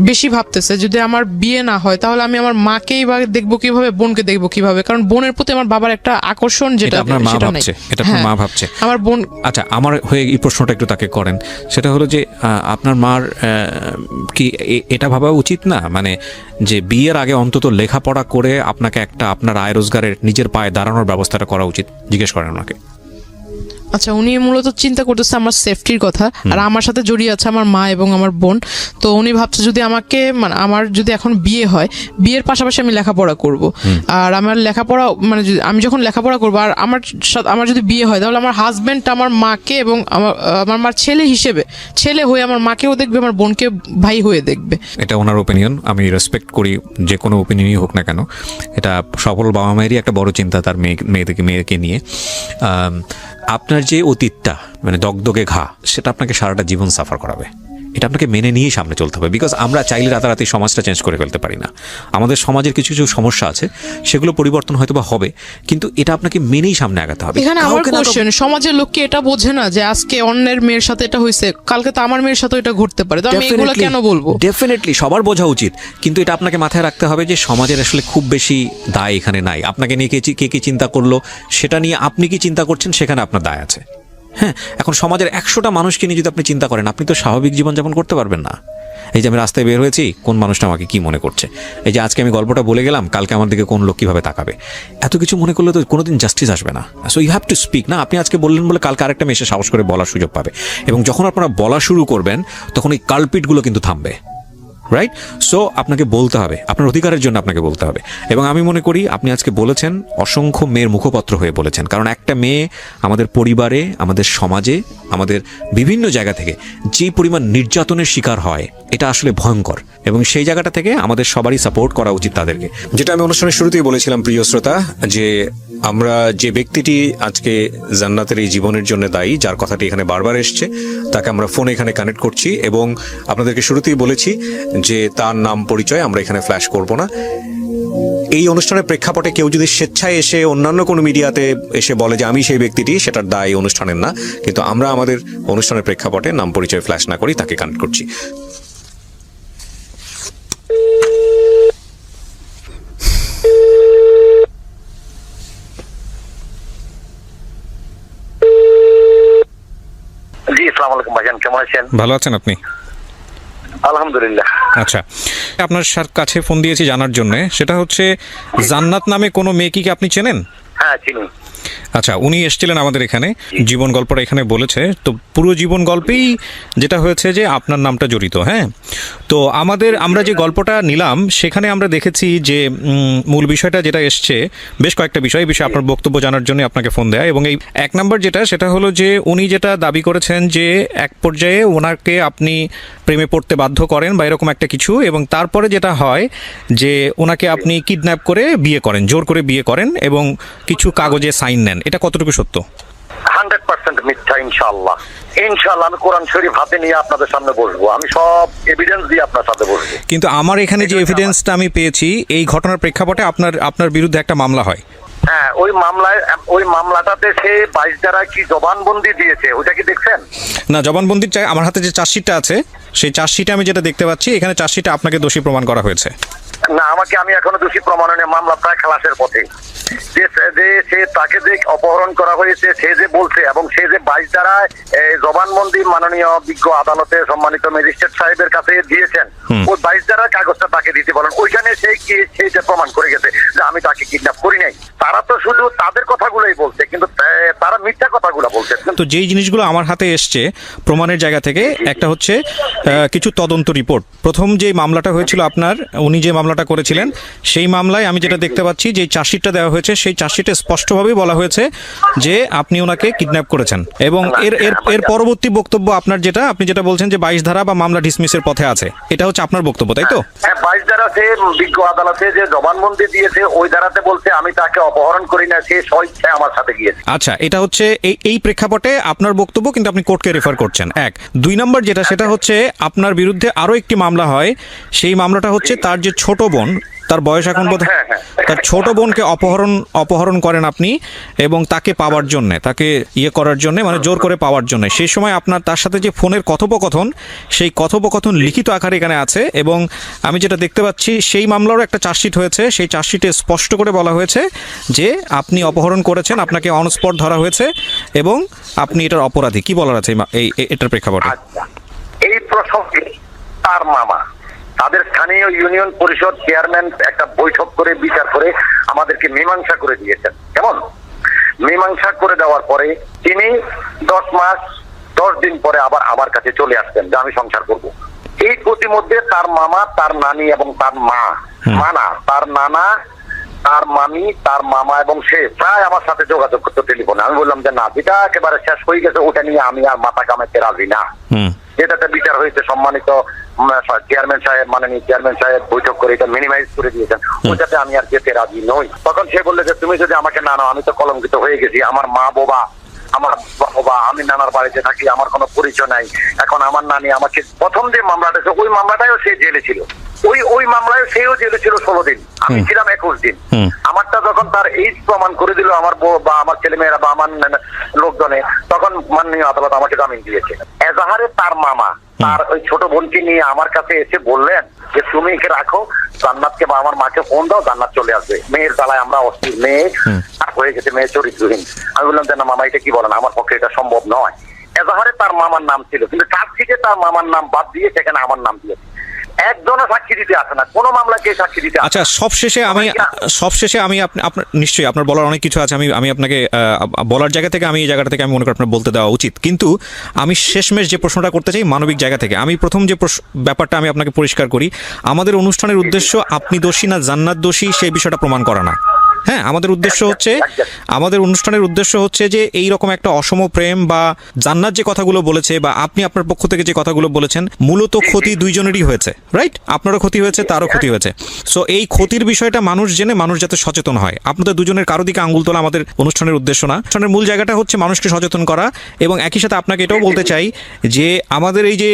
বেশি ভাবতেছে, যদি আমার বিয়ে না হয় তাহলে আমি আমার মাকেই বা দেখবো কিভাবে, বোনকে দেখবো কিভাবে? কারণ বোনের প্রতি আমার বাবার একটা আকর্ষণ যেটা আপনার মা সেটা নাই। ভাবছে, এটা আপনার মা ভাবছে। আমার বোন। আচ্ছা, আমার হয়ে এই প্রশ্নটা একটু তাকে করেন। সেটা হলো যে আপনার মার কি এটা ভাবা উচিত না, মানে যে বিয়ের আগে অন্তত লেখাপড়া করে আপনাকে একটা আপনার আয় রোজগারের নিজের পায়ে দাঁড়ানোর ব্যবস্থাটা করা উচিত? জিজ্ঞেস করেন ওনাকে। আচ্ছা, উনি মূলত চিন্তা করতেছে আমার সেফটির কথা, আর আমার সাথে জড়িয়ে আছে আমার মা এবং আমার বোন। তো উনি ভাবছে যদি আমাকে মানে আমার যদি এখন বিয়ে হয়, বিয়ের পাশাপাশি আমি লেখাপড়া করব, আর আমার লেখাপড়া মানে আমি যখন লেখাপড়া করবো আর আমার যদি বিয়ে হয়, তাহলে আমার হাজবেন্ড আমার মাকে এবং আমার মার ছেলে হিসেবে, ছেলে হয়ে আমার মাকেও দেখবে, আমার বোনকে ভাই হয়ে দেখবে। এটা ওনার ওপিনিয়ন, আমি রেসপেক্ট করি, যে কোনো ওপিনিয়নই হোক না কেন। এটা সফল বাবা মায়েরই একটা বড় চিন্তা তার মেয়েকে নিয়ে। আপনার যে অতীতটা মানে দগদগে ঘা, সেটা আপনাকে সারাটা জীবন সাফার করাবে। এটা আপনাকে মেনে নিয়েই সামনে চলতে হবে, বিকজ আমরা চাইলে রাতারাতি সমাজটা চেঞ্জ করে ফেলতে পারি না। আমাদের সমাজের কিছু কিছু সমস্যা আছে, সেগুলো পরিবর্তন হয়তো বা হবে, কিন্তু এটা আপনাকে মেনেই সামনে আগাতে হবে। এখানে আমার কোশ্চেন, সমাজের লোক কি এটা বোঝে না যে আজকে অন্যের মেয়ের সাথে এটা হয়েছে, কালকে তো আমার মেয়ের সাথে এটা ঘটতে পারে, তো আমি এগুলো কেন বলবো? ডেফিনেটলি সবার বোঝা উচিত, কিন্তু এটা আপনাকে মাথায় রাখতে হবে যে সমাজের আসলে খুব বেশি দায় এখানে নাই। আপনাকে নিয়ে কে কি চিন্তা করলো সেটা নিয়ে আপনি কি চিন্তা করছেন, সেখানে আপনার দায় আছে। হ্যাঁ, এখন সমাজের 100টা মানুষকে নিয়ে যদি আপনি চিন্তা করেন, আপনি তো স্বাভাবিক জীবনযাপন করতে পারবেন না। এই যে আমি রাস্তায় বের হয়েছি, কোন মানুষটা আমাকে কি মনে করছে, এই যে আজকে আমি গল্পটা বলে গেলাম, কালকে আমার দিকে কোন লোক কিভাবে তাকাবে, এত কিছু মনে করলে তো কোনোদিন জাস্টিস আসবে না। So you have to speak. না, আপনি আজকে বললেন বলে কালকে আরেকটা মেয়ে এসে সাহস করে বলার সুযোগ পাবে, এবং যখন আপনারা বলা শুরু করবেন তখন এই কালপিটগুলো কিন্তু থামবে। রাইট? সো আপনাকে বলতে হবে, আপনার অধিকারের জন্য আপনাকে বলতে হবে। এবং আমি মনে করি আপনি আজকে বলেছেন, অসংখ্য মেয়ের মুখপত্র হয়ে বলেছেন। কারণ একটা মেয়ে আমাদের পরিবারে, আমাদের সমাজে, আমাদের বিভিন্ন জায়গা থেকে যে পরিমাণ নির্যাতনের শিকার হয়, এটা আসলে ভয়ঙ্কর। এবং সেই জায়গাটা থেকে আমাদের সবারই সাপোর্ট করা উচিত তাদেরকে। যেটা আমি অনুষ্ঠানের শুরুতেই বলেছিলাম প্রিয় শ্রোতা, যে আমরা যে ব্যক্তিটি আজকে জান্নাতের এই জীবনের জন্য দায়ী, যার কথাটি এখানে বারবার এসছে, তাকে আমরা ফোনে এখানে কানেক্ট করছি, এবং আপনাদেরকে শুরুতেই বলেছি যে তার নাম পরিচয় আমরা এখানে ফ্ল্যাশ করব না। এই অনুষ্ঠানের প্রেক্ষাপটে কেউ যদি স্বেচ্ছায় এসে অন্যান্য কোনো মিডিয়াতে এসে বলে যে আমি সেই ব্যক্তিটি, সেটার দায় অনুষ্ঠানের না। কিন্তু আমরা আমাদের অনুষ্ঠানের প্রেক্ষাপটে নাম পরিচয় ফ্ল্যাশ না করি তাকে কানেক্ট করছি। জি, আসসালামু আলাইকুম ভাইজান, কেমন আছেন? ভালো আছেন আপনি? আলহামদুলিল্লাহ। আচ্ছা, আপনার কাছে ফোন দিয়েছি জানার জন্য, সেটা হচ্ছে জান্নাত নামে কোনো মেয়ে কি আপনি চেনেন? হ্যাঁ, চিনি। আচ্ছা, উনি এসেছিলেন আমাদের এখানে, জীবন গল্পটা এখানে বলেছে। তো পুরো জীবন গল্পেই যেটা হয়েছে যে আপনার নামটা জড়িত। হ্যাঁ, তো আমরা যে গল্পটা নিলাম সেখানে আমরা দেখেছি যে মূল বিষয়টা যেটা এসছে, বেশ কয়েকটা বিষয়, এই বিষয়ে আপনার বক্তব্য জানার জন্য আপনাকে ফোন দেয়া। এবং এই 1 নম্বর যেটা, সেটা হলো যে উনি যেটা দাবি করেছেন যে এক পর্যায়ে ওনাকে আপনি প্রেমে পড়তে বাধ্য করেন বা এরকম একটা কিছু, এবং তারপরে যেটা হয় যে ওনাকে আপনি কিডন্যাপ করে বিয়ে করেন, জোর করে বিয়ে করেন, এবং কিছু কাগজে সাইন নেন। এটা কতটুকু সত্য? 100% মিথ্যা। ইনশাআল্লাহ আমি কোরআন শরীফ হাতে নিয়ে আপনাদের সামনে বসবো, আমি সব এভিডেন্স দিয়ে আপনার সাথে বসবো। কিন্তু আমার এখানে যে এভিডেন্সটা আমি পেয়েছি, এই ঘটনার প্রেক্ষাপটে আপনার বিরুদ্ধে একটা মামলা হয়। হ্যাঁ, ওই মামলাটাতে সে 22 দ্বারা কি জবানবন্দি দিয়েছে, ওটা কি দেখছেন? না, জবানবন্দির আমার হাতে যে চার্জশিটটা আছে, সেই চার্জশিটে আমি যেটা দেখতে পাচ্ছি, এখানে চার্জশিটে আপনাকে দোষী প্রমাণ করা হয়েছে। না, আমি এখনো দোষী প্রমাণনে মামলা প্রায় খালাসের পথে। যে সে তাকে যে অপহরণ করা হয়েছে, সে যে বলছে, এবং সে যে 22 দ্বারা জবানবন্দি মাননীয় বিজ্ঞ আদালতে সম্মানিত ম্যাজিস্ট্রেট সাহেবের কাছে দিয়েছেন, ওই 22 দ্বারা কাগজটা তাকে দিতে বলেন। ওইখানে সেইটা প্রমাণ করে গেছে যে আমি তাকে কিডন্যাপ করি নাই। তারা তো শুধু তাদের কথাগুলোই বলছে, কিন্তু তারা মিথ্যা কথাগুলো বলছে। তো যেই জিনিসগুলো আমার হাতে এসছে প্রমাণের জায়গা থেকে, একটা হচ্ছে কিছু তদন্ত রিপোর্ট। প্রথম যে মামলাটা হয়েছিল আপনার, উনি যে মামলাটা মামলাটা করেছিলেন সেই মামলায় আমি যেটা দেখতে পাচ্ছি যে চার্জশিটটা দেওয়া হয়েছে সেই চার্জশিটে স্পষ্টভাবেই বলা হয়েছে যে আপনি ওনাকে কিডন্যাপ করেছেন এবং এর এর এর পরবর্তী বক্তব্য আপনার যেটা আপনি যেটা বলছেন যে 22 ধারা বা মামলা ডিসমিসের পথে আছে, এটা হচ্ছে আপনার বক্তব্য, তাই তো? হ্যাঁ, 22 ধারা সে বিজ্ঞ আদালতে যে জবানবন্দি দিয়েছে ওই ধারাতে বলছে আমি তাকে অপহরণ করি না, সে স্বেচ্ছায় আমার সাথে গিয়েছে। আচ্ছা, এটা হচ্ছে এই প্রেক্ষাপটে আপনার বক্তব্য, কিন্তু আপনি কোর্টকে রেফার করছেন। 1 2 নম্বর যেটা সেটা হচ্ছে আপনার বিরুদ্ধে আরো একটি মামলা হয়, সেই মামলাটা হচ্ছে তার যে ছোট বোন, তার বয়স এখন বোধ হ্যাঁ, হ্যাঁ। তার ছোট বোনকে অপহরণ করেন আপনি এবং তাকে পাওয়ার জন্য, তাকে করার জন্য, মানে জোর করে পাওয়ার জন্য। সেই সময় আপনার তার সাথে যে ফোনের কথোপকথন, সেই কথোপকথন লিখিত আকারে এখানে আছে এবং আমি যেটা দেখতে পাচ্ছি সেই মামলারও একটা চার্জশিট হয়েছে। সেই চার্জশিটে স্পষ্ট করে বলা হয়েছে যে আপনি অপহরণ করেছেন, আপনাকে অন স্পট ধরা হয়েছে এবং আপনি এটার অপরাধী। কি বলার আছে এটার প্রেক্ষাপটে? আচ্ছা, এই প্রসঙ্গে তার মামা তাদের স্থানীয় ইউনিয়ন পরিষদ চেয়ারম্যান একটা বৈঠক করে বিচার করে আমাদেরকে মীমাংসা করে দিয়েছেন। কেমন মীমাংসা করে দেওয়ার পরে তিনি 10 মাস 10 দিন পরে আবার আমার কাছে চলে আসতেন যে আমি সংসার করব। এই প্রতিমধ্যে তার মামা, তার নানি এবং তার তার নানা, তার মামি, তার মামা এবং সে প্রায় আমার সাথে যোগাযোগ করতো টেলিফোনে। আমি বললাম যে না, যেটা একেবারে শেষ হয়ে গেছে ওটা নিয়ে আমি আর মাথা কামাইতে রাজি না। যেটাতে বিচার হয়েছে সম্মানিত চেয়ারম্যান সাহেব, মাননীয় চেয়ারম্যান সাহেব বৈঠক করে এটা মিনিমাইজ করে দিয়েছেন, ওটাতে আমি আর যেতে রাজি নই। তখন সে বললে যে তুমি যদি আমাকে না নাও আমি তো কলঙ্কিত হয়ে গেছি, আমার মা বাবা, আমি নানার বাড়িতে থাকি, আমার কোনো পরিচয় নাই। এখন আমার নানি আমাকে প্রথম যে মামলাটা, ওই মামলাটাও সে জেলে ছিল, ওই মামলায় সেও জেলে ছিল 16 দিন, আমি ছিলাম 21 দিন। আমারটা যখন তার এইজ প্রমাণ করে দিল আমার বউ বা আমার ছেলেমেয়েরা বা আমার লোকজনে, তখন মাননীয় আদালত আমাকে জামিন দিয়েছে। এজাহারে তার মামা তার ওই ছোট বোনকে নিয়ে আমার কাছে এসে বললেন যে তুমি একে রাখো, জান্নাতকে বা আমার মাকে ফোন দাও, জান্নাত চলে আসবে। মেয়ের জ্বালায় আমরা অস্থির, মেয়ে হয়ে গেছে, মেয়ে চরিত্রহীন। আমি বললাম যে না মামা, এটা কি বলেন, আমার পক্ষে এটা সম্ভব নয়। এজাহারে তার মামার নাম ছিল, কিন্তু চার্জশিটে তার মামার নাম বাদ দিয়ে সেখানে আমার নাম দিয়েছে। একজনও সাক্ষী দিতে আসে না, কোনো মামলায় কে সাক্ষী দিতে আসে না। আচ্ছা, সবশেষে আমি আপনার নিশ্চয়ই আপনার বলার অনেক কিছু আছে, আমি আপনাকে বলার জায়গা থেকে, আমি এই জায়গাটা থেকে আমি মনে করি আপনার বলতে দেওয়া উচিত, কিন্তু আমি শেষমেশ যে প্রশ্নটা করতে চাই মানবিক জায়গা থেকে, আমি প্রথম যে ব্যাপারটা আমি আপনাকে পরিষ্কার করি, আমাদের অনুষ্ঠানের উদ্দেশ্য আপনি দোষী না জান্নাত দোষী সেই বিষয়টা প্রমাণ করা না। হ্যাঁ, আমাদের অনুষ্ঠানের উদ্দেশ্য হচ্ছে যে এই রকম একটা অসম প্রেম বা জান্নাত যে কথাগুলো বলেছে বা আপনি আপনার পক্ষ থেকে যে কথাগুলো বলেছেন, মূলত ক্ষতি দুইজনেরই হয়েছে, রাইট? আপনারও ক্ষতি হয়েছে, তারও ক্ষতি হয়েছে। সো এই ক্ষতির বিষয়টা মানুষ জেনে মানুষ যাতে সচেতন হয়, আপনাদের দুজনের কারো দিকে আঙুল তোলা আমাদের অনুষ্ঠানের উদ্দেশ্য না। অনুষ্ঠানের মূল জায়গাটা হচ্ছে মানুষকে সচেতন করা এবং একই সাথে আপনাকে এটাও বলতে চাই যে আমাদের এই যে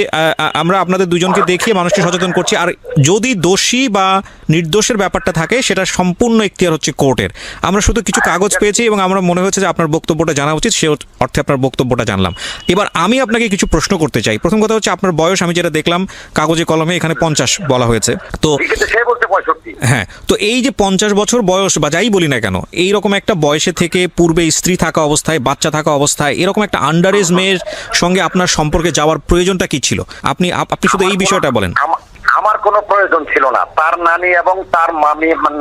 আমরা আপনাদের দুজনকে দেখিয়ে মানুষকে সচেতন করছি, আর যদি দোষী বা নির্দোষের ব্যাপারটা থাকে সেটা সম্পূর্ণ এখতিয়ার হচ্ছে কোর্টের। আমরা শুধু কিছু কাগজ পেয়েছি এবং আমরা মনে হয়েছে যে আপনার বক্তব্যটা জানা উচিত, সে অর্থে আপনার বক্তব্যটা জানলাম। এবার আমি আপনাকে কিছু প্রশ্ন করতে চাই। প্রথম কথা হচ্ছে আপনার বয়স, আমি যেটা দেখলাম কাগজে কলমে এখানে 50 বলা হয়েছে, তো হ্যাঁ, তো এই যে 50 বছর বয়স বা যাই বলি না কেন, এইরকম একটা বয়সে থেকে পূর্বে স্ত্রী থাকা অবস্থায়, বাচ্চা থাকা অবস্থায় এরকম একটা আন্ডার এজ মেয়ের সঙ্গে আপনার সম্পর্কে যাওয়ার প্রয়োজনটা কি ছিল? আপনি শুধু এই বিষয়টা বলেন। আমার কোনো প্রয়োজন ছিল না। তার নানি এবং তার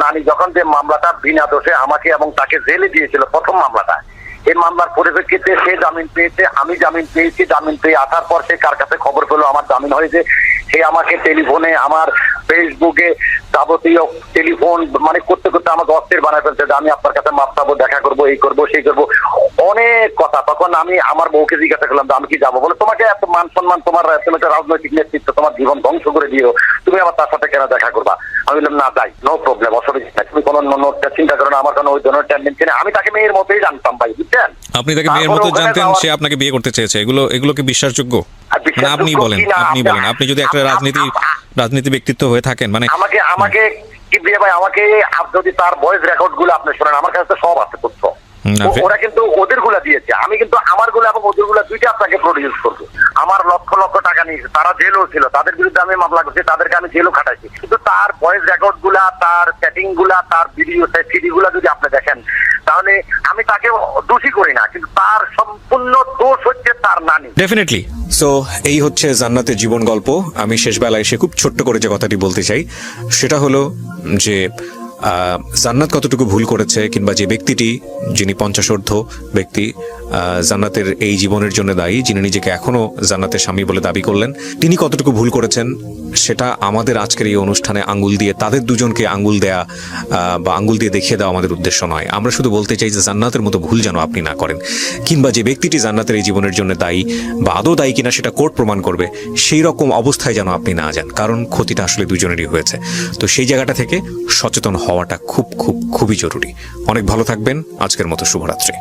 নানি যখন যে মামলাটা বিনা দোষে আমাকে এবং তাকে জেলে দিয়েছিল প্রথম মামলাটা, এই মামলার পরিপ্রেক্ষিতে সে জামিন পেয়েছে, আমি জামিন পেয়েছি। জামিন পেয়ে আসার পর সে কার কাছে খবর পেলো আমার জামিন হয়েছে, সে আমাকে টেলিফোনে, আমার ফেসবুকে যাবতীয় টেলিফোন মানে করতে করতে আমাকে অস্থির বানায় ফেলছে যে আমি আপনার কাছে মাপ চাবো, দেখা করবো, এই করবো, সেই করবো, অনেক কথা। তখন আমি আমার বউকে জিজ্ঞাসা করলাম আমি কি যাবো? বলে তোমাকে এত মান সম্মান, তুমি একটা রাজনৈতিক নেতৃত্ব, তোমার জীবন ধ্বংস করে দিও, তুমি আবার তার সাথে কেন দেখা করবা? আমি বললাম না যাই, নো প্রবলেম, অসুবিধা নাই, তুমি কোনো নোটটা চিন্তা করো না, আমার কোনো ওই ধরনের টেন্ডেন্সি নেই। আমি তাকে মেয়ের মতোই জানতাম ভাই, বুঝছেন? আপনি তাকে মেয়ের মতো জানতেন, সে আপনাকে বিয়ে করতে চেয়েছে, এগুলো কি বিশ্বাসযোগ্য? মানে আপনি বলেন, আপনি যদি একটা রাজনীতি ব্যক্তিত্ব হয়ে থাকেন, মানে আমাকে কি দিয়ে ভাই, আমাকে যদি তার ভয়েস রেকর্ড গুলো আপনি শোনেন, আমার কাছে সব আছে তথ্য। ওরা কিন্তু ওদের গুলা দিয়েছে, আমি কিন্তু আমার গুলা এবং ওদের গুলা দুইটা আপনাকে প্রডিউস করবো। আমার লক্ষ লক্ষ টাকা নিয়েছে, তারা জেলও ছিল, তাদের বিরুদ্ধে আমি মামলা করছি, তাদেরকে আমি জেলও খাটাইছি। কিন্তু তার ভয়েস রেকর্ড গুলা, তার চ্যাটিং গুলা, তার ভিডিও সিডি গুলা যদি আপনি দেখেন, তাহলে আমি তাকে দোষী করি না, কিন্তু তার সম্পূর্ণ দোষ হচ্ছে তার নানি। ডেফিনেটলি। সো এই হচ্ছে জান্নাতের জীবন গল্প। আমি শেষ বেলায় এসে খুব ছোট্ট করে যে কথাটি বলতে চাই সেটা হলো যে জান্নাত কতটুকু ভুল করেছে, কিংবা যে ব্যক্তিটি, যিনি 50 ব্যক্তি, জান্নাতের এই জীবনের জন্য দায়ী, যিনি নিজেকে এখনো জান্নাতের স্বামী বলে দাবি করলেন, তিনি কতটুকু ভুল করেছেন সেটা আমাদের আজকের এই অনুষ্ঠানে আঙ্গুল দিয়ে তাদের দুজনকে আঙ্গুল দেয়া বা আঙ্গুল দিয়ে দেখিয়ে দেওয়া আমাদের উদ্দেশ্য নয়। আমরা শুধু বলতে চাই যে জান্নাতের মতো ভুল যেন আপনি না করেন, কিংবা যে ব্যক্তিটি জান্নাতের এই জীবনের জন্য দায়ী বা আদৌ দায়ী কিনা সেটা কোর্ট প্রমাণ করবে, সেই রকম অবস্থায় যেন আপনি না যান, কারণ ক্ষতিটা আসলে দুজনেরই হয়েছে। তো সেই জায়গাটা থেকে সচেতন হওয়াটা খুবই জরুরি। অনেক ভালো থাকবেন, আজকের মতো শুভরাত্রি।